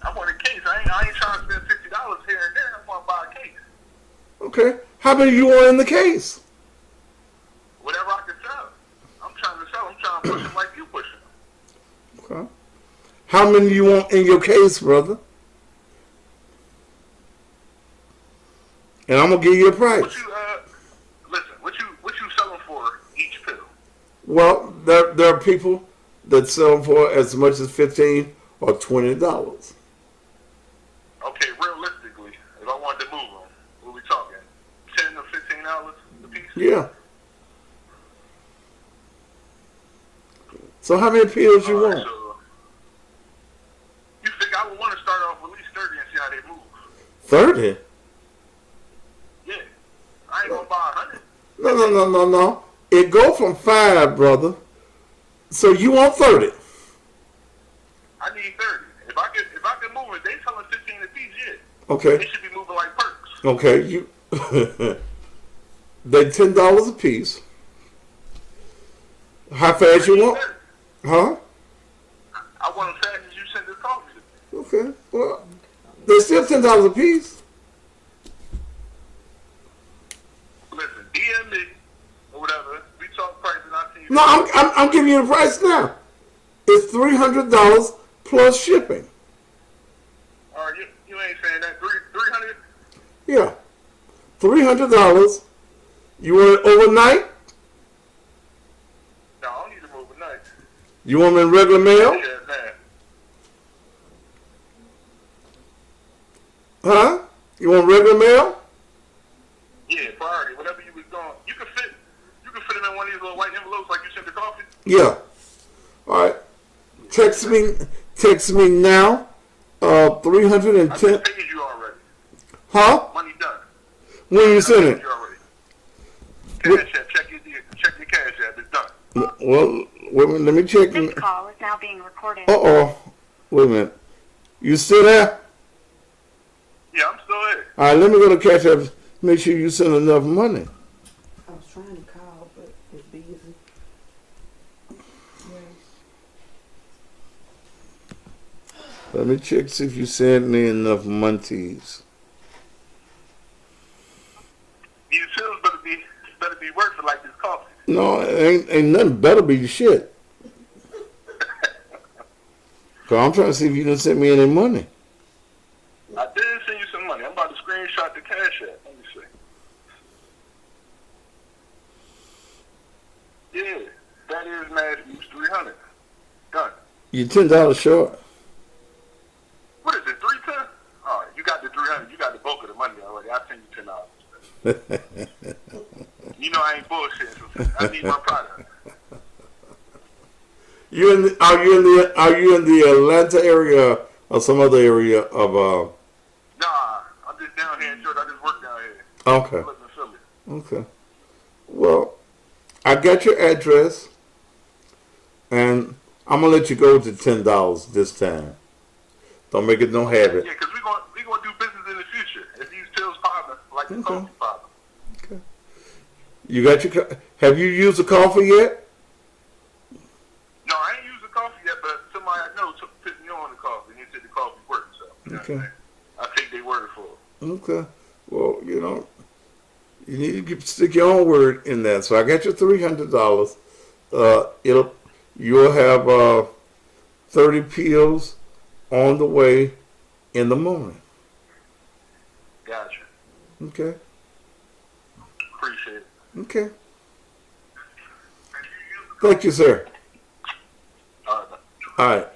I want a case. I ain't trying to spend $50 here and there. I want to buy a case. Okay. How many you want in the case? Whatever I can sell. I'm trying to sell. I'm trying to push them like you pushing them. Okay. How many you want in your case, brother? And I'm gonna give you a price. What you listen? What you selling for each pill? Well, there are people that sell them for as much as $15 or $20. Okay, realistically, if I wanted to move them, what we talking? $10 to $15 a piece? Yeah. So how many pills you All right, want? so you think I would want to start off with at least 30 and see how they move? 30? Yeah, I ain't gonna buy 100. No. It go from 5, brother. So you want 30? I need 30. If I can move it, they selling 15 a piece. Yeah. Okay. They should be moving like perks. Okay. You. They $10 a piece. How fast you want? 30. Huh? I want them fast as you send this coffee to me. Okay. Well, they're still $10 a piece. Listen, DM me or whatever. We talk price and I see you. No, I'm giving you the price now. It's $300 plus shipping. All right, you ain't saying that. 300? Yeah. $300. You want it overnight? No, I don't need to move overnight. You want them in regular mail? Yeah, man. Huh? You want regular mail? Yeah, priority. Whatever you was doing, you can fit them in one of these little white envelopes like you sent the coffee. Yeah. All right. Text me now. I 310. just paid you already. Huh? Money done. When you send I it? paid you already. Cash app. Check your cash app. It's done. Well, wait a minute. Let me check. This call is now being recorded. Uh-oh. Wait a minute. You still there? Yeah, I'm still here. All right. Let me go to Cash App. Make sure you send enough money. I was trying to call, but it's busy. Let me check see if you sent me enough monties. These pills better be worth it like this coffee. No, ain't nothing better be shit. Cause I'm trying to see if you didn't send me any money. I did send you some money. I'm about to screenshot the cash app. Let me see. Yeah, that is Matthews 300. Done. You're $10 short. What is it? 310? All right, you got the 300. You got the bulk of the money already. I'll send you $10. You know I ain't bullshitting. So I need my product. Are you in the Atlanta area or some other area of Nah, I'm just down here in Georgia. I just work down here. Okay. I live in Philly. Okay. Well, I got your address and I'm gonna let you go to $10 this time. Don't make it no habit. Yeah, because we gonna do business in the future. If these pills popping, like the coffee popping. Okay. You got your have you used the coffee yet? No, I ain't used the coffee yet, but somebody I know put me on the coffee and he said the coffee works. So, you know what I'm saying? I take their word for it. Okay. Well, you need to stick your own word in that. So I got your $300. You'll have 30 pills on the way in the morning. Gotcha. Okay. Appreciate it. Okay. Thank you, sir. All right. All right.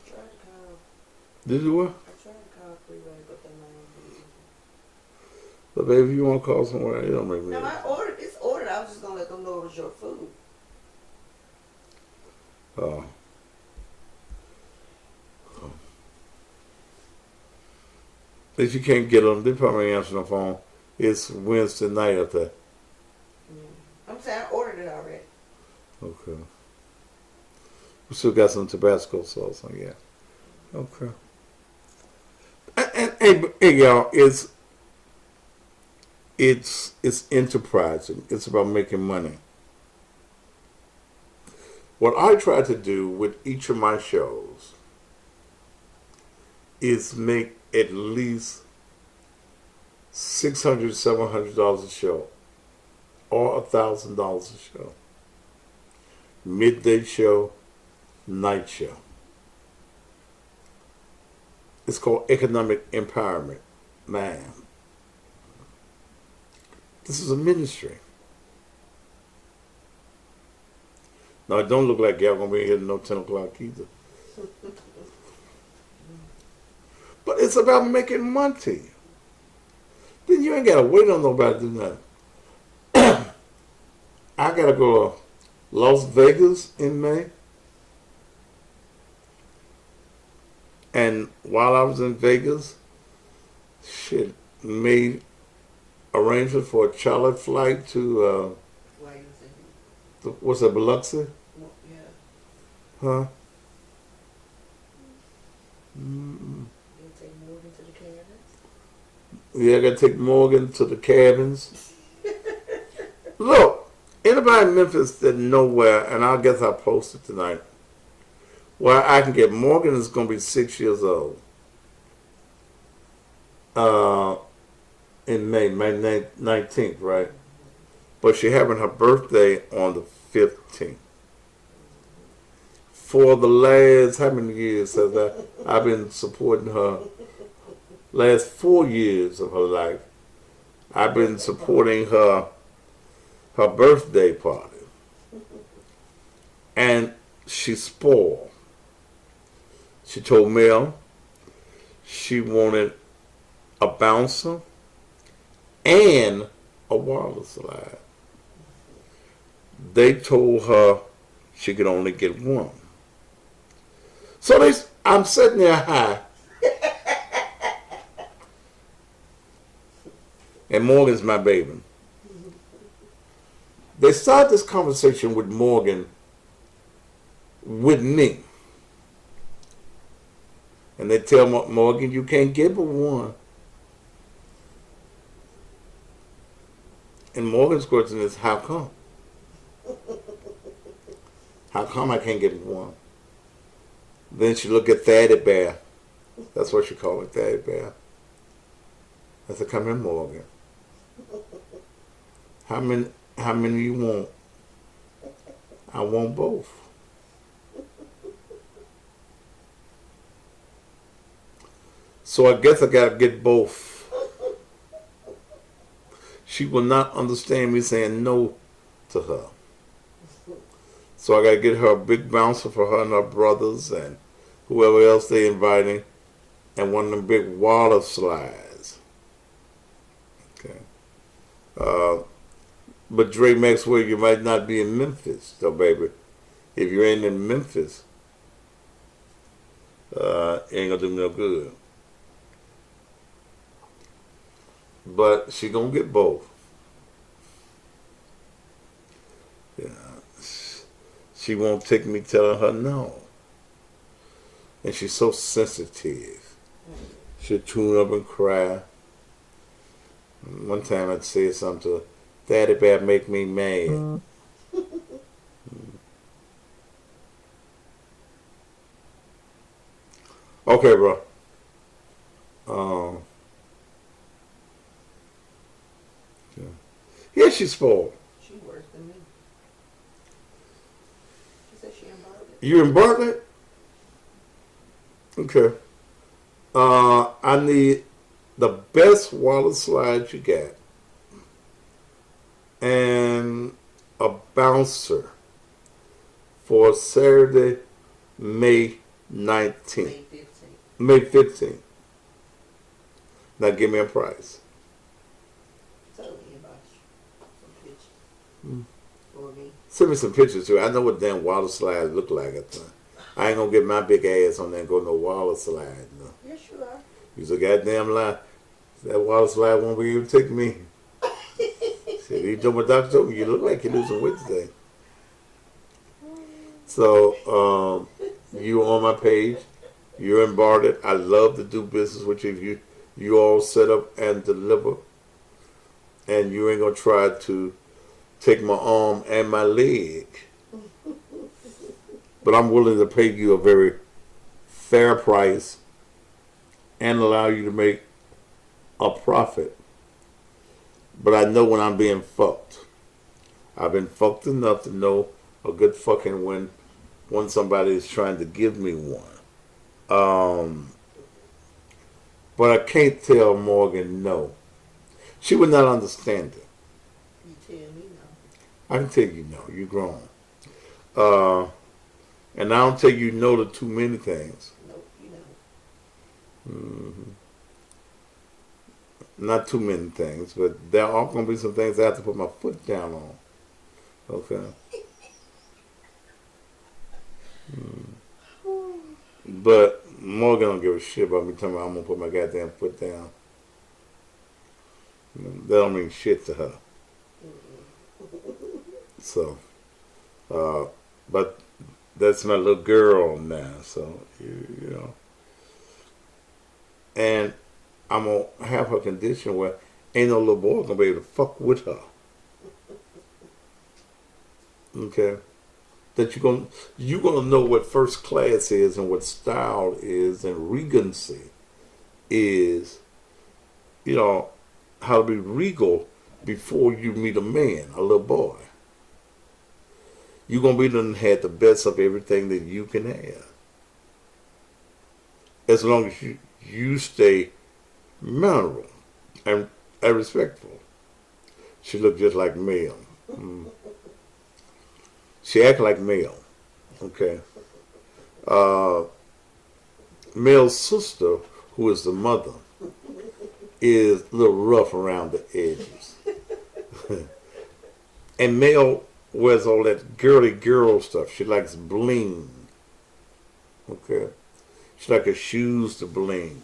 Tried to call. Did you what? I tried to call freeway, but they But baby, if you want to call somewhere, it don't make me. No, I ordered. It's ordered. I was just gonna let them know it was your food. Oh. If you can't get them, they probably answer the phone. It's Wednesday night up there. I'm saying I ordered it already. Okay. We still got some Tabasco sauce on, yeah. Okay. And hey, y'all, it's enterprising. It's about making money. What I try to do with each of my shows is make at least $600, $700 a show, or $1,000 a show. Midday show, night show. It's called economic empowerment. Man, this is a ministry. Now, it don't look like y'all gonna be here no 10 o'clock either. But it's about making money. Then you ain't gotta wait on nobody to do nothing. I gotta go to Las Vegas in May. And while I was in Vegas, shit, made arrangements for a charter flight to, Why you saying? what's that, Biloxi? Yeah. Huh? You take Morgan to the cabins. Yeah, I gotta take Morgan to the cabins. Look, anybody in Memphis that know where, and I guess I'll post it tonight, where I can get Morgan is gonna be 6 years old. In May 19th, right? But she having her birthday on the 15th. For the last, how many years has that? I've been supporting her. Last 4 years of her life, I've been supporting her birthday party. And she spoiled. She told Mel she wanted a bouncer and a water slide. They told her she could only get one. So I'm sitting there high. And Morgan's my baby. They start this conversation with Morgan with me. And they tell Morgan, you can't give her one. And Morgan's question is, how come? How come I can't get one? Then she look at Thaddy Bear. That's what she called it, Thaddy Bear. I said, come here, Morgan. How many you want? I want both. So I guess I gotta get both. She will not understand me saying no to her. So I gotta get her a big bouncer for her and her brothers and whoever else they inviting, and one of them big water slides. Okay. But Dre Maxwell, you might not be in Memphis, though, baby. If you ain't in Memphis, it ain't gonna do me no good. But she gonna get both. Yeah. She won't take me telling her no. And she's so sensitive. She'll tune up and cry. One time I'd say something to her, Daddy Bear make me mad. Okay, bro. Yeah, she's spoiled. She worse than me. She said she in Bartlett. You in Bartlett? Okay. I need the best water slide you got. And a bouncer for Saturday, May 19th. May 15th. May 15th. Now give me a price. For me. Send me some pictures too. I know what damn water slides look like. I ain't gonna get my big ass on there and go no water slide. No. Yes, you are. You's a goddamn lie. That water slide won't be able to take me. Shit, he told my doctor told me you look like you're losing weight today. So you on my page. You're in Bartlett. I love to do business with you. You all set up and deliver, and you ain't gonna try to take my arm and my leg. But I'm willing to pay you a very fair price and allow you to make a profit. But I know when I'm being fucked. I've been fucked enough to know a good fucking when somebody is trying to give me one. But I can't tell Morgan no. She would not understand it. You tell me no. I can tell you no. You're grown. And I don't tell you no to too many things. Nope, you know. Not too many things, but there are going to be some things I have to put my foot down on. Okay? But Morgan don't give a shit about me telling me I'm going to put my goddamn foot down. That don't mean shit to her. So, but that's my little girl now, so, you know. And I'm going to have her condition where ain't no little boy going to be able to fuck with her. Okay? That you're gonna know what first class is and what style is and regency is, you know, how to be regal before you meet a man, a little boy. You're gonna be done had the best of everything that you can have. As long as you stay mannerable and respectful. She looked just like male. She act like male. Okay. Male's sister, who is the mother, is a little rough around the edges. And Mel wears all that girly girl stuff. She likes bling. Okay. She likes her shoes to bling.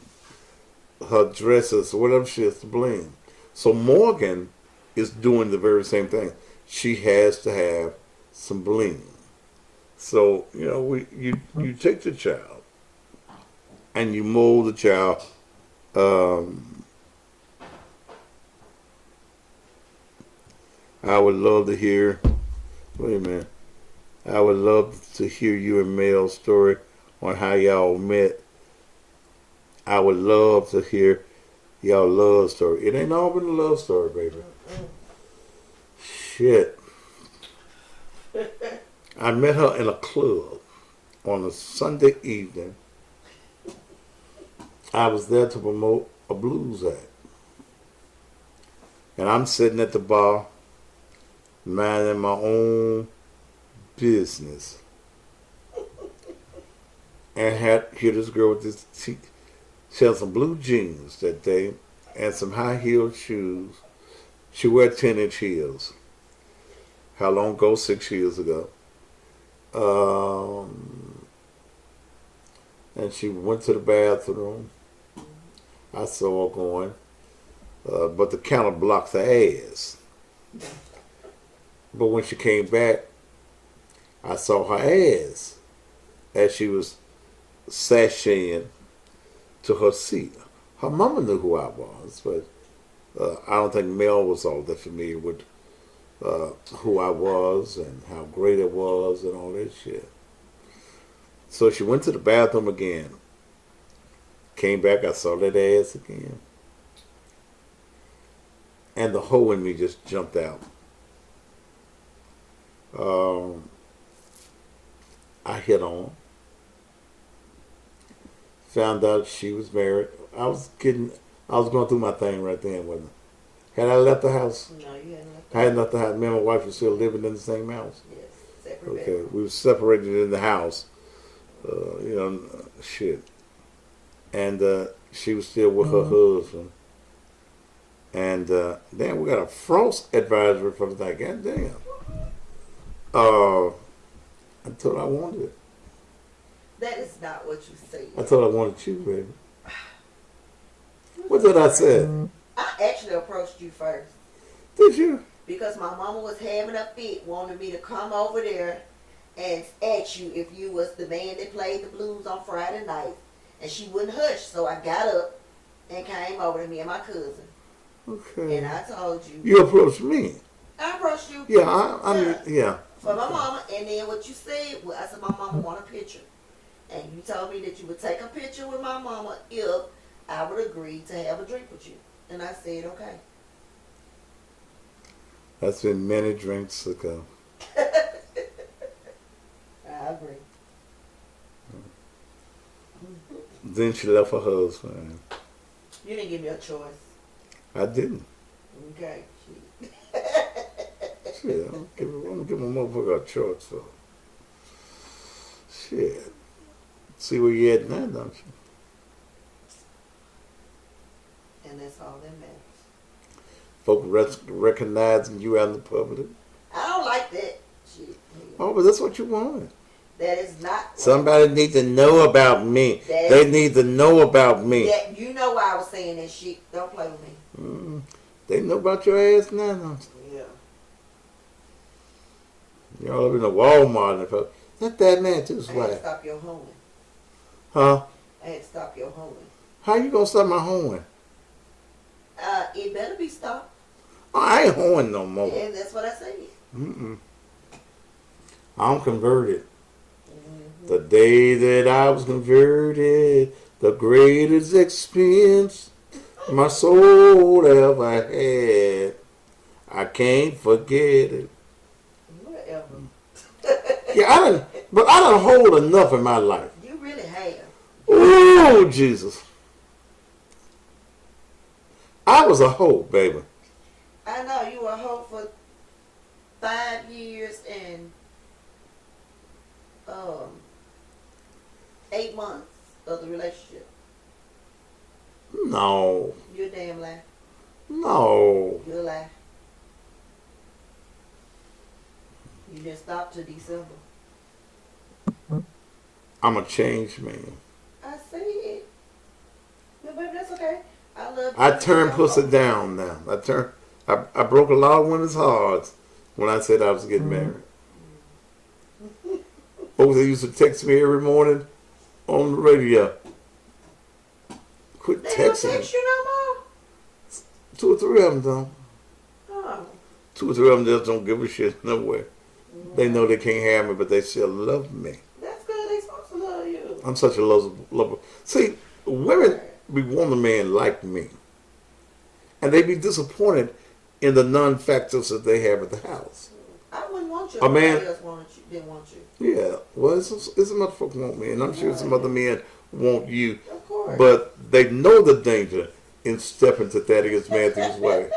Her dresses, whatever she has to bling. So Morgan is doing the very same thing. She has to have some bling. So, you know, you take the child and you mold the child. I would love to hear, wait a minute, I would love to hear you and Mel's story on how y'all met. I would love to hear y'all love story. It ain't all been a love story, baby. Shit. I met her in a club on a Sunday evening. I was there to promote a blues act. And I'm sitting at the bar, minding my own business. And hear this girl with this, she had some blue jeans that day and some high-heeled shoes. She wore 10-inch heels. How long ago? 6 years ago. And she went to the bathroom. I saw her going. But the counter blocked her ass. But when she came back, I saw her ass as she was sashaying to her seat. Her mama knew who I was, but I don't think Mel was all that familiar with who I was and how great it was and all that shit. So she went to the bathroom again. Came back, I saw that ass again. And the hoe in me just jumped out. I hit on. Found out she was married. I was going through my thing right then, wasn't I? Had I left the house? No, you hadn't left. I had left the house. Me and my wife were still living in the same house. Yes, separate Okay, bedroom. we were separated in the house. You know, shit. And she was still with her husband. And then we got a frost advisory from the night. God damn. I told her I wanted it. That is not what you said. I told her I wanted you, baby. What did I say? I actually approached you first. Did you? Because my mama was having a fit, wanted me to come over there and ask you if you was the man that played the blues on Friday night. And she wouldn't hush, so I got up and came over to me and my cousin. Okay. And I told you. You approached me. I approached you. Yeah, yeah. For my mama, and then what you said, well, I said my mama want a picture. And you told me that you would take a picture with my mama if I would agree to have a drink with you. And I said, okay. That's been many drinks ago. I agree. Then she left her husband. You didn't give me a choice. I didn't. Okay. Shit, I'm gonna give my motherfucker a choice, so. Shit. See where you at now, don't you? And that's all that matters. Folks recognizing you out in the public. I don't like that shit. Oh, but that's what you want. That is not. Somebody needs to know about me. They need to know about me. That, you know why I was saying that shit. Don't play with me. They know about your ass now, don't you? Yeah. Y'all up in the Walmart and folks. That man too I had to swag. stop your hoeing. Huh? I had to stop your hoeing. How you gonna stop my hoeing? It better be stopped. Oh, I ain't hoeing no more. And that's what I said. I'm converted. The day that I was converted, the greatest expense my soul ever had. I can't forget it. Whatever. Yeah, I done hold enough in my life. You really have. Oh, Jesus. I was a hoe, baby. I know you were a hoe for 5 years and 8 months of the relationship. No. You're a damn lie. No. You're a lie. You didn't stop till December. I'm a changed man. I see it. But baby, that's okay. I love you. I turned pussy down now. I broke a lot of women's hearts when I said I was getting married. Folks that used to text me every morning on the radio. Quit They don't texting. text you no more? 2 or 3 of them don't. Oh. 2 or 3 of them just don't give a shit nowhere. They know they can't have me, but they still love me. That's good. They supposed to love you. I'm such a lover. See, women be want a man like me. And they be disappointed in the non-factors that they have at the house. I wouldn't want you. A man- Nobody else wanted you, didn't want you. Yeah, well, it's a motherfucker want me, and I'm sure some other men want you. Of course. But they know the danger in stepping to Thaddeus Matthews' way.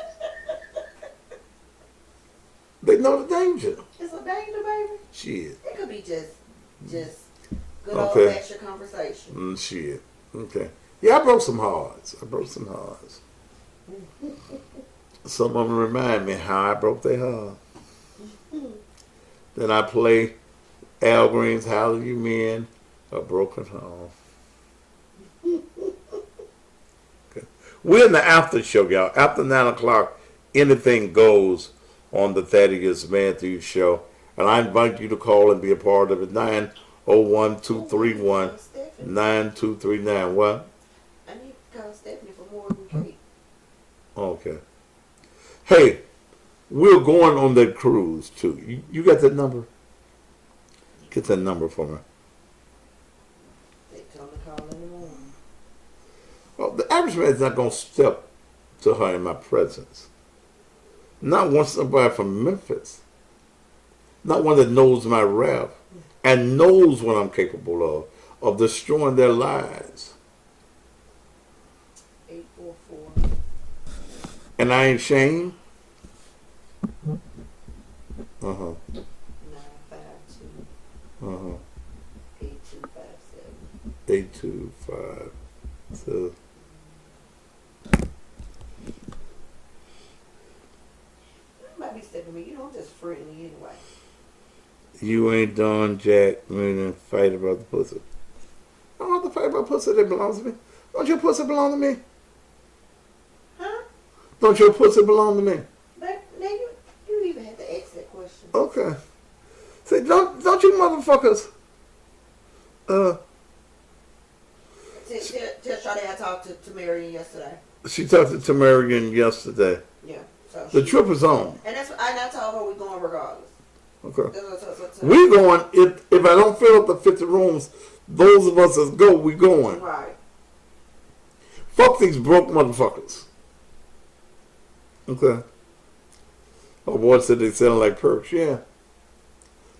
They know the danger. It's a danger, baby. Shit. It could be just good Okay. old fashioned conversation. Shit. Okay. Yeah, I broke some hearts. Some of them remind me how I broke their heart. Then I play Al Green's Hallelujah Men, A Broken Heart. Okay. We're in the after show, y'all. After 9 o'clock, anything goes on the Thaddeus Matthews Show. And I invite you to call and be a part of it. 901-231-9239. What? I need to call Stephanie for more than cake. Okay. Hey, we're going on that cruise too. You got that number? Get that number for me. They told me to call in the morning. Well, the average man's not going to step to her in my presence. Not one somebody from Memphis. Not one that knows my rap and knows what I'm capable of destroying their lives. 844. And I ain't ashamed. 952. 8257. 8252. You might be stepping me. You know, I'm just friendly anyway. You ain't done Jack meaning fight about the pussy. I don't have to fight about pussy that belongs to me. Don't your pussy belong to me? Huh? Don't your pussy belong to me? But now you even had to ask that question. Okay. See, don't you motherfuckers Just Shawty, I talked to Marion yesterday. she talked to Tamarian yesterday. Yeah. So The trip is on. and that's what I told her we're going regardless. Okay. That's what We going if I don't fill up the 50 rooms, those of us that go, we going. right. Fuck these broke motherfuckers. Okay. Oh boy said they sound like perks. Yeah.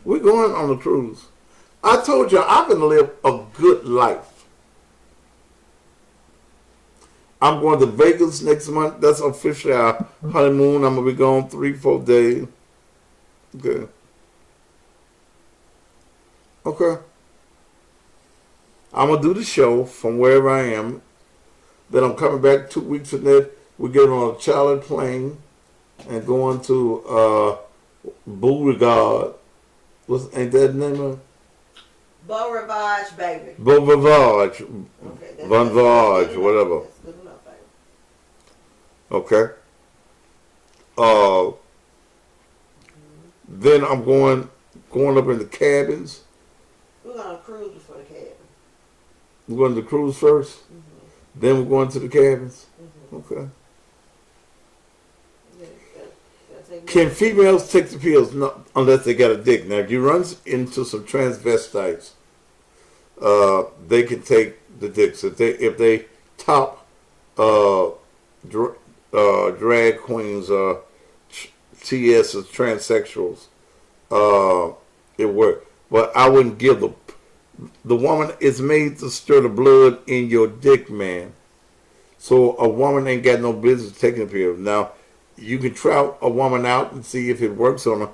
We going on the cruise. I told you I'm gonna live a good life. I'm going to Vegas next month. That's officially our honeymoon. I'm gonna be gone 3-4 days. Okay. Okay. I'm gonna do the show from wherever I am. Then I'm coming back 2 weeks from that. We get on a chartered plane and going to Beauregard. Ain't that the name of it? Beau Rivage, baby. Beauregard. Okay, Von Vage, whatever. That's good enough, baby. Okay. Then I'm going up in the cabins. We're gonna cruise before the cabin. We're going to the cruise first. Then we're going to the cabins. Okay. Yeah, that's Can females take the pills? No, unless they got a dick. Now, if you run into some transvestites, they can take the dicks. If they top drag queens or TS or transsexuals, it works. But I wouldn't give the woman is made to stir the blood in your dick, man. So a woman ain't got no business taking the pill. Now, you can try a woman out and see if it works on her,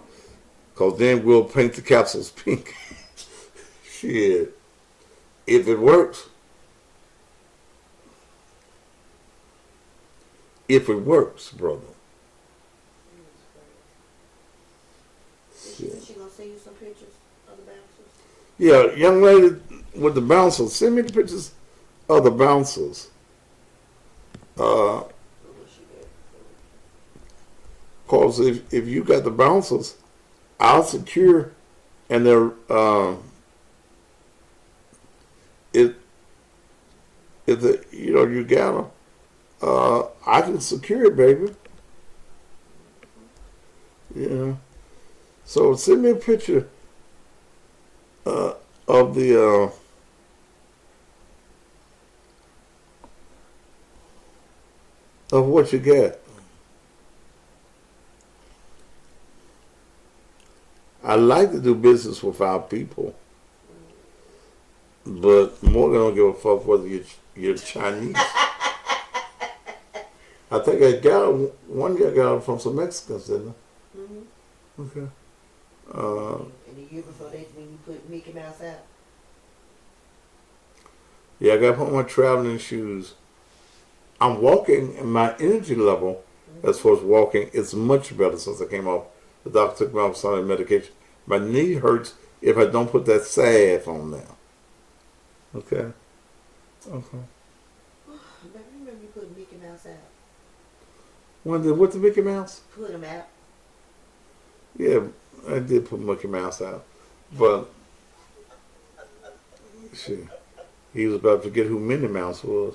because then we'll paint the capsules pink. Shit. If it works. If it works, brother. She gonna send you some pictures of the bouncers? Yeah, young lady with the bouncers. Send me the pictures of the bouncers. Cause if you got the bouncers, I'll secure, and they're if you got them, I can secure it, baby. Yeah. So send me a picture of the of what you get. I like to do business with our people, but Morgan don't give a fuck whether you're Chinese. I think one guy got it from some Mexicans, didn't I? Mm-hmm. Okay. And the year before that, when you put Mickey Mouse out. Yeah, I got to put my traveling shoes. I'm walking, and my energy level, as far as walking, is much better since I came off. The doctor took me off some medication. My knee hurts if I don't put that salve on now. Okay. Okay. But remember you put Mickey Mouse out. What the Mickey Mouse? Put him out. Yeah, I did put Mickey Mouse out. But, shit, he was about to forget who Minnie Mouse was.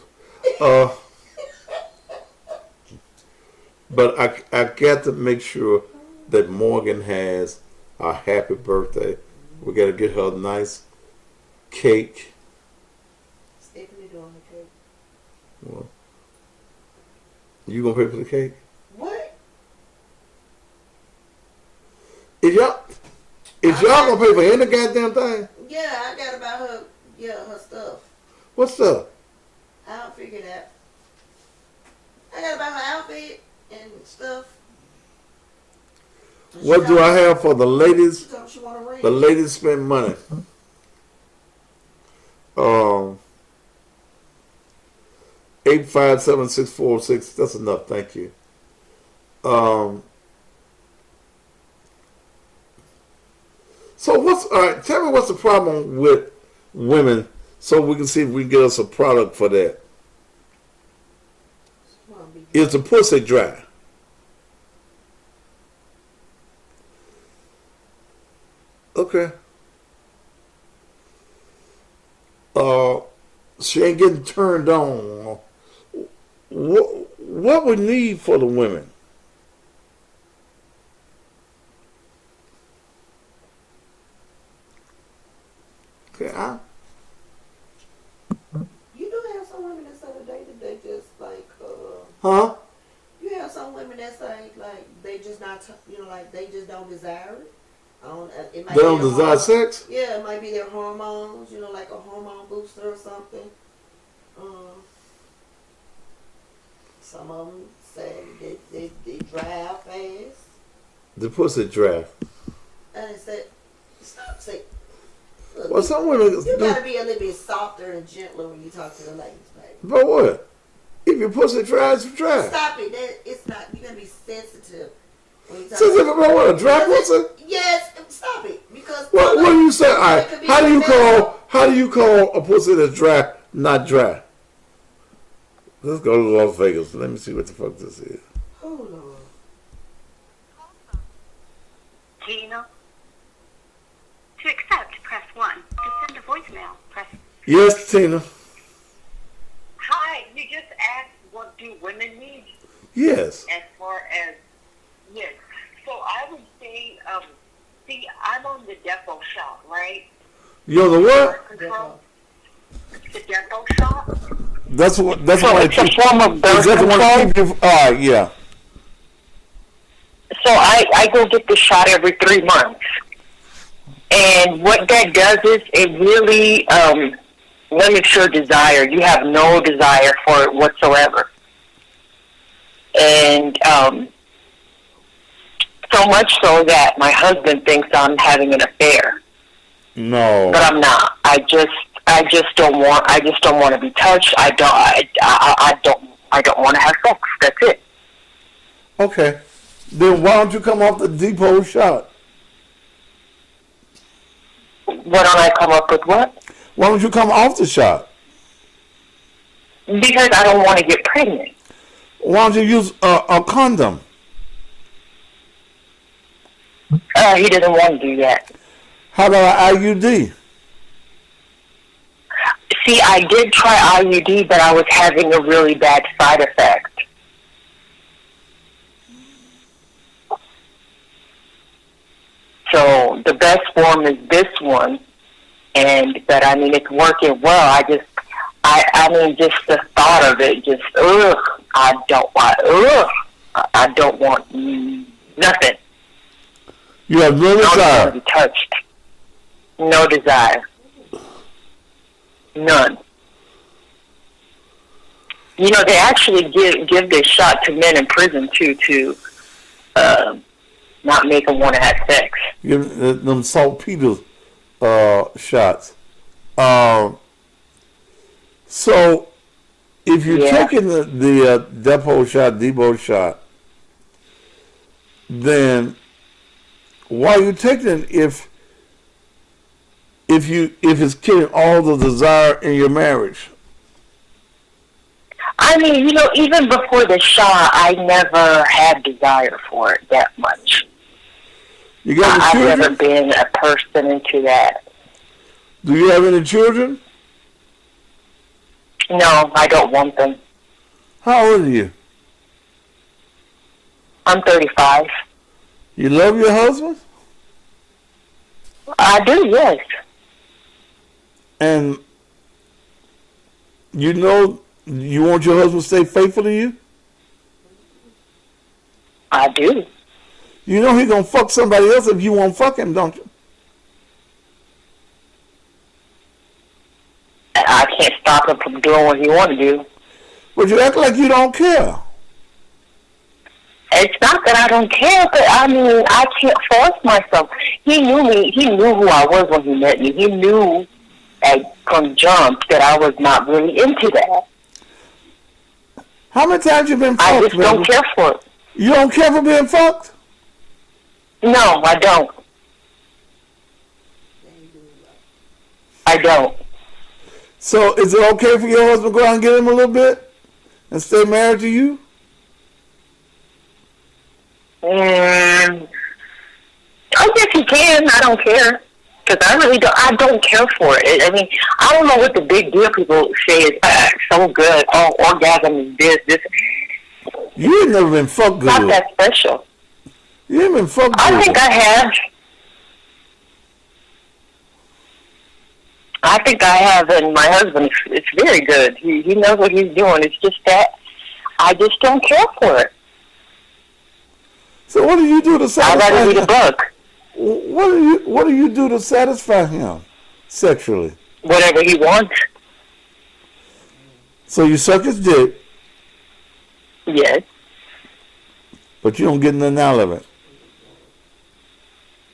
But I got to make sure that Morgan has a happy birthday. We got to get her a nice cake. Stephanie doing the cake. Well, you gonna pay for the cake? What? Is y'all gonna pay for any goddamn thing? Yeah, I got about her. Yeah, her stuff. What stuff? I don't figure that. I got about her outfit and stuff. And What do I have for the ladies? She told me she want a ring. The ladies spend money. 857-646. That's enough. Thank you. So All right, tell me what's the problem with women, so we can see if we can get us a product for that. Is the pussy dry? Okay. She ain't getting turned on. What we need for the women? Okay, You do have some women that say that they just like, huh? you have some women that say like they just not, like they just don't desire it. It might They don't be their desire hormones. sex? Yeah, it might be their hormones, like a hormone booster or something. Some of them say they dry out fast. The pussy dry. And it said, stop saying. Look, Well, some women you gotta be a little bit softer and gentler when you talk to the ladies, baby. But what? If your pussy dry, it's dry. Stop it. It's not. You gotta be sensitive when you talk. Sensitive about what? A dry pussy? Yes. Stop it. Because What do you say? All right. it could be How do you call a pussy that's dry not dry? Let's go to Las Vegas. Let me see what the fuck this is. Oh Lord. Gina. To accept, press 1. To send a voicemail, press... Yes, Tina. Hi, you just asked what do women need Yes. as far as, yes. So I would say, see, I'm on the depot shop, right? You're the what? Control. The depot shop. That's what. That's So why. it's a form of birth Is that the one control? that keep you? All right. Yeah. So I go get the shot every 3 months. And what that does is it really limits your desire. You have no desire for it whatsoever. And so much so that my husband thinks I'm having an affair. No. But I'm not. I just don't want to be touched. I don't want to have sex. That's it. Okay. Then why don't you come off the depot shot? Why don't I come up with what? Why don't you come off the shot? Because I don't want to get pregnant. Why don't you use a condom? He doesn't want to do that. How about an IUD? See, I did try IUD, but I was having a really bad side effect. So the best form is this one, but I mean it's working well. I mean just the thought of it, just I don't want nothing. You have no I don't want desire. to be touched. No desire. None. You know, they actually give this shot to men in prison too, to not make them want to have sex. Give them saltpeter shots. So if you're taking the depot shot, then why are you taking it if it's killing all the desire in your marriage? I mean, you know, even before the shot, I never had desire for it that much. You got I've any never children? been a person into that. Do you have any children? No, I don't want them. How old are you? I'm 35. You love your husband? I do, yes. And you know you want your husband to stay faithful to you? I do. You know he gonna fuck somebody else if you won't fuck him, don't you? I can't stop him from doing what he want to do. But you act like you don't care. It's not that I don't care, but I mean, I can't force myself. He knew me. He knew who I was when he met me. He knew from jump that I was not really into that. How many times you been fucked, I just don't care for it. You don't care for being fucked? No, I don't. I don't. So is it okay for your husband to go out and get him a little bit and stay married to you? I guess he can. I don't care. Because I don't care for it. I mean, I don't know what the big deal people say is so good. Oh, orgasm is this. You ain't never been fucked good. Not that special. You ain't been fucked good. I think I have. And my husband, it's very good. He knows what he's doing. It's just that I just don't care for it. So what do you do to satisfy I'd rather read a him? book. What do you do to satisfy him sexually? Whatever he wants. So you suck his dick, Yes. but you don't get nothing out of it.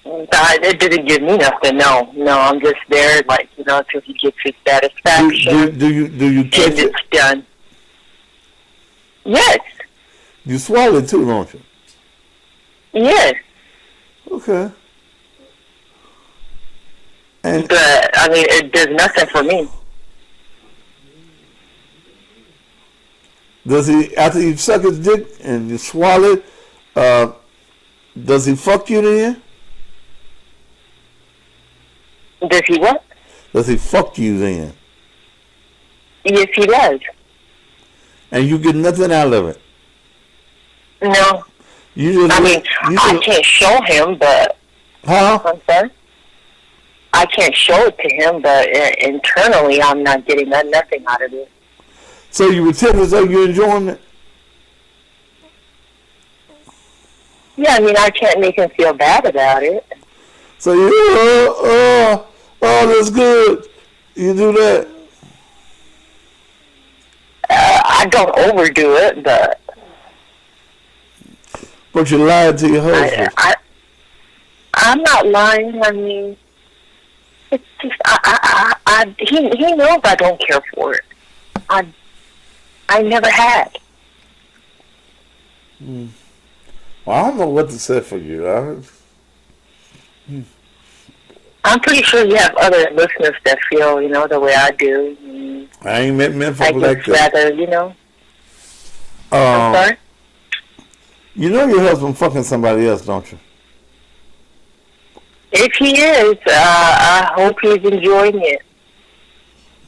It didn't give me nothing. No, I'm just there, until he gets his satisfaction. Do you catch and it? it's done. Yes. You swallow it too, don't you? Yes. Okay. And But it does nothing for me. does he, after you suck his dick and you swallow it, does he fuck you then? Does he what? Does he fuck you then? Yes, he does. And you get nothing out of it? No. You just, I can't show him, but... Huh? I'm sorry? I can't show it to him, but internally I'm not getting nothing out of it. So you pretend as though you're enjoying it? Yeah, I can't make him feel bad about it. So you, that's good. You do that? I don't overdo it, but... But you lied to your husband. I'm not lying. It's just he knows I don't care for it. I never had. Well, I don't know what to say for you. I'm pretty sure you have other listeners that feel, the way I do. I ain't met men I folk like just that. rather, I'm sorry? You know your husband fucking somebody else, don't you? If he is, I hope he's enjoying it.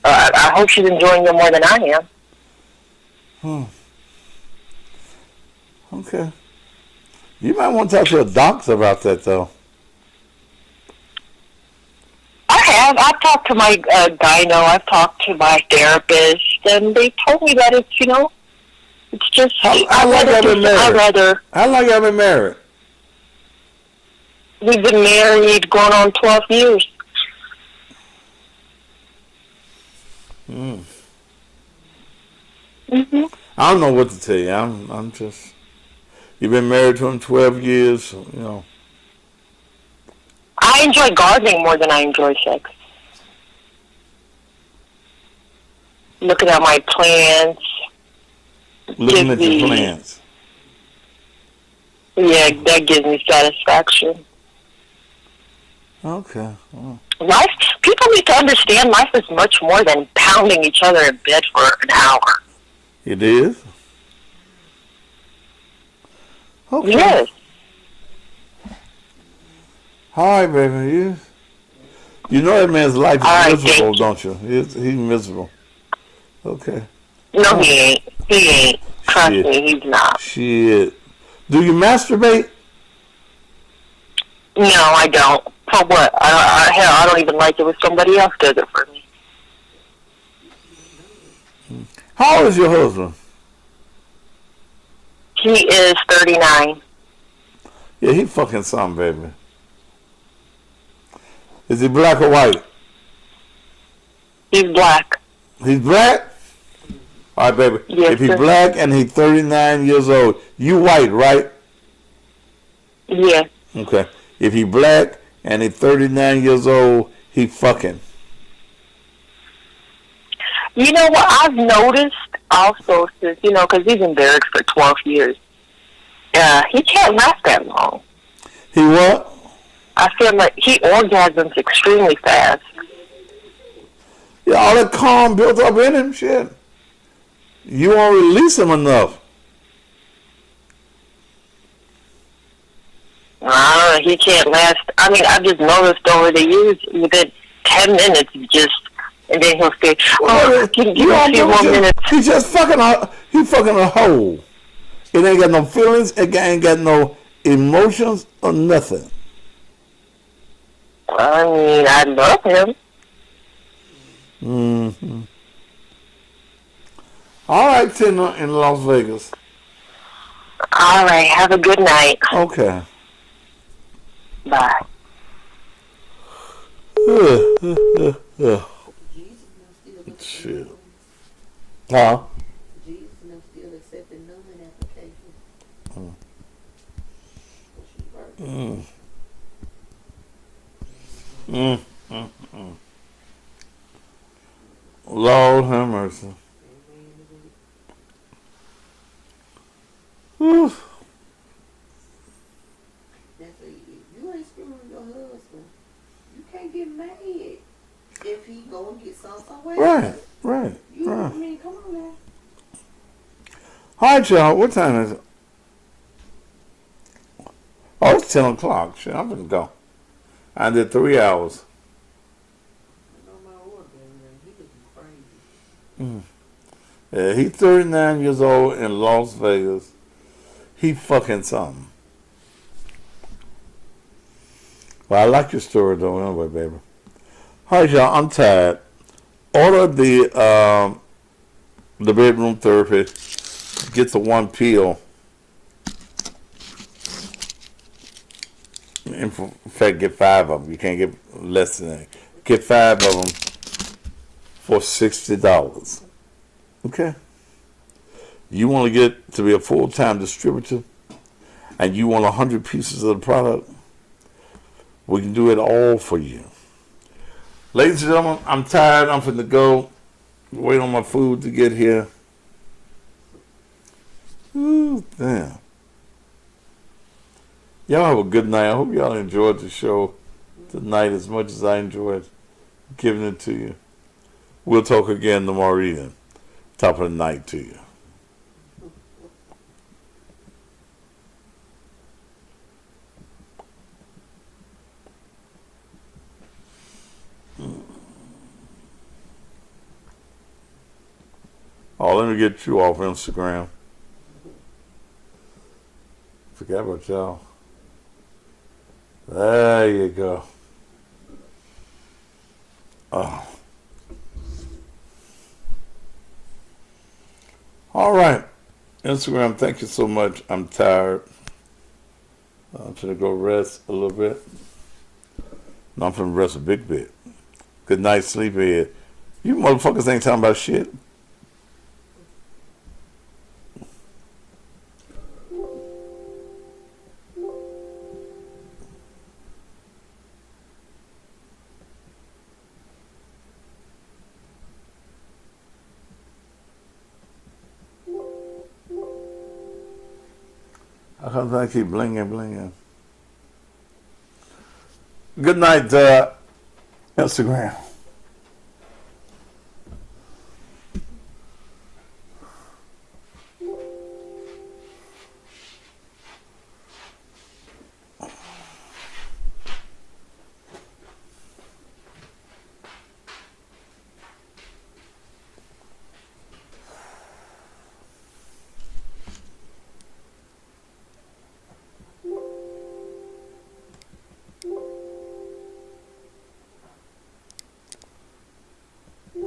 I hope she's enjoying it more than I am. Okay. You might want to talk to a doctor about that, though. I have. I've talked to my gyno. I've talked to my therapist, and they told me that it's, it's just. How long have you been married? How long have you been married? We've been married going on 12 years. I don't know what to tell you. I'm just. You've been married to him 12 years, so, I enjoy gardening more than I enjoy sex. Looking at my plants. Looking at your plants. Yeah, that gives me satisfaction. Okay. Well. Life, people need to understand life is much more than pounding each other in bed for an hour. It is? Okay. Yes. All right, baby. You know that man's life is miserable, thank don't you? He's miserable. Okay. No, he ain't. He ain't. Trust me, he's not. Shit. Do you masturbate? No, I don't. For what? Hell, I don't even like it when somebody else does it for me. How old is your husband? He is 39. Yeah, he fucking something, baby. Is he black or white? He's black. He's black? All right, baby. Yes, if he's sir. black and he's 39 years old, you white, right? Yeah. Okay. If he black and he's 39 years old, he fucking. You know what I've noticed also since, because he's in barracks for 12 years. He can't last that long. He what? I feel like he orgasms extremely fast. Yeah, all that calm built up in him, shit. You won't release him enough. He can't last. I mean, I've just noticed over the years, within 10 minutes, and then he'll say, can you give me a few more minutes? He just fucking a hole. It ain't got no feelings, it ain't got no emotions or nothing. I mean, I love him. Mm-hmm. All right, Tina in Las Vegas. All right, have a good night. Okay. Bye. Shit. Huh? Jesus and them still accepting non-applications. Lord have mercy. Whew. That's a, you ain't screwing your husband. You can't get mad if he go and get somewhere. Right. I mean, come on now. All right, y'all. What time is it? Oh, it's 10 o'clock. Shit, I'm gonna go. I did 3 hours. Yeah, he's 39 years old in Las Vegas. He fucking something. Well, I like your story though, anyway, baby. All right, y'all. I'm tired. Order the bedroom therapy. Get the one pill. In fact, get 5 of them. You can't get less than that. Get 5 of them for $60. Okay? You want to get to be a full-time distributor and you want 100 pieces of the product, we can do it all for you. Ladies and gentlemen, I'm tired. I'm finna go. Wait on my food to get here. Ooh, damn. Y'all have a good night. I hope y'all enjoyed the show tonight as much as I enjoyed giving it to you. We'll talk again tomorrow evening. Top of the night to you. Oh, let me get you off Instagram. Forgot about y'all. There you go. Oh. All right. Instagram, thank you so much. I'm tired. I'm going to go rest a little bit. No, I'm going to rest a big bit. Good night, sleepyhead. You motherfuckers ain't talking about shit. How come I keep blinging? Good night, Instagram.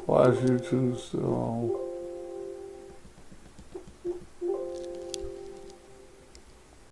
Why is YouTube still on?